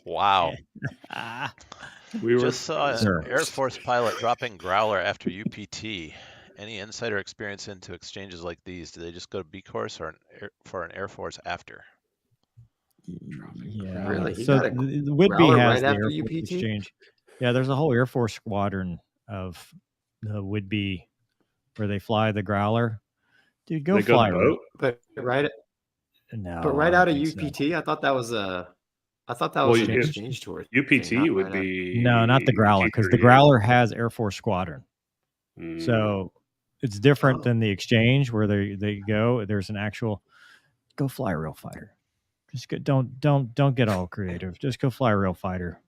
Wow. We just saw an Air Force pilot dropping Growler after UPT. Any insider experience into exchanges like these? Do they just go to B course or for an Air Force after? Yeah, Really? So the Whitby has right the after Air Force UPT? exchange. Yeah, there's a whole Air Force squadron of the Whitby where they fly the Growler. Dude, go fly it. But right No, out of UPT, I thought that was an exchange tour. UPT would be no, not the Growler, because the Growler has Air Force squadron. So it's different than the exchange where they go. There's an actual go fly a real fighter. Just don't get all creative. Just go fly a real fighter.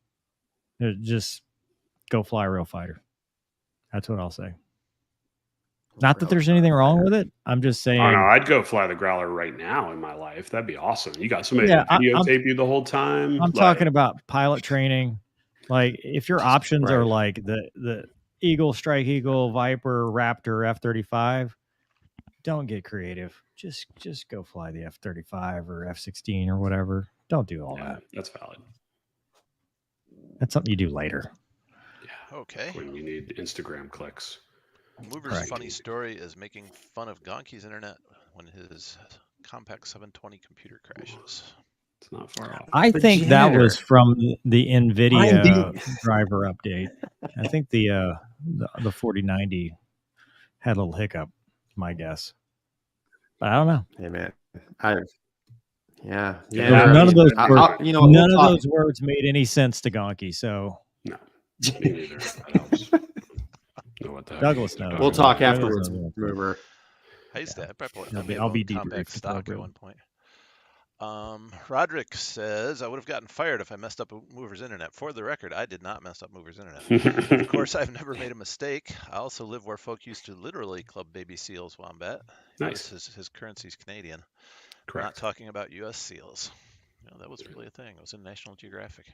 Just go fly a real fighter. That's what I'll say. Not that there's anything wrong with it. I'm just saying. Oh no, I'd go fly the Growler right now in my life. That'd be awesome. You got somebody to videotape you the whole time. I'm talking about pilot training. Like if your options are like the Eagle, Strike Eagle, Viper, Raptor, F-35, don't get creative. Just go fly the F-35 or F-16 or whatever. Don't do all that. That's valid. That's something you do later. Yeah. Okay. When you need Instagram clicks. Mover's funny story is making fun of Gonky's internet when his Compact 720 computer crashes. It's not far off. I think that was from the NVIDIA driver update. I think the 4090 had a little hiccup, my guess. But I don't know. Hey man, None of those words, none of those words made any sense to Gonky. So no, me neither. That helps. Know what the heck Douglas knows. We'll talk afterwards, Mover. I used to. I'll be Compact debriefed stock at one point. Roderick says, I would have gotten fired if I messed up Mover's internet. For the record, I did not mess up Mover's internet. Of course, I've never made a mistake. I also live where folk used to literally club baby seals, Wombat. Nice. Notice his currency's Canadian. Correct. Not talking about U.S. seals. No, that was really a thing. It was in National Geographic.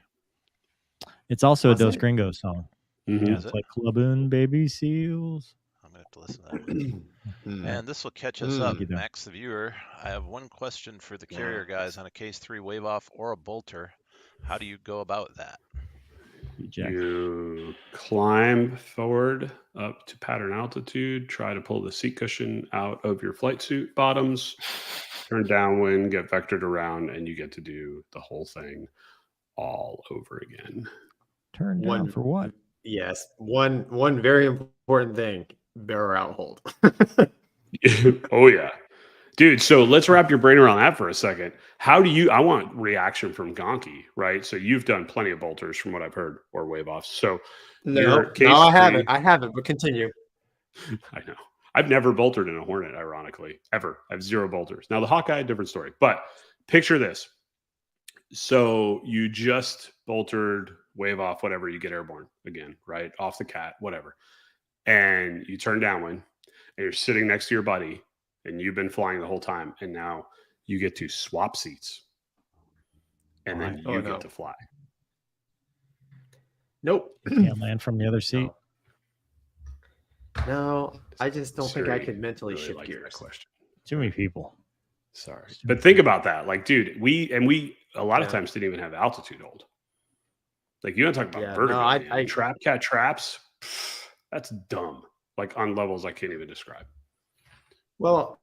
It's also Was a Dos it? Gringos song. Mhm. Yeah, Is it's it? like clubbing baby seals. I'm going to have to listen to that one. Hmm. And this will catch us up. Either. Max the viewer, I have one question for the carrier guys on a case 3 wave off or a bolter. How do you go about that? Jack. You climb forward up to pattern altitude, try to pull the seat cushion out of your flight suit bottoms, turn downwind, get vectored around, and you get to do the whole thing all over again. Turn down One for what? Yes, one very important thing: barrel out hold. Oh yeah, dude. So let's wrap your brain around that for a second. How do you? I want reaction from Gonky, right? So you've done plenty of bolters, from what I've heard, or wave offs. So your case I three- haven't. I haven't. But continue. I know. I've never boltered in a Hornet, ironically, ever. I have 0 bolters. Now the Hawkeye, different story. But picture this. So you just boltered, wave off, whatever, you get airborne again, right? Off the cat, whatever. And you turn downwind and you're sitting next to your buddy and you've been flying the whole time. And now you get to swap seats. And then Oh, you no. get to fly. Nope. You can't land from the other seat. No, I just don't think I Siri could mentally really shift liked that gears. question. Too many people. Sorry. But think about that. Like, dude, we a lot of Yeah. times didn't even have altitude hold. Like, you don't talk about Yeah, vertigo. no, I- man. Trap cat traps, that's dumb. Like on levels I can't even describe. Well,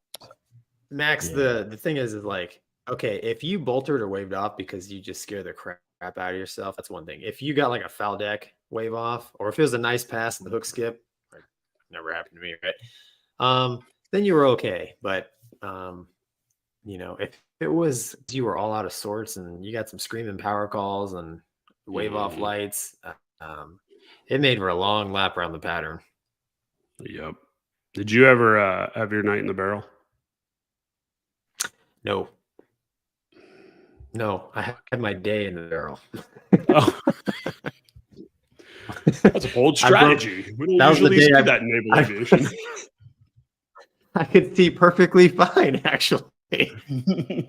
Max, Yeah. the thing is like, okay, if you bolted or waved off because you just scare the crap out of yourself, that's one thing. If you got like a foul deck wave off, or if it was a nice pass and the hook skip, like, never happened to me, right? Then you were okay. But you know, if it was you were all out of sorts and you got some screaming power calls and wave off lights, it made for a long lap around the pattern. Yep. Did you ever have your night in the barrel? No, I had my day in the barrel. Oh. That's a bold I broke- strategy. We don't that was the usually day see I- that in naval I- aviation. I could see perfectly fine, actually.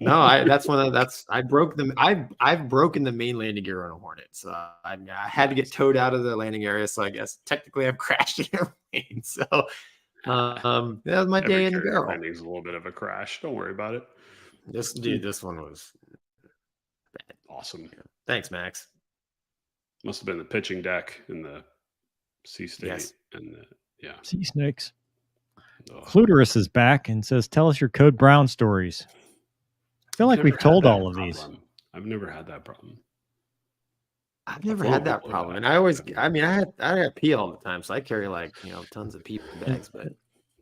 No, I've broken the main landing gear on a Hornet, so I had to get towed out of the landing area. So I guess technically I've crashed an airplane. So that was my Every day in the carrier barrel. landing's a little bit of a crash. Don't worry about it. This one was Awesome. thanks, Max. Must have been the pitching deck in the sea state. Yes. And yeah. Sea snakes. Ugh. Cluterus is back and says, "Tell us your Code Brown stories." I feel like I've we've never told had that all of these. problem. I've never had that problem. I've never flown had that people problem, that. and I had pee all the time, so I carry like tons of pee bags. But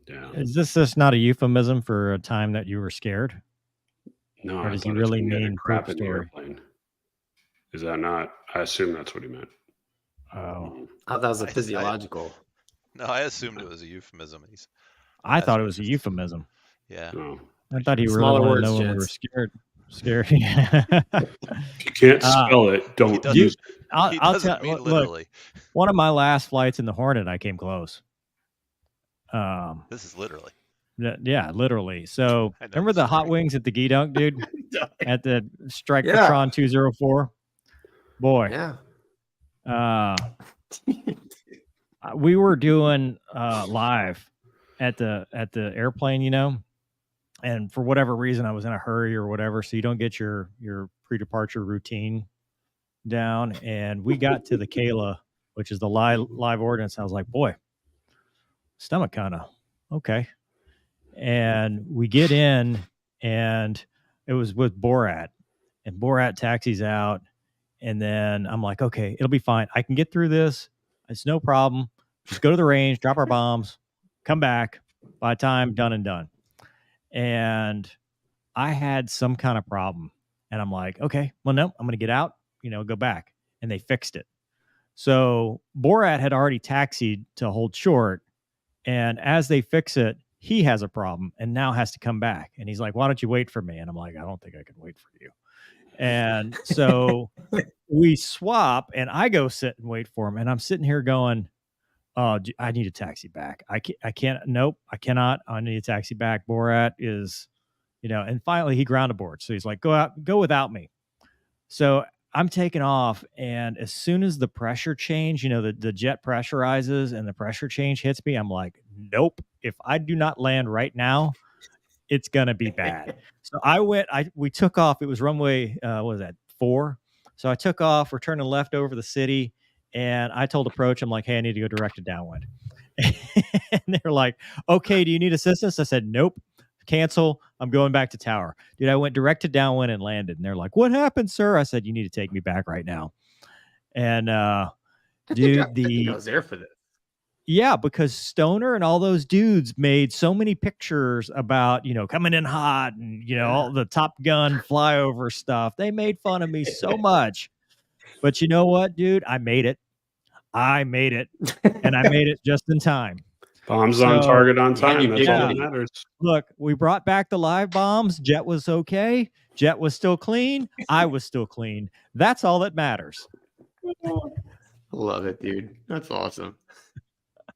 Yeah. Is this just not a euphemism for a time that you were scared? No, Or I does he thought really it's when you had mean crap poop in the story? airplane. Is that not? I assume that's what he meant. Oh, I thought that was a I- physiological. No, I assumed it was a euphemism. I thought it That's was a just- euphemism. Yeah. No. I thought he really Smaller wanted to words, know when we were gents. scared. Scared. If you can't spell it, don't doesn't- use it. He I'll doesn't tell. mean Look, literally. one of my last flights in the Hornet, I came close. This is literally. Yeah, literally. So I know remember the the hot story. wings at the Gedunk, dude, at the Strike Yeah. Patron 204. Boy, Yeah. we were doing live at the airplane, and for whatever reason I was in a hurry or whatever, so you don't get your pre-departure routine down, and we got to the Kayla, which is the live ordnance. I was like, boy, stomach kind of okay. And we get in, and it was with Borat, and Borat taxis out, and then I'm like, okay, it'll be fine. I can get through this. It's no problem. Just go to the range, drop our bombs, come back. By the time done and done. And I had some kind of problem, and I'm like, okay, well, no, I'm going to get out, go back. And they fixed it. So Borat had already taxied to hold short. And as they fix it, he has a problem and now has to come back. And he's like, why don't you wait for me? And I'm like, I don't think I can wait for you. And so we swap and I go sit and wait for him. And I'm sitting here going, oh, I need a taxi back. I can't. Nope, I cannot. I need a taxi back. Borat is, and finally he grounded board. So he's like, go without me. So I'm taking off. And as soon as the pressure change, the jet pressurizes and the pressure change hits me, I'm like, nope. If I do not land right now, it's going to be bad. So we took off. It was runway, what was that, 4? So I took off. We're turning left over the city. And I told approach, I'm like, hey, I need to go directed downwind. And they're like, okay, do you need assistance? I said, nope, cancel. I'm going back to tower. Dude, I went directed downwind and landed. And they're like, what happened, sir? I said, you need to take me back right now. And dude, I was there for this. Yeah, because Stoner and all those dudes made so many pictures about, coming in hot and, all the Top Gun flyover stuff. They made fun of me so much. But you know what, dude? I made it. And I made it just in time. Bombs on target on time. That's all that matters. Look, we brought back the live bombs. Jet was okay. Jet was still clean. I was still clean. That's all that matters. Love it, dude. That's awesome.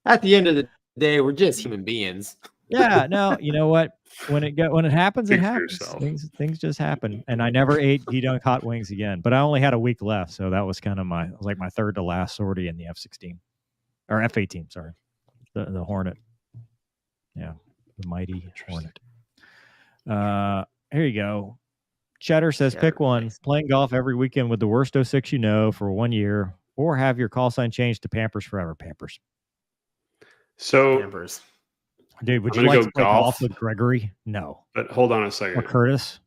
At the end of the day, we're just human beings. Yeah, no, you know what? When it happens, it happens. Things just happen. And I never ate Gedunk hot wings again. But I only had a week left, so that was kind of my third to last sortie in the F-16 or F-18. Sorry, the Hornet. Yeah, the mighty Hornet. Here you go. Cheddar says, pick one. Nice. Playing golf every weekend with the worst 06 for 1 year, or have your call sign changed to Pampers forever. Pampers. So, Pampers. Dude, would you like to play golf with Gregory? No. But hold on a second. Or Curtis?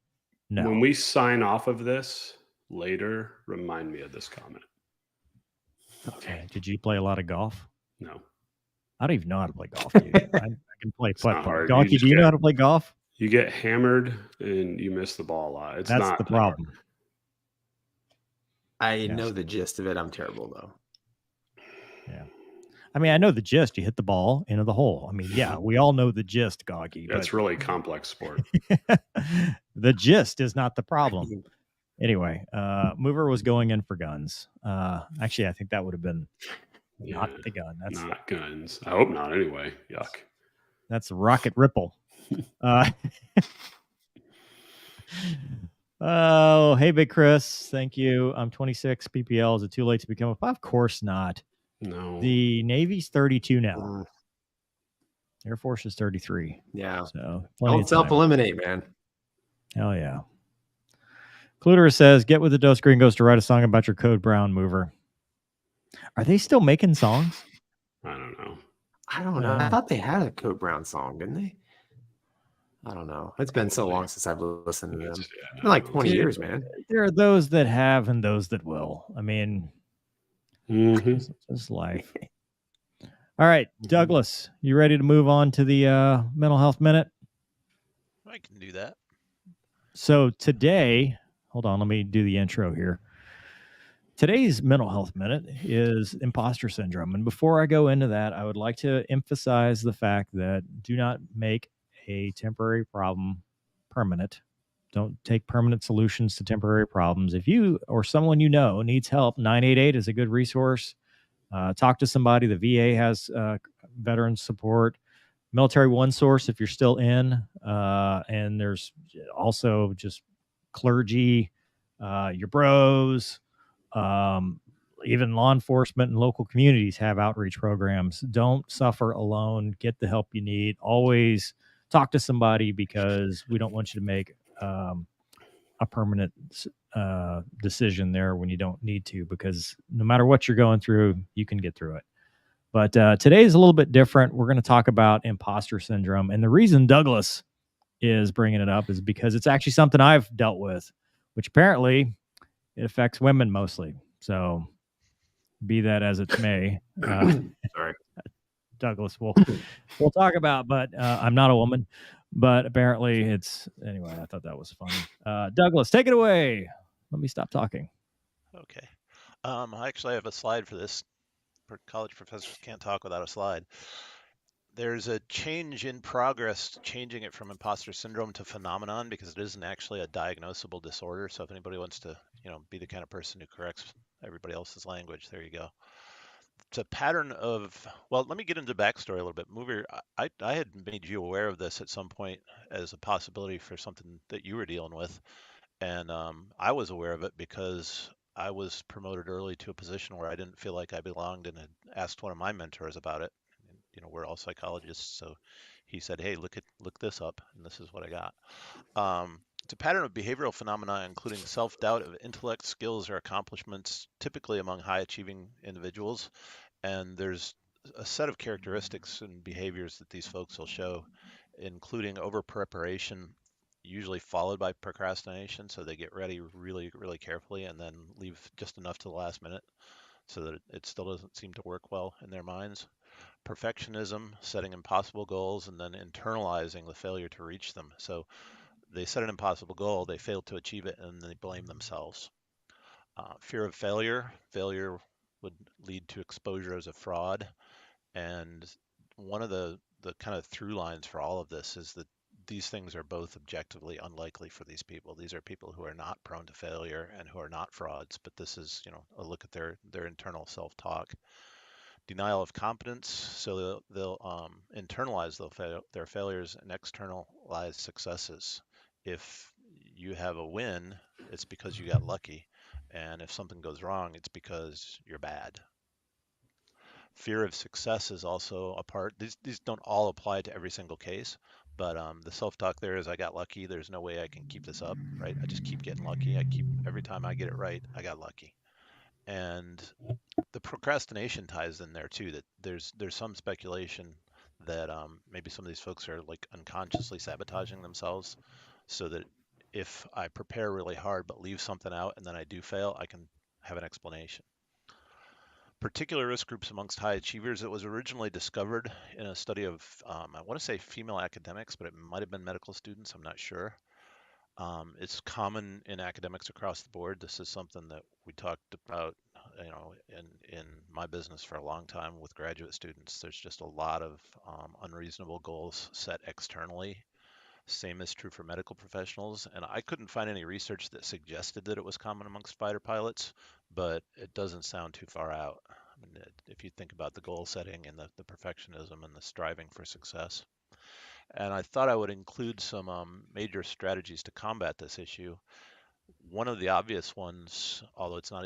No. When we sign off of this later, remind me of this comment. Okay. Did you play a lot of golf? No. I don't even know how to play golf, dude. I can play putt. Gonky, do you know how to play golf? You get hammered and you miss the ball a lot. That's the problem. I know the gist of it. I'm terrible, though. Yeah. I mean, I know the gist. You hit the ball into the hole. I mean, yeah, we all know the gist, Gonky. That's really complex sport. The gist is not the problem. Anyway, Mover was going in for guns. Actually, I think that would have been not the gun. That's not guns. I hope not anyway. Yuck. That's Rocket Ripple. Oh, hey, Big Chris. Thank you. I'm 26 PPL. Is it too late to become a... Of course not. No. The Navy's 32 now. Air Force is 33. Yeah. So don't self-eliminate, man. Hell yeah. Cluter says, get with the Dose Green Ghost to write a song about your Code Brown mover. Are they still making songs? I don't know. I thought they had a Code Brown song, didn't they? I don't know. It's been so long since I've listened to them. It's been like 20 years, man. There are those that have and those that will. I mean, it's just life. All right, Douglas, you ready to move on to the mental health minute? I can do that. So today, hold on, let me do the intro here. Today's mental health minute is imposter syndrome. And before I go into that, I would like to emphasize the fact that do not make a temporary problem permanent. Don't take permanent solutions to temporary problems. If you or someone you know needs help, 988 is a good resource. Talk to somebody. The VA has veteran support. Military One Source, if you're still in. And there's also just clergy, your bros, even law enforcement and local communities have outreach programs. Don't suffer alone. Get the help you need. Always talk to somebody, because we don't want you to make a permanent decision there when you don't need to, because no matter what you're going through, you can get through it. But today is a little bit different. We're going to talk about imposter syndrome. And the reason Douglas is bringing it up is because it's actually something I've dealt with, which apparently it affects women mostly. So be that as it may. Sorry. Douglas, we'll talk about, but I'm not a woman. But apparently it's... Anyway, I thought that was funny. Douglas, take it away. Let me stop talking. Okay. I actually have a slide for this. College professors can't talk without a slide. there's a change in progress, changing it from imposter syndrome to phenomenon, because it isn't actually a diagnosable disorder. So if anybody wants to, be the kind of person who corrects everybody else's language, there you go. It's a pattern of, well, let me get into the backstory a little bit. Mover, I had made you aware of this at some point as a possibility for something that you were dealing with. And I was aware of it because I was promoted early to a position where I didn't feel like I belonged, and had asked one of my mentors about it. We're all psychologists, so he said, "Hey, look this up," and this is what I got. It's a pattern of behavioral phenomena, including self-doubt of intellect, skills, or accomplishments, typically among high-achieving individuals. And there's a set of characteristics and behaviors that these folks will show, including over-preparation, usually followed by procrastination. So they get ready really, really carefully and then leave just enough to the last minute so that it still doesn't seem to work well in their minds. Perfectionism, setting impossible goals and then internalizing the failure to reach them. So they set an impossible goal, they fail to achieve it, and they blame themselves. Fear of failure. Failure would lead to exposure as a fraud. And one of the kind of through lines for all of this is that these things are both objectively unlikely for these people. These are people who are not prone to failure and who are not frauds, but this is, a look at their internal self-talk. Denial of competence, so they'll internalize their failures and externalize successes. If you have a win, it's because you got lucky, and if something goes wrong, it's because you're bad. Fear of success is also a part. These don't all apply to every single case, but the self-talk there is, I got lucky, there's no way I can keep this up, right? I just keep getting lucky. Every time I get it right, I got lucky. And the procrastination ties in there too, that there's some speculation that maybe some of these folks are like unconsciously sabotaging themselves, so that if I prepare really hard but leave something out and then I do fail, I can have an explanation. Particular risk groups amongst high achievers. It was originally discovered in a study of, I want to say female academics, but it might have been medical students, I'm not sure. It's common in academics across the board. This is something that we talked about, in my business for a long time with graduate students. There's just a lot of unreasonable goals set externally. Same is true for medical professionals. And I couldn't find any research that suggested that it was common amongst fighter pilots, but it doesn't sound too far out. I mean, if you think about the goal setting and the perfectionism and the striving for success. And I thought I would include some major strategies to combat this issue. One of the obvious ones, although it's not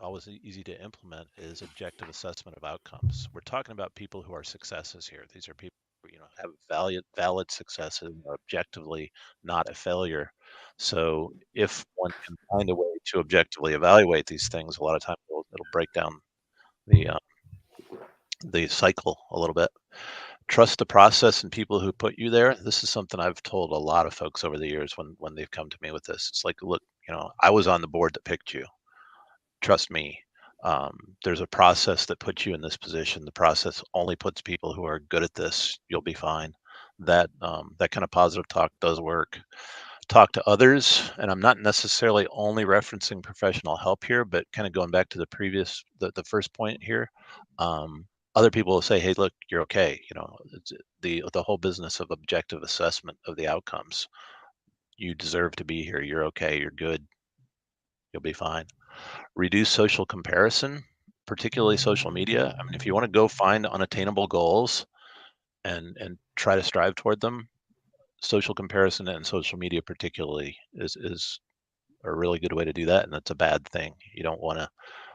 always easy to implement, is objective assessment of outcomes. We're talking about people who are successes here. These are people who, have valid successes, are objectively not a failure. So if one can find a way to objectively evaluate these things, a lot of times it'll break down the cycle a little bit. Trust the process and people who put you there. This is something I've told a lot of folks over the years when they've come to me with this. It's like, look, I was on the board that picked you. Trust me. There's a process that puts you in this position. The process only puts people who are good at this. You'll be fine. That kind of positive talk does work. Talk to others, and I'm not necessarily only referencing professional help here, but kind of going back to the first point here. Other people will say, hey, look, you're okay. It's the whole business of objective assessment of the outcomes. You deserve to be here. You're okay. You're good. You'll be fine. Reduce social comparison, particularly social media. I mean, if you want to go find unattainable goals and try to strive toward them, social comparison and social media particularly is a really good way to do that. And that's a bad thing. You don't want to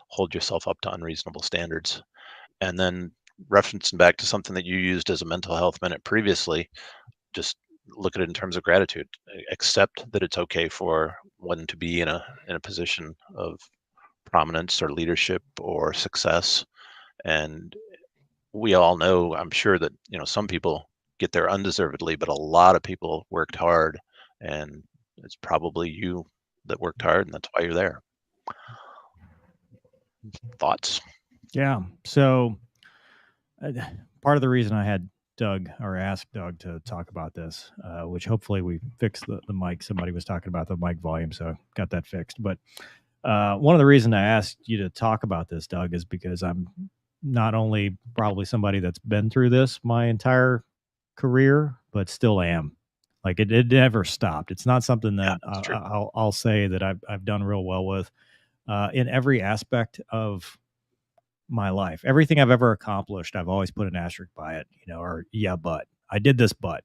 hold yourself up to unreasonable standards. And then referencing back to something that you used as a mental health minute previously, just look at it in terms of gratitude. Accept that it's okay for one to be in a position of prominence or leadership or success. And we all know, I'm sure, that some people get there undeservedly, but a lot of people worked hard, and it's probably you that worked hard, and that's why you're there. Thoughts? Yeah. So part of the reason I had Doug, or asked Doug, to talk about this, which hopefully we fixed the mic. Somebody was talking about the mic volume, so I got that fixed. But one of the reasons I asked you to talk about this, Doug, is because I'm not only probably somebody that's been through this my entire career, but still am. Like it never stopped. It's not something that I'll say that I've done real well with in every aspect of my life. Everything I've ever accomplished, I've always put an asterisk by it, or yeah, but I did this, but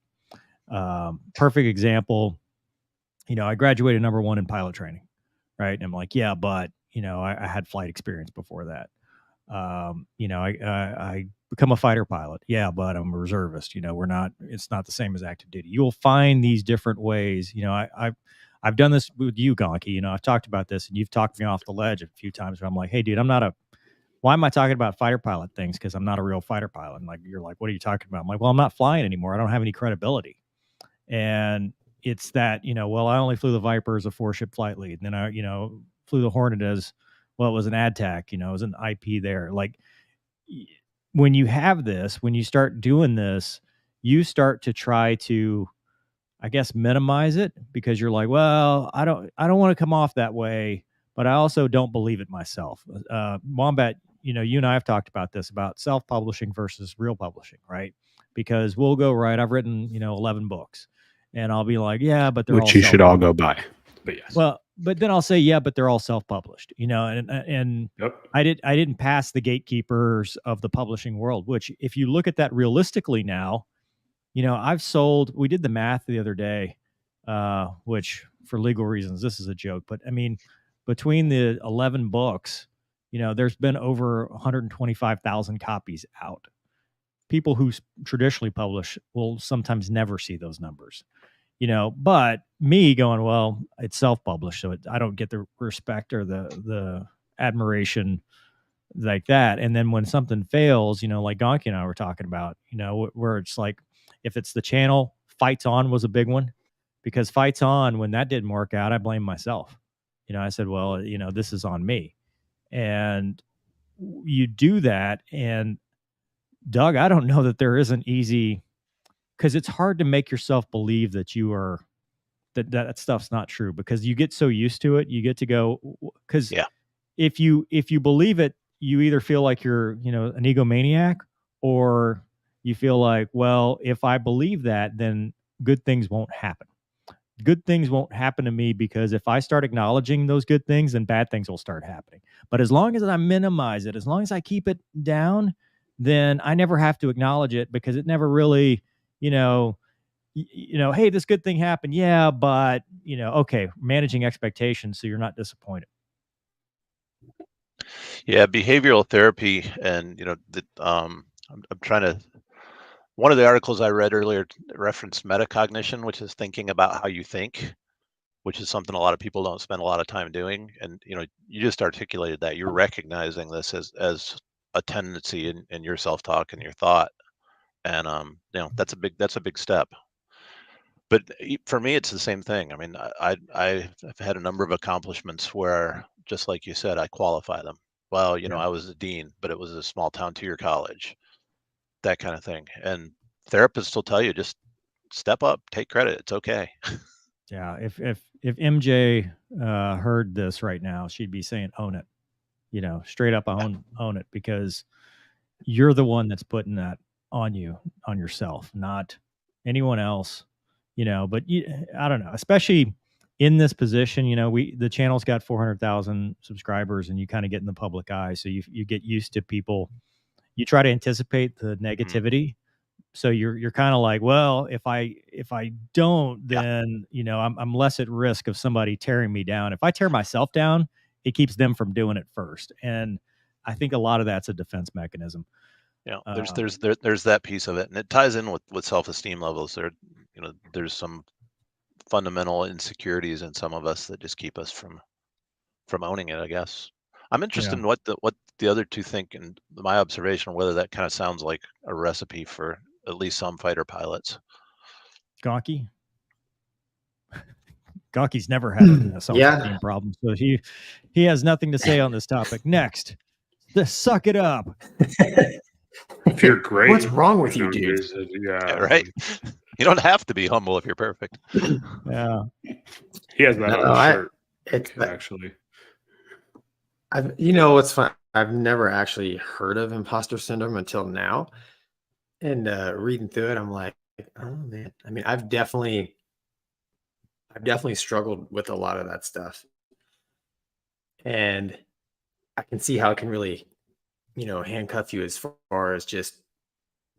perfect example. I graduated #1 in pilot training, right? And I'm like, yeah, but I had flight experience before that. I become a fighter pilot. Yeah, but I'm a reservist. It's not the same as active duty. You'll find these different ways. I've done this with you, Gonky. I've talked about this, and you've talked me off the ledge a few times where I'm like, hey, dude, why am I talking about fighter pilot things? Because I'm not a real fighter pilot. And like, you're like, what are you talking about? I'm like, well, I'm not flying anymore. I don't have any credibility. And it's that, well, I only flew the Viper as a 4-ship flight lead. And then I, flew the Hornet as, well, it was an AdTac, it was an IP there. Like when you have this, when you start doing this, you start to try to, I guess, minimize it because you're like, well, I don't want to come off that way, but I also don't believe it myself. Wombat, you and I have talked about this, about self-publishing versus real publishing, right? Because we'll go, right, I've written, 11 books. And I'll be like, yeah, but they're all which you should all go buy. But yes. Well, but then I'll say, yeah, but they're all self-published, and yep. I didn't pass the gatekeepers of the publishing world, which if you look at that realistically now, I've sold, we did the math the other day, which for legal reasons, this is a joke, but I mean, between the 11 books, there's been over 125,000 copies out. People who traditionally publish will sometimes never see those numbers, but me going, well, it's self-published, so I don't get the respect or the admiration like that. And then when something fails, like Gonky and I were talking about, where it's like, if it's the channel, Fights On was a big one, because Fights On, when that didn't work out, I blame myself. I said, well, this is on me. And you do that, and Doug, I don't know that there is an easy, because it's hard to make yourself believe that you are, that stuff's not true, because you get so used to it. You get to go, because if you believe it, you either feel like you're, an egomaniac, or you feel like, well, if I believe that, then good things won't happen. Good things won't happen to me, because if I start acknowledging those good things, then bad things will start happening. But as long as I minimize it, as long as I keep it down, then I never have to acknowledge it, because it never really, hey, this good thing happened. Yeah, but, okay, managing expectations so you're not disappointed. Yeah, behavioral therapy, and I'm trying to. One of the articles I read earlier referenced metacognition, which is thinking about how you think, which is something a lot of people don't spend a lot of time doing. And you just articulated that. You're recognizing this as a tendency in your self-talk and your thought, and that's a big step. But for me, it's the same thing. I mean, I've had a number of accomplishments where, just like you said, I qualify them. Well, I was a dean, but it was a small town 2-year college, that kind of thing. And therapists will tell you, just step up, take credit. It's okay. Yeah. If MJ heard this right now, she'd be saying, own it, straight up own it, because you're the one that's putting that on yourself, not anyone else, but I don't know, especially in this position, the channel's got 400,000 subscribers, and you kind of get in the public eye. So you get used to people, you try to anticipate the negativity. So you're kind of like, well, if I don't, then, I'm less at risk of somebody tearing me down. If I tear myself down, it keeps them from doing it first. And I think a lot of that's a defense mechanism. Yeah, there's that piece of it, and it ties in with self-esteem levels. There's some fundamental insecurities in some of us that just keep us from owning it, I guess. I'm interested in what the other two think, and my observation, whether that kind of sounds like a recipe for at least some fighter pilots. Gonky? Gonky's never had a self-esteem problem, so he has nothing to say on this topic. Next, suck it up. If you're great, what's wrong with you, dude? Yeah, right. You don't have to be humble if you're perfect. Yeah, he has that on his shirt. Actually, what's fun? I've never actually heard of imposter syndrome until now. And reading through it, I'm like, oh man. I mean, I've definitely struggled with a lot of that stuff. And I can see how it can really, handcuff you as far as just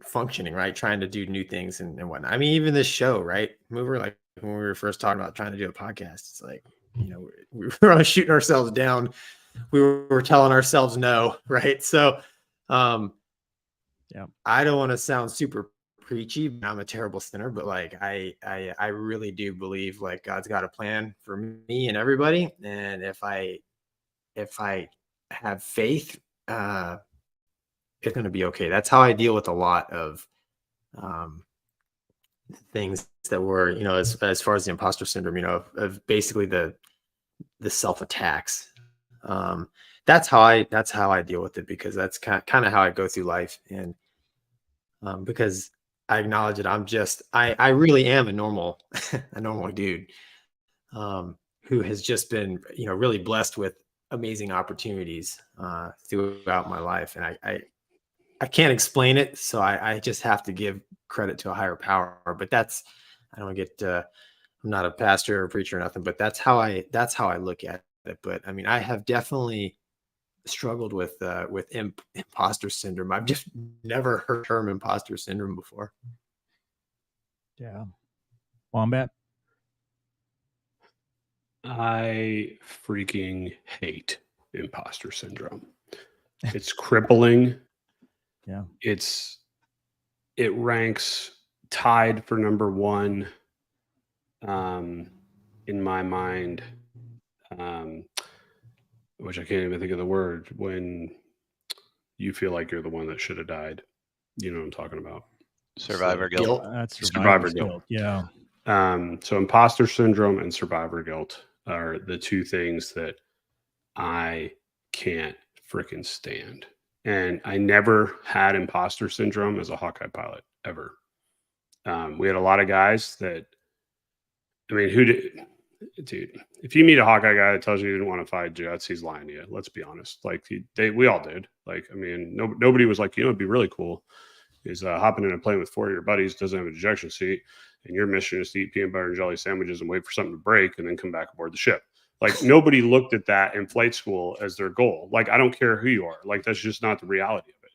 functioning, right? Trying to do new things and whatnot. I mean, even this show, right? Mover, like when we were first talking about trying to do a podcast, it's like, we were shooting ourselves down. We were telling ourselves no, right? So, Yeah. I don't want to sound super preachy, but I'm a terrible sinner, but like I really do believe like God's got a plan for me and everybody. And if I have faith, it's going to be okay. That's how I deal with a lot of things that were, as far as the imposter syndrome, of basically the self-attacks. That's how I deal with it, because that's kind of how I go through life. And because I acknowledge that I really am a normal dude, who has just been, really blessed with amazing opportunities throughout my life. And I can't explain it. So I just have to give credit to a higher power, but I don't get, I'm not a pastor or preacher or nothing, but that's how I look at it. But I mean, I have definitely struggled with imposter syndrome. I've just never heard the term imposter syndrome before. Yeah. Wombat. I freaking hate imposter syndrome. It's crippling. Yeah. It ranks tied for number one in my mind, which I can't even think of the word, when you feel like you're the one that should have died. You know what I'm talking about? Survivor guilt. That's Survivor survivor's guilt. Yeah. So imposter syndrome and survivor guilt are the two things that I can't freaking stand. And I never had imposter syndrome as a Hawkeye pilot, ever. We had a lot of guys that, I mean, dude, if you meet a Hawkeye guy that tells you he didn't want to fight jets, he's lying to you. Let's be honest. Like we all did. Like, I mean, nobody was like, it'd be really cool is hopping in a plane with 4 of your buddies, doesn't have an ejection seat, and your mission is to eat peanut butter and jelly sandwiches and wait for something to break and then come back aboard the ship. Like, nobody looked at that in flight school as their goal. Like, I don't care who you are. Like, that's just not the reality of it.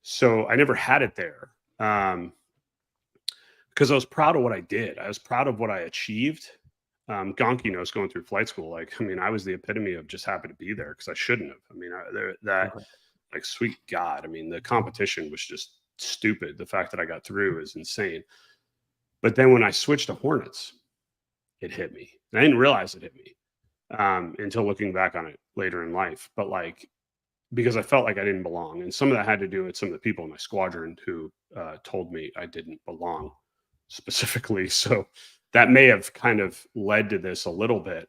So I never had it there, because I was proud of what I did. I was proud of what I achieved. Gonky knows, going through flight school, like, I mean, I was the epitome of just happy to be there, because I shouldn't have. I mean, like, sweet God. I mean, the competition was just stupid. The fact that I got through is insane. But then when I switched to Hornets, it hit me. And I didn't realize it hit me until looking back on it later in life. But like, because I felt like I didn't belong. And some of that had to do with some of the people in my squadron who told me I didn't belong specifically. So that may have kind of led to this a little bit.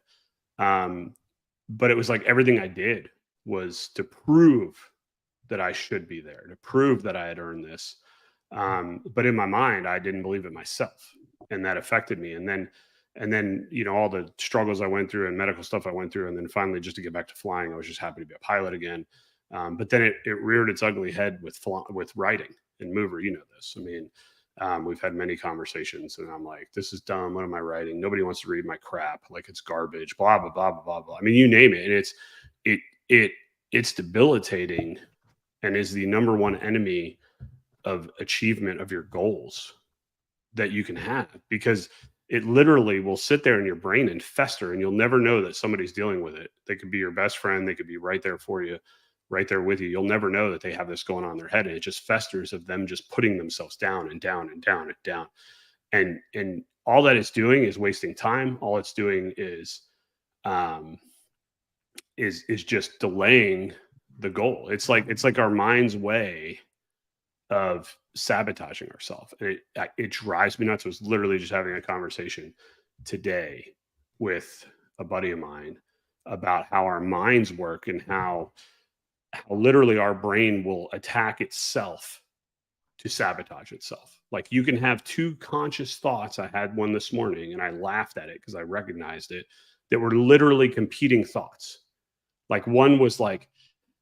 But it was like everything I did was to prove that I should be there, to prove that I had earned this. But in my mind, I didn't believe it myself, and that affected me. And then, all the struggles I went through and medical stuff I went through. And then finally, just to get back to flying, I was just happy to be a pilot again. But then it reared its ugly head with writing. And Mover, you know this. I mean, we've had many conversations, and I'm like, this is dumb. What am I writing? Nobody wants to read my crap. Like, it's garbage, blah, blah, blah, blah, blah, blah. I mean, you name it. And it's debilitating, and is the number one enemy of achievement of your goals that you can have, because it literally will sit there in your brain and fester, and you'll never know that somebody's dealing with it. They could be your best friend. They could be right there for you, right there with you. You'll never know that they have this going on in their head, and it just festers of them just putting themselves down and down and down and down. And all that it's doing is wasting time. All it's doing is just delaying the goal. It's like our mind's way of sabotaging ourselves, and it drives me nuts. I was literally just having a conversation today with a buddy of mine about how our minds work, and how literally our brain will attack itself to sabotage itself. Like, you can have two conscious thoughts. I had one this morning and I laughed at it because I recognized it, that were literally competing thoughts. Like, one was like,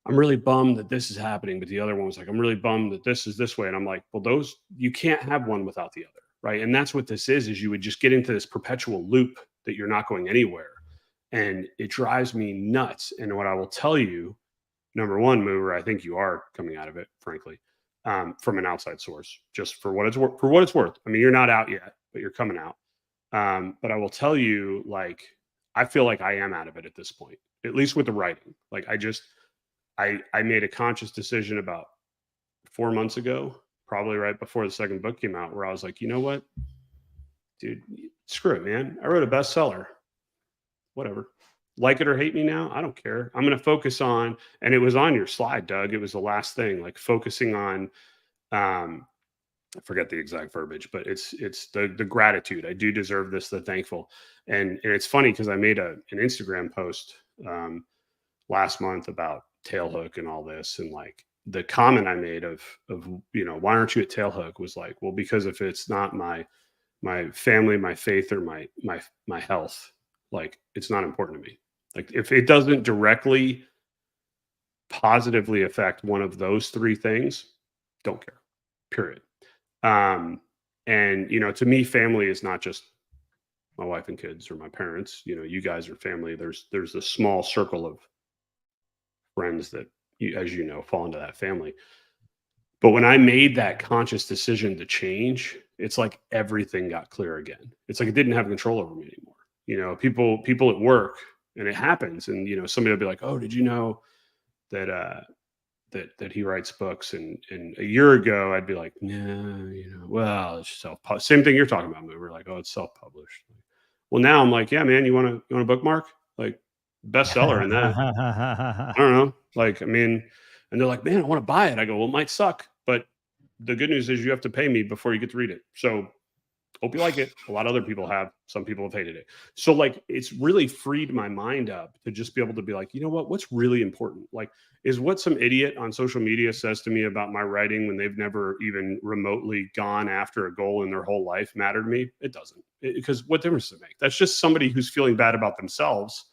I'm really bummed that this is happening. But the other one was like, I'm really bummed that this is this way. And I'm like, well, those, you can't have one without the other. Right. And that's what this is you would just get into this perpetual loop that you're not going anywhere. And it drives me nuts. And what I will tell you, number one, mover, I think you are coming out of it, frankly, from an outside source, just for what it's worth. For what it's worth. I mean, you're not out yet, but you're coming out. But I will tell you, like, I feel like I am out of it at this point, at least with the writing. Like, I made a conscious decision about 4 months ago, probably right before the second book came out, where I was like, you know what, dude, screw it, man. I wrote a bestseller. Whatever. Like it or hate me now, I don't care. I'm going to focus on, and it was on your slide, Doug. It was the last thing, like focusing on, I forget the exact verbiage, but it's the gratitude. I do deserve this, the thankful. And it's funny because I made an Instagram post last month about Tailhook and all this. And like the comment I made of, you know, why aren't you at Tailhook was like, well, because if it's not my family, my faith, or my health, like it's not important to me. Like if it doesn't directly positively affect one of those three things, don't care, period. And you know, to me, family is not just my wife and kids or my parents. You know, you guys are family. There's a small circle of friends that you, as you know, fall into that family. But when I made that conscious decision to change, it's like everything got clear again. It's like it didn't have control over me anymore. You know, people at work, and it happens, and you know, somebody will be like, "Oh, did you know that that he writes books?" And a year ago, I'd be like, "Nah, you know, well, it's self-published." Same thing you're talking about, Mover. Like, "Oh, it's self-published." Well, now I'm like, "Yeah, man, you want to bookmark? Like, bestseller in that." I don't know. Like, I mean, and they're like, "Man, I want to buy it." I go, "Well, it might suck, but the good news is you have to pay me before you get to read it. So hope you like it." A lot of other people have. Some people have hated it. So like, it's really freed my mind up to just be able to be like, you know what, what's really important? Like, is what some idiot on social media says to me about my writing when they've never even remotely gone after a goal in their whole life matter to me? It doesn't. Because what difference does it make? That's just somebody who's feeling bad about themselves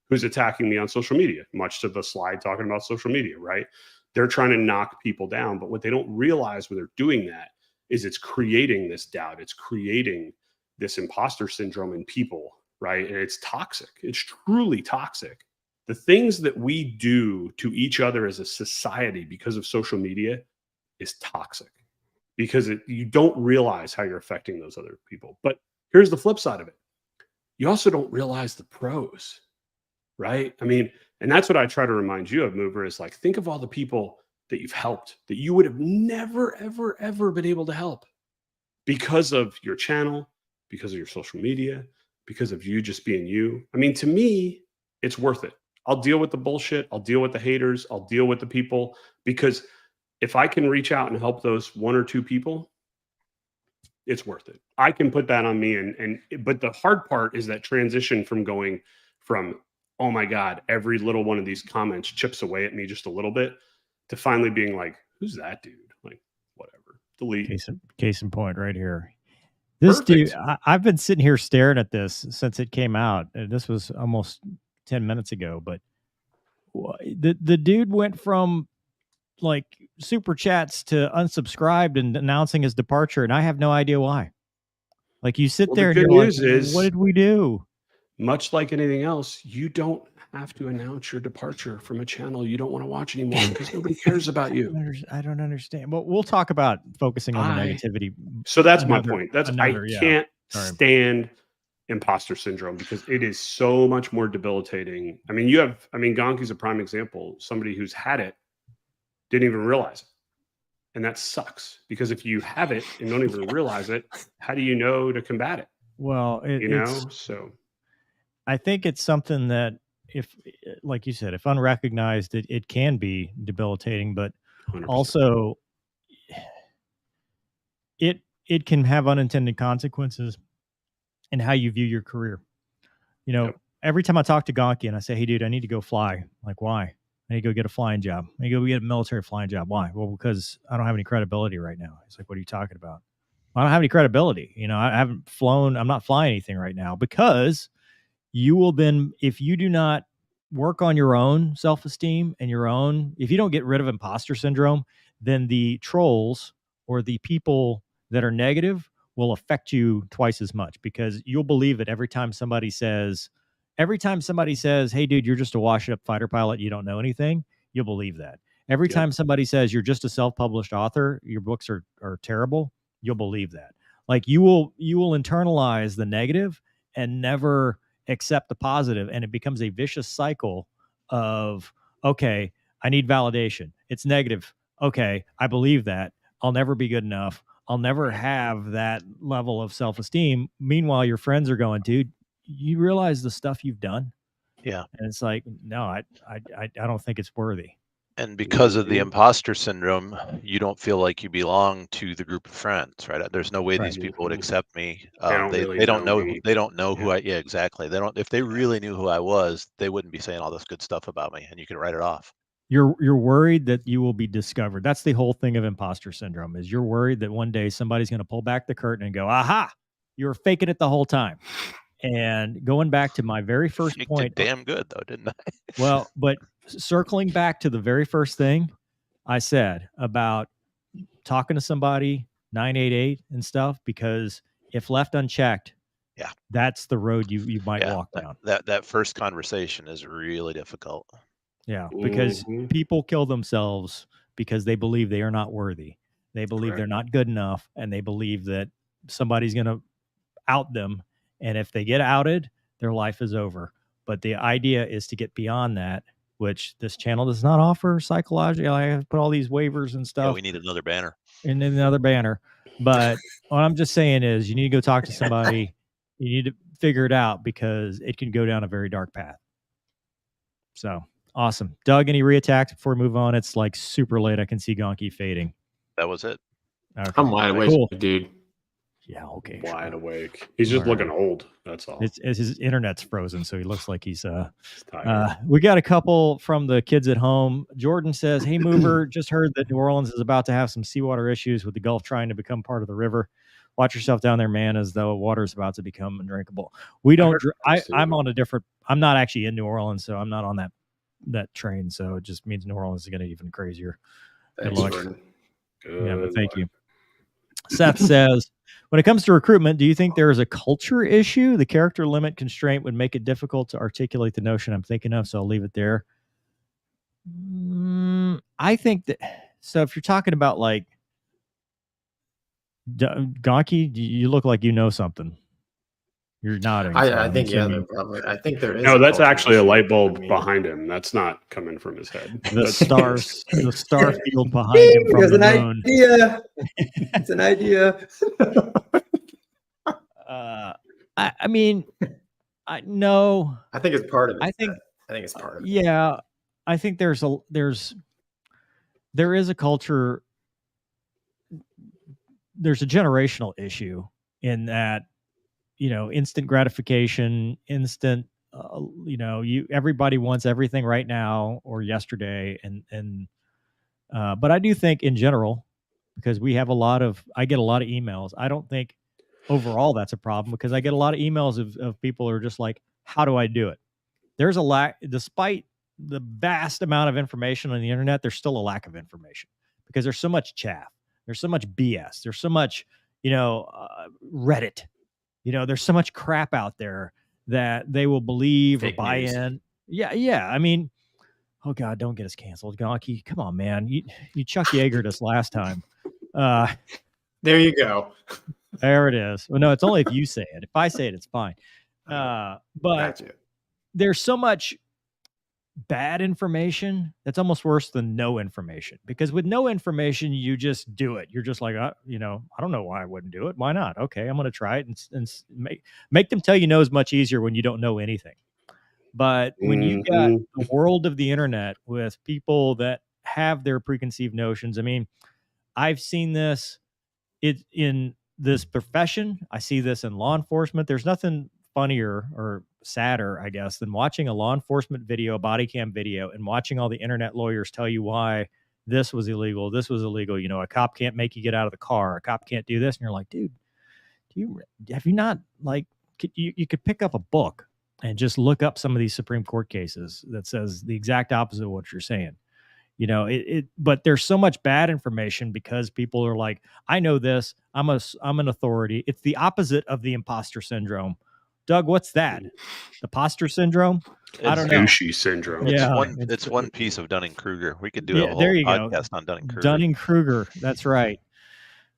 who's attacking me on social media, much to the slide talking about social media, right? They're trying to knock people down. But what they don't realize when they're doing that is it's creating this doubt. It's creating this imposter syndrome in people, right? And it's toxic. It's truly toxic. The things that we do to each other as a society because of social media is toxic because you don't realize how you're affecting those other people. But here's the flip side of it. You also don't realize the pros, right? I mean, and that's what I try to remind you of, Mover, is like, think of all the people that you've helped that you would have never, ever, ever been able to help because of your channel, because of your social media, because of you just being you. I mean, to me, it's worth it. I'll deal with the bullshit. I'll deal with the haters. I'll deal with the people, because if I can reach out and help those one or two people, it's worth it. I can put that on me. But the hard part is that transition from going from, oh my God, every little one of these comments chips away at me just a little bit, to finally being like, who's that dude? Like, whatever, delete. Case in point right here. This dude, I've been sitting here staring at this since it came out. This was almost 10 minutes ago, but the dude went from like super chats to unsubscribed and announcing his departure, and I have no idea why. Like, you sit there and you're like, what did we do? Much like anything else, you don't have to announce your departure from a channel you don't want to watch anymore because nobody cares about you. I don't understand. Well, we'll talk about focusing on the negativity. So that's my point. I can't stand imposter syndrome because it is so much more debilitating. I mean, Gonky's a prime example. Somebody who's had it didn't even realize it. And that sucks, because if you have it and don't even realize it, how do you know to combat it? Well, so I think it's something that, if, like you said, if unrecognized, it can be debilitating, but 100%. also it can have unintended consequences in how you view your career. You know, every time I talk to Gonky and I say, hey, dude, I need to go fly. I'm like, why? I need to go get a flying job. I need to go get a military flying job. Why? Well, because I don't have any credibility right now. He's like, what are you talking about? I don't have any credibility. You know, I haven't flown. I'm not flying anything right now, because you will then, if you do not work on your own self-esteem and your own, if you don't get rid of imposter syndrome, then the trolls or the people that are negative will affect you twice as much, because you'll believe it every time somebody says, hey dude, you're just a washed up fighter pilot, you don't know anything, you'll believe that. Every Yep. time somebody says you're just a self-published author, your books are terrible, you'll believe that. Like you will internalize the negative and never accept the positive, and it becomes a vicious cycle of, okay, I need validation. It's negative. Okay, I believe that. I'll never be good enough. I'll never have that level of self-esteem. Meanwhile, your friends are going, dude, you realize the stuff you've done? Yeah. And it's like, no, I don't think it's worthy. And because of the imposter syndrome, you don't feel like you belong to the group of friends, right? There's no way Right. these people would accept me. They don't really they don't know know me. they don't know who Yeah. I. Yeah, exactly. They don't. If they really knew who I was, they wouldn't be saying all this good stuff about me, and you can write it off. You're worried that you will be discovered. That's the whole thing of imposter syndrome, is you're worried that one day somebody's going to pull back the curtain and go, aha, you were faking it the whole time. And going back to my very first Faked point, it damn good though, didn't I? well, but circling back to the very first thing I said about talking to somebody 988 and stuff, because if left unchecked, Yeah. that's the road you might walk down. That first conversation is really difficult. Yeah, because people kill themselves because they believe they are not worthy. They believe they're not good enough, and they believe that somebody's going to out them. And if they get outed, their life is over. But the idea is to get beyond that, which this channel does not offer psychology. I have put all these waivers and Yeah, stuff we need another banner. and another banner. But what I'm just saying is you need to go talk to somebody. You need to figure it out, because it can go down a very dark path. So awesome. Doug, any reattacks before we move on? It's like super late. I can see Gonky fading. That was it. Okay. I'm wide awake, Cool. dude. Yeah, okay. Wide awake. He's just All right. looking old. That's all. It's his internet's frozen, so he looks like he's tired. we got a couple from the kids at home. Jordan says, hey mover, just heard that New Orleans is about to have some seawater issues with the Gulf trying to become part of the river. Watch yourself down there, man, as though water is about to become undrinkable. We don't I'm on a different, I'm not actually in New Orleans, so I'm not on that train, so it just means New Orleans is going to be even crazier. Thanks, Good luck. Jordan. Yeah, but thank you. Seth says, when it comes to recruitment, do you think there is a culture issue? The character limit constraint would make it difficult to articulate the notion I'm thinking of, so I'll leave it there. I think that, so if you're talking about like Gonky, you look like you know something. You're nodding. I think probably. I think there is. No, that's actually a light bulb behind him. That's not coming from his head. The star field behind him from the moon. Idea. It's an idea. I mean, no. I think it's part of it. I think it's part of it. Yeah, I think there is a culture. There's a generational issue in that, instant gratification, instant, everybody wants everything right now or yesterday. But I do think in general, because I get a lot of emails. I don't think overall that's a problem, because I get a lot of emails of people who are just like, how do I do it? There's a lack, despite the vast amount of information on the internet, there's still a lack of information, because there's so much chaff. There's so much BS. There's so much, Reddit. There's so much crap out there that they will believe or buy in. Yeah. I mean, oh God, don't get us canceled, Gonky. Come on, man. You Chuck Yeagered us last time. There you go. There it is. Well, no, it's only if you say it. If I say it, it's fine. But Gotcha. There's so much bad information that's almost worse than no information, because with no information, you just do it. You're just like, I don't know why I wouldn't do it. Why not? Okay, I'm going to try it and make them tell you no is much easier when you don't know anything. But when you got the world of the internet with people that have their preconceived notions, I mean, I've seen this in this profession. I see this in law enforcement. There's nothing funnier or sadder, I guess, than watching a law enforcement video, a body cam video, and watching all the internet lawyers tell you why this was illegal. A cop can't make you get out of the car. A cop can't do this. And you're like, dude, have you not, like, you could pick up a book and just look up some of these Supreme Court cases that says the exact opposite of what you're saying. You know, but there's so much bad information because people are like, I know this, I'm an authority. It's the opposite of the imposter syndrome. Doug, what's that? The imposter syndrome? I don't know. Douchey syndrome. It's one piece of Dunning-Kruger. We could do a whole there you podcast go. on Dunning-Kruger. Dunning-Kruger. That's right.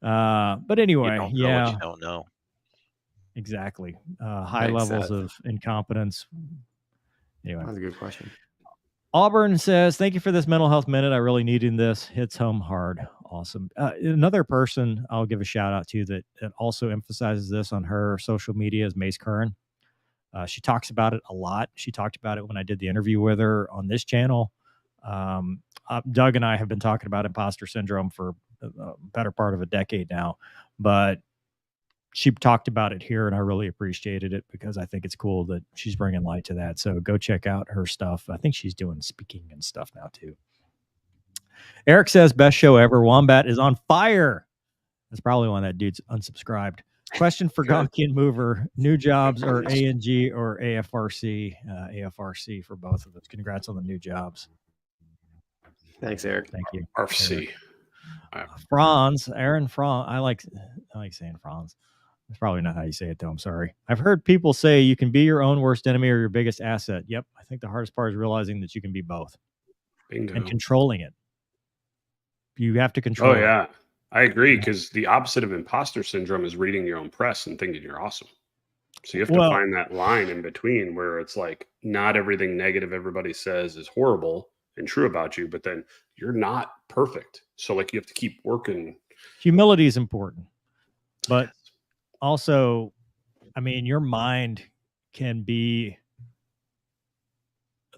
But anyway, you don't know what you don't know. Exactly. High levels of incompetence. Anyway, That's a good question. Auburn says, thank you for this mental health minute. I really needed this. Hits home hard. Awesome. Another person I'll give a shout out to that also emphasizes this on her social media is Mace Curran. She talks about it a lot. She talked about it when I did the interview with her on this channel. Doug and I have been talking about imposter syndrome for a better part of a decade now, but she talked about it here and I really appreciated it because I think it's cool that she's bringing light to that. So go check out her stuff. I think she's doing speaking and stuff now too. Eric says, best show ever. Wombat is on fire. That's probably when that dude's unsubscribed. Question for Gonky and Mover. New jobs or A&G or AFRC? AFRC for both of us. Congrats on the new jobs. Thanks, Eric. Thank you. RC. Franz, Aaron Franz. I like saying Franz. That's probably not how you say it, though. I'm sorry. I've heard people say you can be your own worst enemy or your biggest asset. Yep. I think the hardest part is realizing that you can be both. Bingo. And controlling it. You have to control it. Oh, yeah. I agree, because the opposite of imposter syndrome is reading your own press and thinking you're awesome. So you have to find that line in between where it's like not everything negative everybody says is horrible and true about you, but then you're not perfect. So like you have to keep working. Humility is important. But also, I mean, your mind can be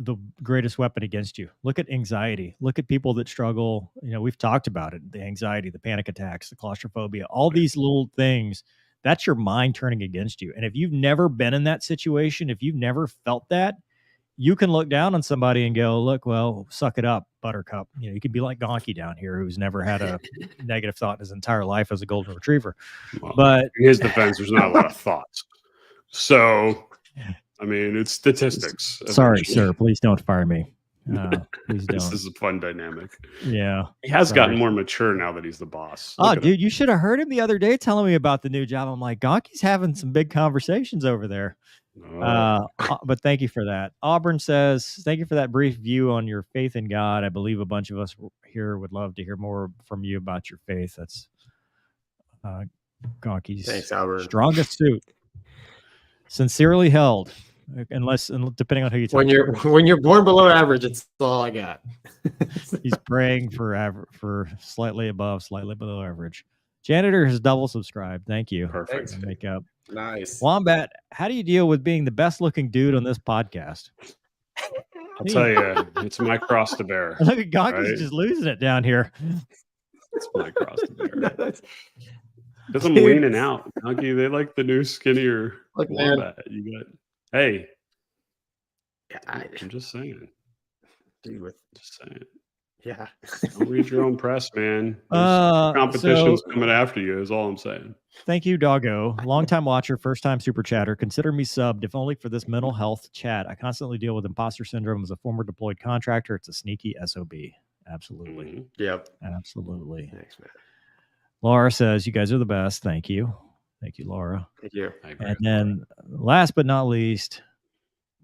the greatest weapon against you. Look at anxiety. Look at people that struggle. You know, we've talked about it, the anxiety, the panic attacks, the claustrophobia, all these little things. That's your mind turning against you. And if you've never been in that situation, if you've never felt that, you can look down on somebody and go, look, well, suck it up, buttercup. You know, you could be like Gonky down here, who's never had a negative thought in his entire life as a golden retriever. Well, but in his defense, there's not a lot of thoughts. So, I mean, it's statistics. Sorry, sir. Please don't fire me. Please don't. This is a fun dynamic. Yeah. He has gotten more mature now that he's the boss. Oh, dude, you should have heard him the other day telling me about the new job. I'm like, Gonky's having some big conversations over there. But thank you for that. Auburn says, thank you for that brief view on your faith in God. I believe a bunch of us here would love to hear more from you about your faith. That's Gonky's strongest suit. Sincerely held. Unless, depending on who you talk to. When you're born below average, it's all I got. He's praying for slightly above, slightly below average. Janitor has double subscribed. Thank you. Perfect. Makeup. Nice. Wombat, how do you deal with being the best looking dude on this podcast? I'll tell you, it's my cross to bear. Look at Gonky's just losing it down here. It's my cross to bear. Because I'm leaning out. Gonky, they like the new skinnier Wombat. You got. Hey, I'm just saying. Just saying. Yeah. Don't read your own press, man. Competition's coming after you, is all I'm saying. Thank you, Doggo. Longtime watcher, first time super chatter. Consider me subbed, if only for this mental health chat. I constantly deal with imposter syndrome as a former deployed contractor. It's a sneaky SOB. Absolutely. Mm-hmm. Yep. Absolutely. Thanks, man. Laura says, you guys are the best. Thank you. Thank you, Laura. Thank you. And then last but not least,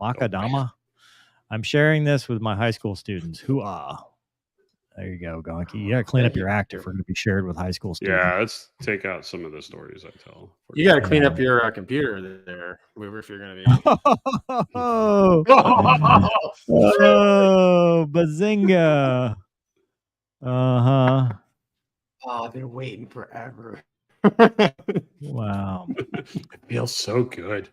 Makadama. I'm sharing this with my high school students. Hoo-ah. There you go, Gonky. You got to clean up your act if we're going to be shared with high school students. Yeah, let's take out some of the stories I tell. You got to clean up your computer there, Weaver, if you're going to be. Oh, bazinga. Uh-huh. Oh, they're waiting forever. Wow. It feels so good.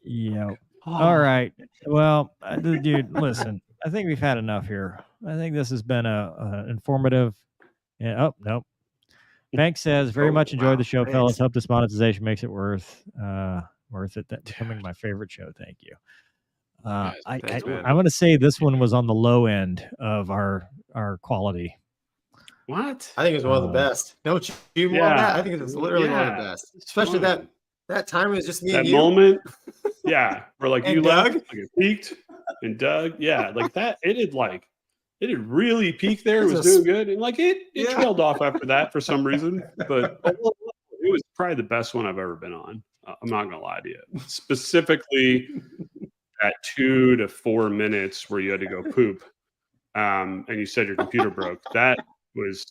Yeah. All right. Well, dude, listen, I think we've had enough here. I think this has been a informative. Yeah. Oh, nope. Bank says, very much enjoyed the show, fellas. Hope this monetization makes it worth it. That becoming my favorite show. Thank you. I'm going to say this one was on the low end of our quality. What? I think it was one of the best. Don't you want that? I think it's literally one of the best. Especially that time was just me and you. Moment. Yeah, or like And you left, Doug? like it peaked, and Doug, yeah, like that. It had really peaked there. It It was was a doing good, and like it yeah. trailed off after that for some reason. But it was probably the best one I've ever been on. I'm not gonna lie to you. Specifically, at 2 to 4 minutes where you had to go poop, and you said your computer broke. That was.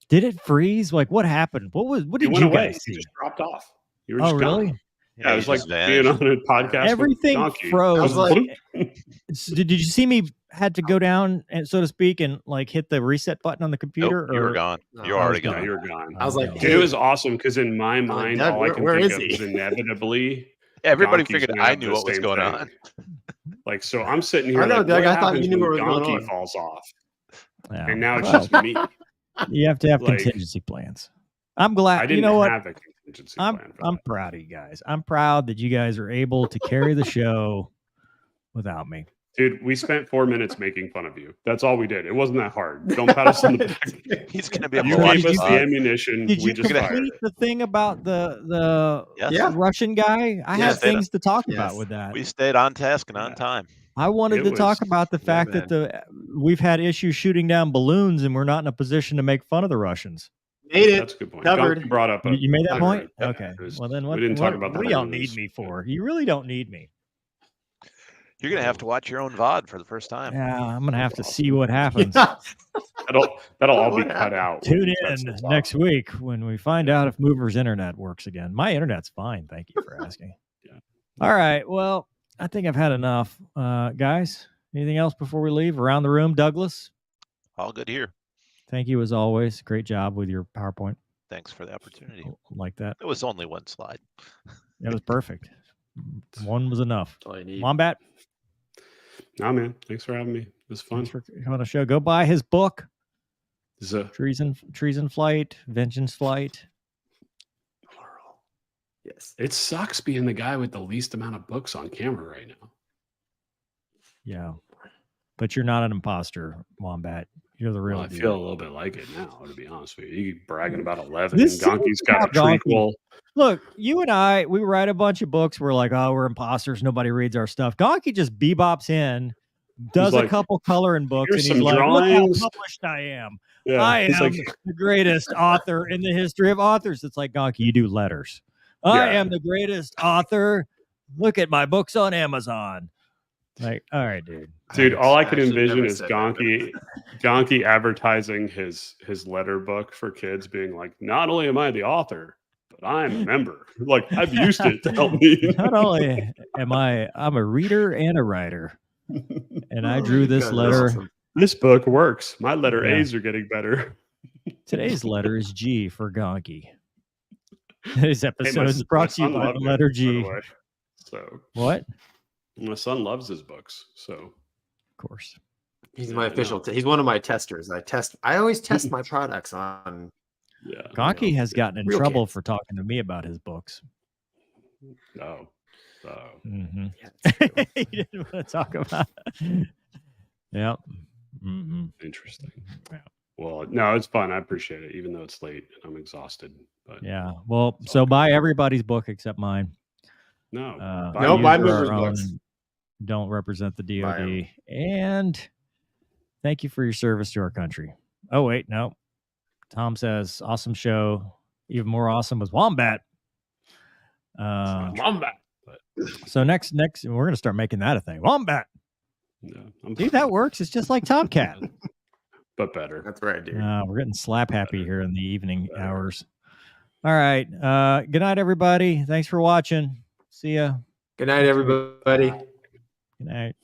Did it freeze? Like, what happened? What It did went you away. guys see? You just dropped off. You were Oh, just really? gone. Yeah, it you was like just being vanished. on a podcast. Everything with Gonky. froze. I was like, Did you see me had to go down and, so to speak, and like hit the reset button on the computer? Nope, you were gone. No, You were I already was Yeah, gone. you were gone. I was like, Okay. Dude, it was awesome because in my mind, Doug, all I can where think is of he? is inevitably Everybody Gonky's figured gonna I have knew the what was same going thing. on. Like, so I'm sitting here I know, like, Doug, what I thought happens you knew when what was going Gonky on. falls off? Yeah. And now it's Well, just me. you have to have Like, contingency plans. I'm glad. I didn't You know what? have a contingency I'm plan for I'm that. proud of you guys. I'm proud that you guys are able to carry the show without me. Dude, we spent 4 minutes making fun of you. That's all we did. It wasn't that hard. Don't pat us on the back. He's going to be able You to watch gave the us the VOD. ammunition. Did We you just fired complete it. the thing about the Yes. Yeah. Russian guy? I Yes. have things to talk Yes. about with that. We stayed on task and on Yeah. time. I wanted It to talk was- about the Yeah, fact that man. we've had issues shooting down balloons and we're not in a position to make fun of the Russians. Made it. That's a good point. Covered. Gonky brought up You made that Covered. point? Yeah, Okay. it was- Well, then we what, didn't talk what, about what that do y'all when it need was- me for? You really don't need me. You're going to have to watch your own VOD for the first time. Yeah, I'm going to have to see what happens. That'll all be What cut out. Tune when in that's next week when we find out if Mover's internet works again. My internet's fine. Thank you for asking. Yeah. All right. Well, I think I've had enough. Guys, anything else before we leave? Around the room, Douglas, All good here. thank you as always. Great job with your PowerPoint. Thanks for the opportunity. Like that. It was only one slide. That was perfect. One was enough. That's all you need. Wombat, No, man. Thanks for having me. It was fun. thanks for coming on the show. Go buy his book, This is a Treason Flight, Vengeance Flight. Yes. It sucks being the guy with the least amount of books on camera right now. Yeah. But you're not an imposter, Wombat. You're the real Well, I deal. feel a little bit like it now, to be honest with you. You keep bragging about 11. This And Gonky's got a about Gonky. prequel. Look, you and I, we write a bunch of books. We're like, oh, we're imposters. Nobody reads our stuff. Gonky just bebops in, does like, a couple coloring books, "Here's and he's some like, drawings." look how published I am. Yeah. I he's am like, the greatest author in the history of authors. It's like, Gonky, you do letters. I Yeah. am the greatest author. Look at my books on Amazon. Like, all right, dude. dude, all I can actually envision never is said that, Gonky advertising his letter book for kids, being like, not only am I the author, but I'm a member. Like, I've used it to help me. Not only I'm a reader and a writer. And I drew this God, letter. that's awesome. This book works. My letter Yeah. A's are getting better. Today's letter is G for Gonky. Today's Hey, episode is brought to you son by loved the it, letter by G. the way. So What? my son loves his books. So Of course. He's Yeah, my I official. know. He's one of my testers. I always test my products on. yeah. Gonky has gotten in Real trouble kids. for talking to me about his books. No. Oh. Mm-hmm. Yeah, that's true. He didn't want to talk about it. Yep. Mm-hmm. Interesting. Yeah. Well, no, it's fun. I appreciate it, even though it's late and I'm exhausted. But Yeah. Well, It's so all buy everybody's book except mine. no. No, Use buy our Mover's own books. and don't represent the Buy 'em. DoD. And thank you for your service to our country. Oh, wait, no. Tom says, awesome show. Even more awesome was Wombat. Wombat. But So next, we're going to start making that a thing. Wombat. no, I'm Dude, that works. It's just like Tomcat. but better. That's right, dude. We're getting slap happy here in the evening hours. All right. Good night, everybody. Thanks for watching. See ya. Good night, everybody. Good night.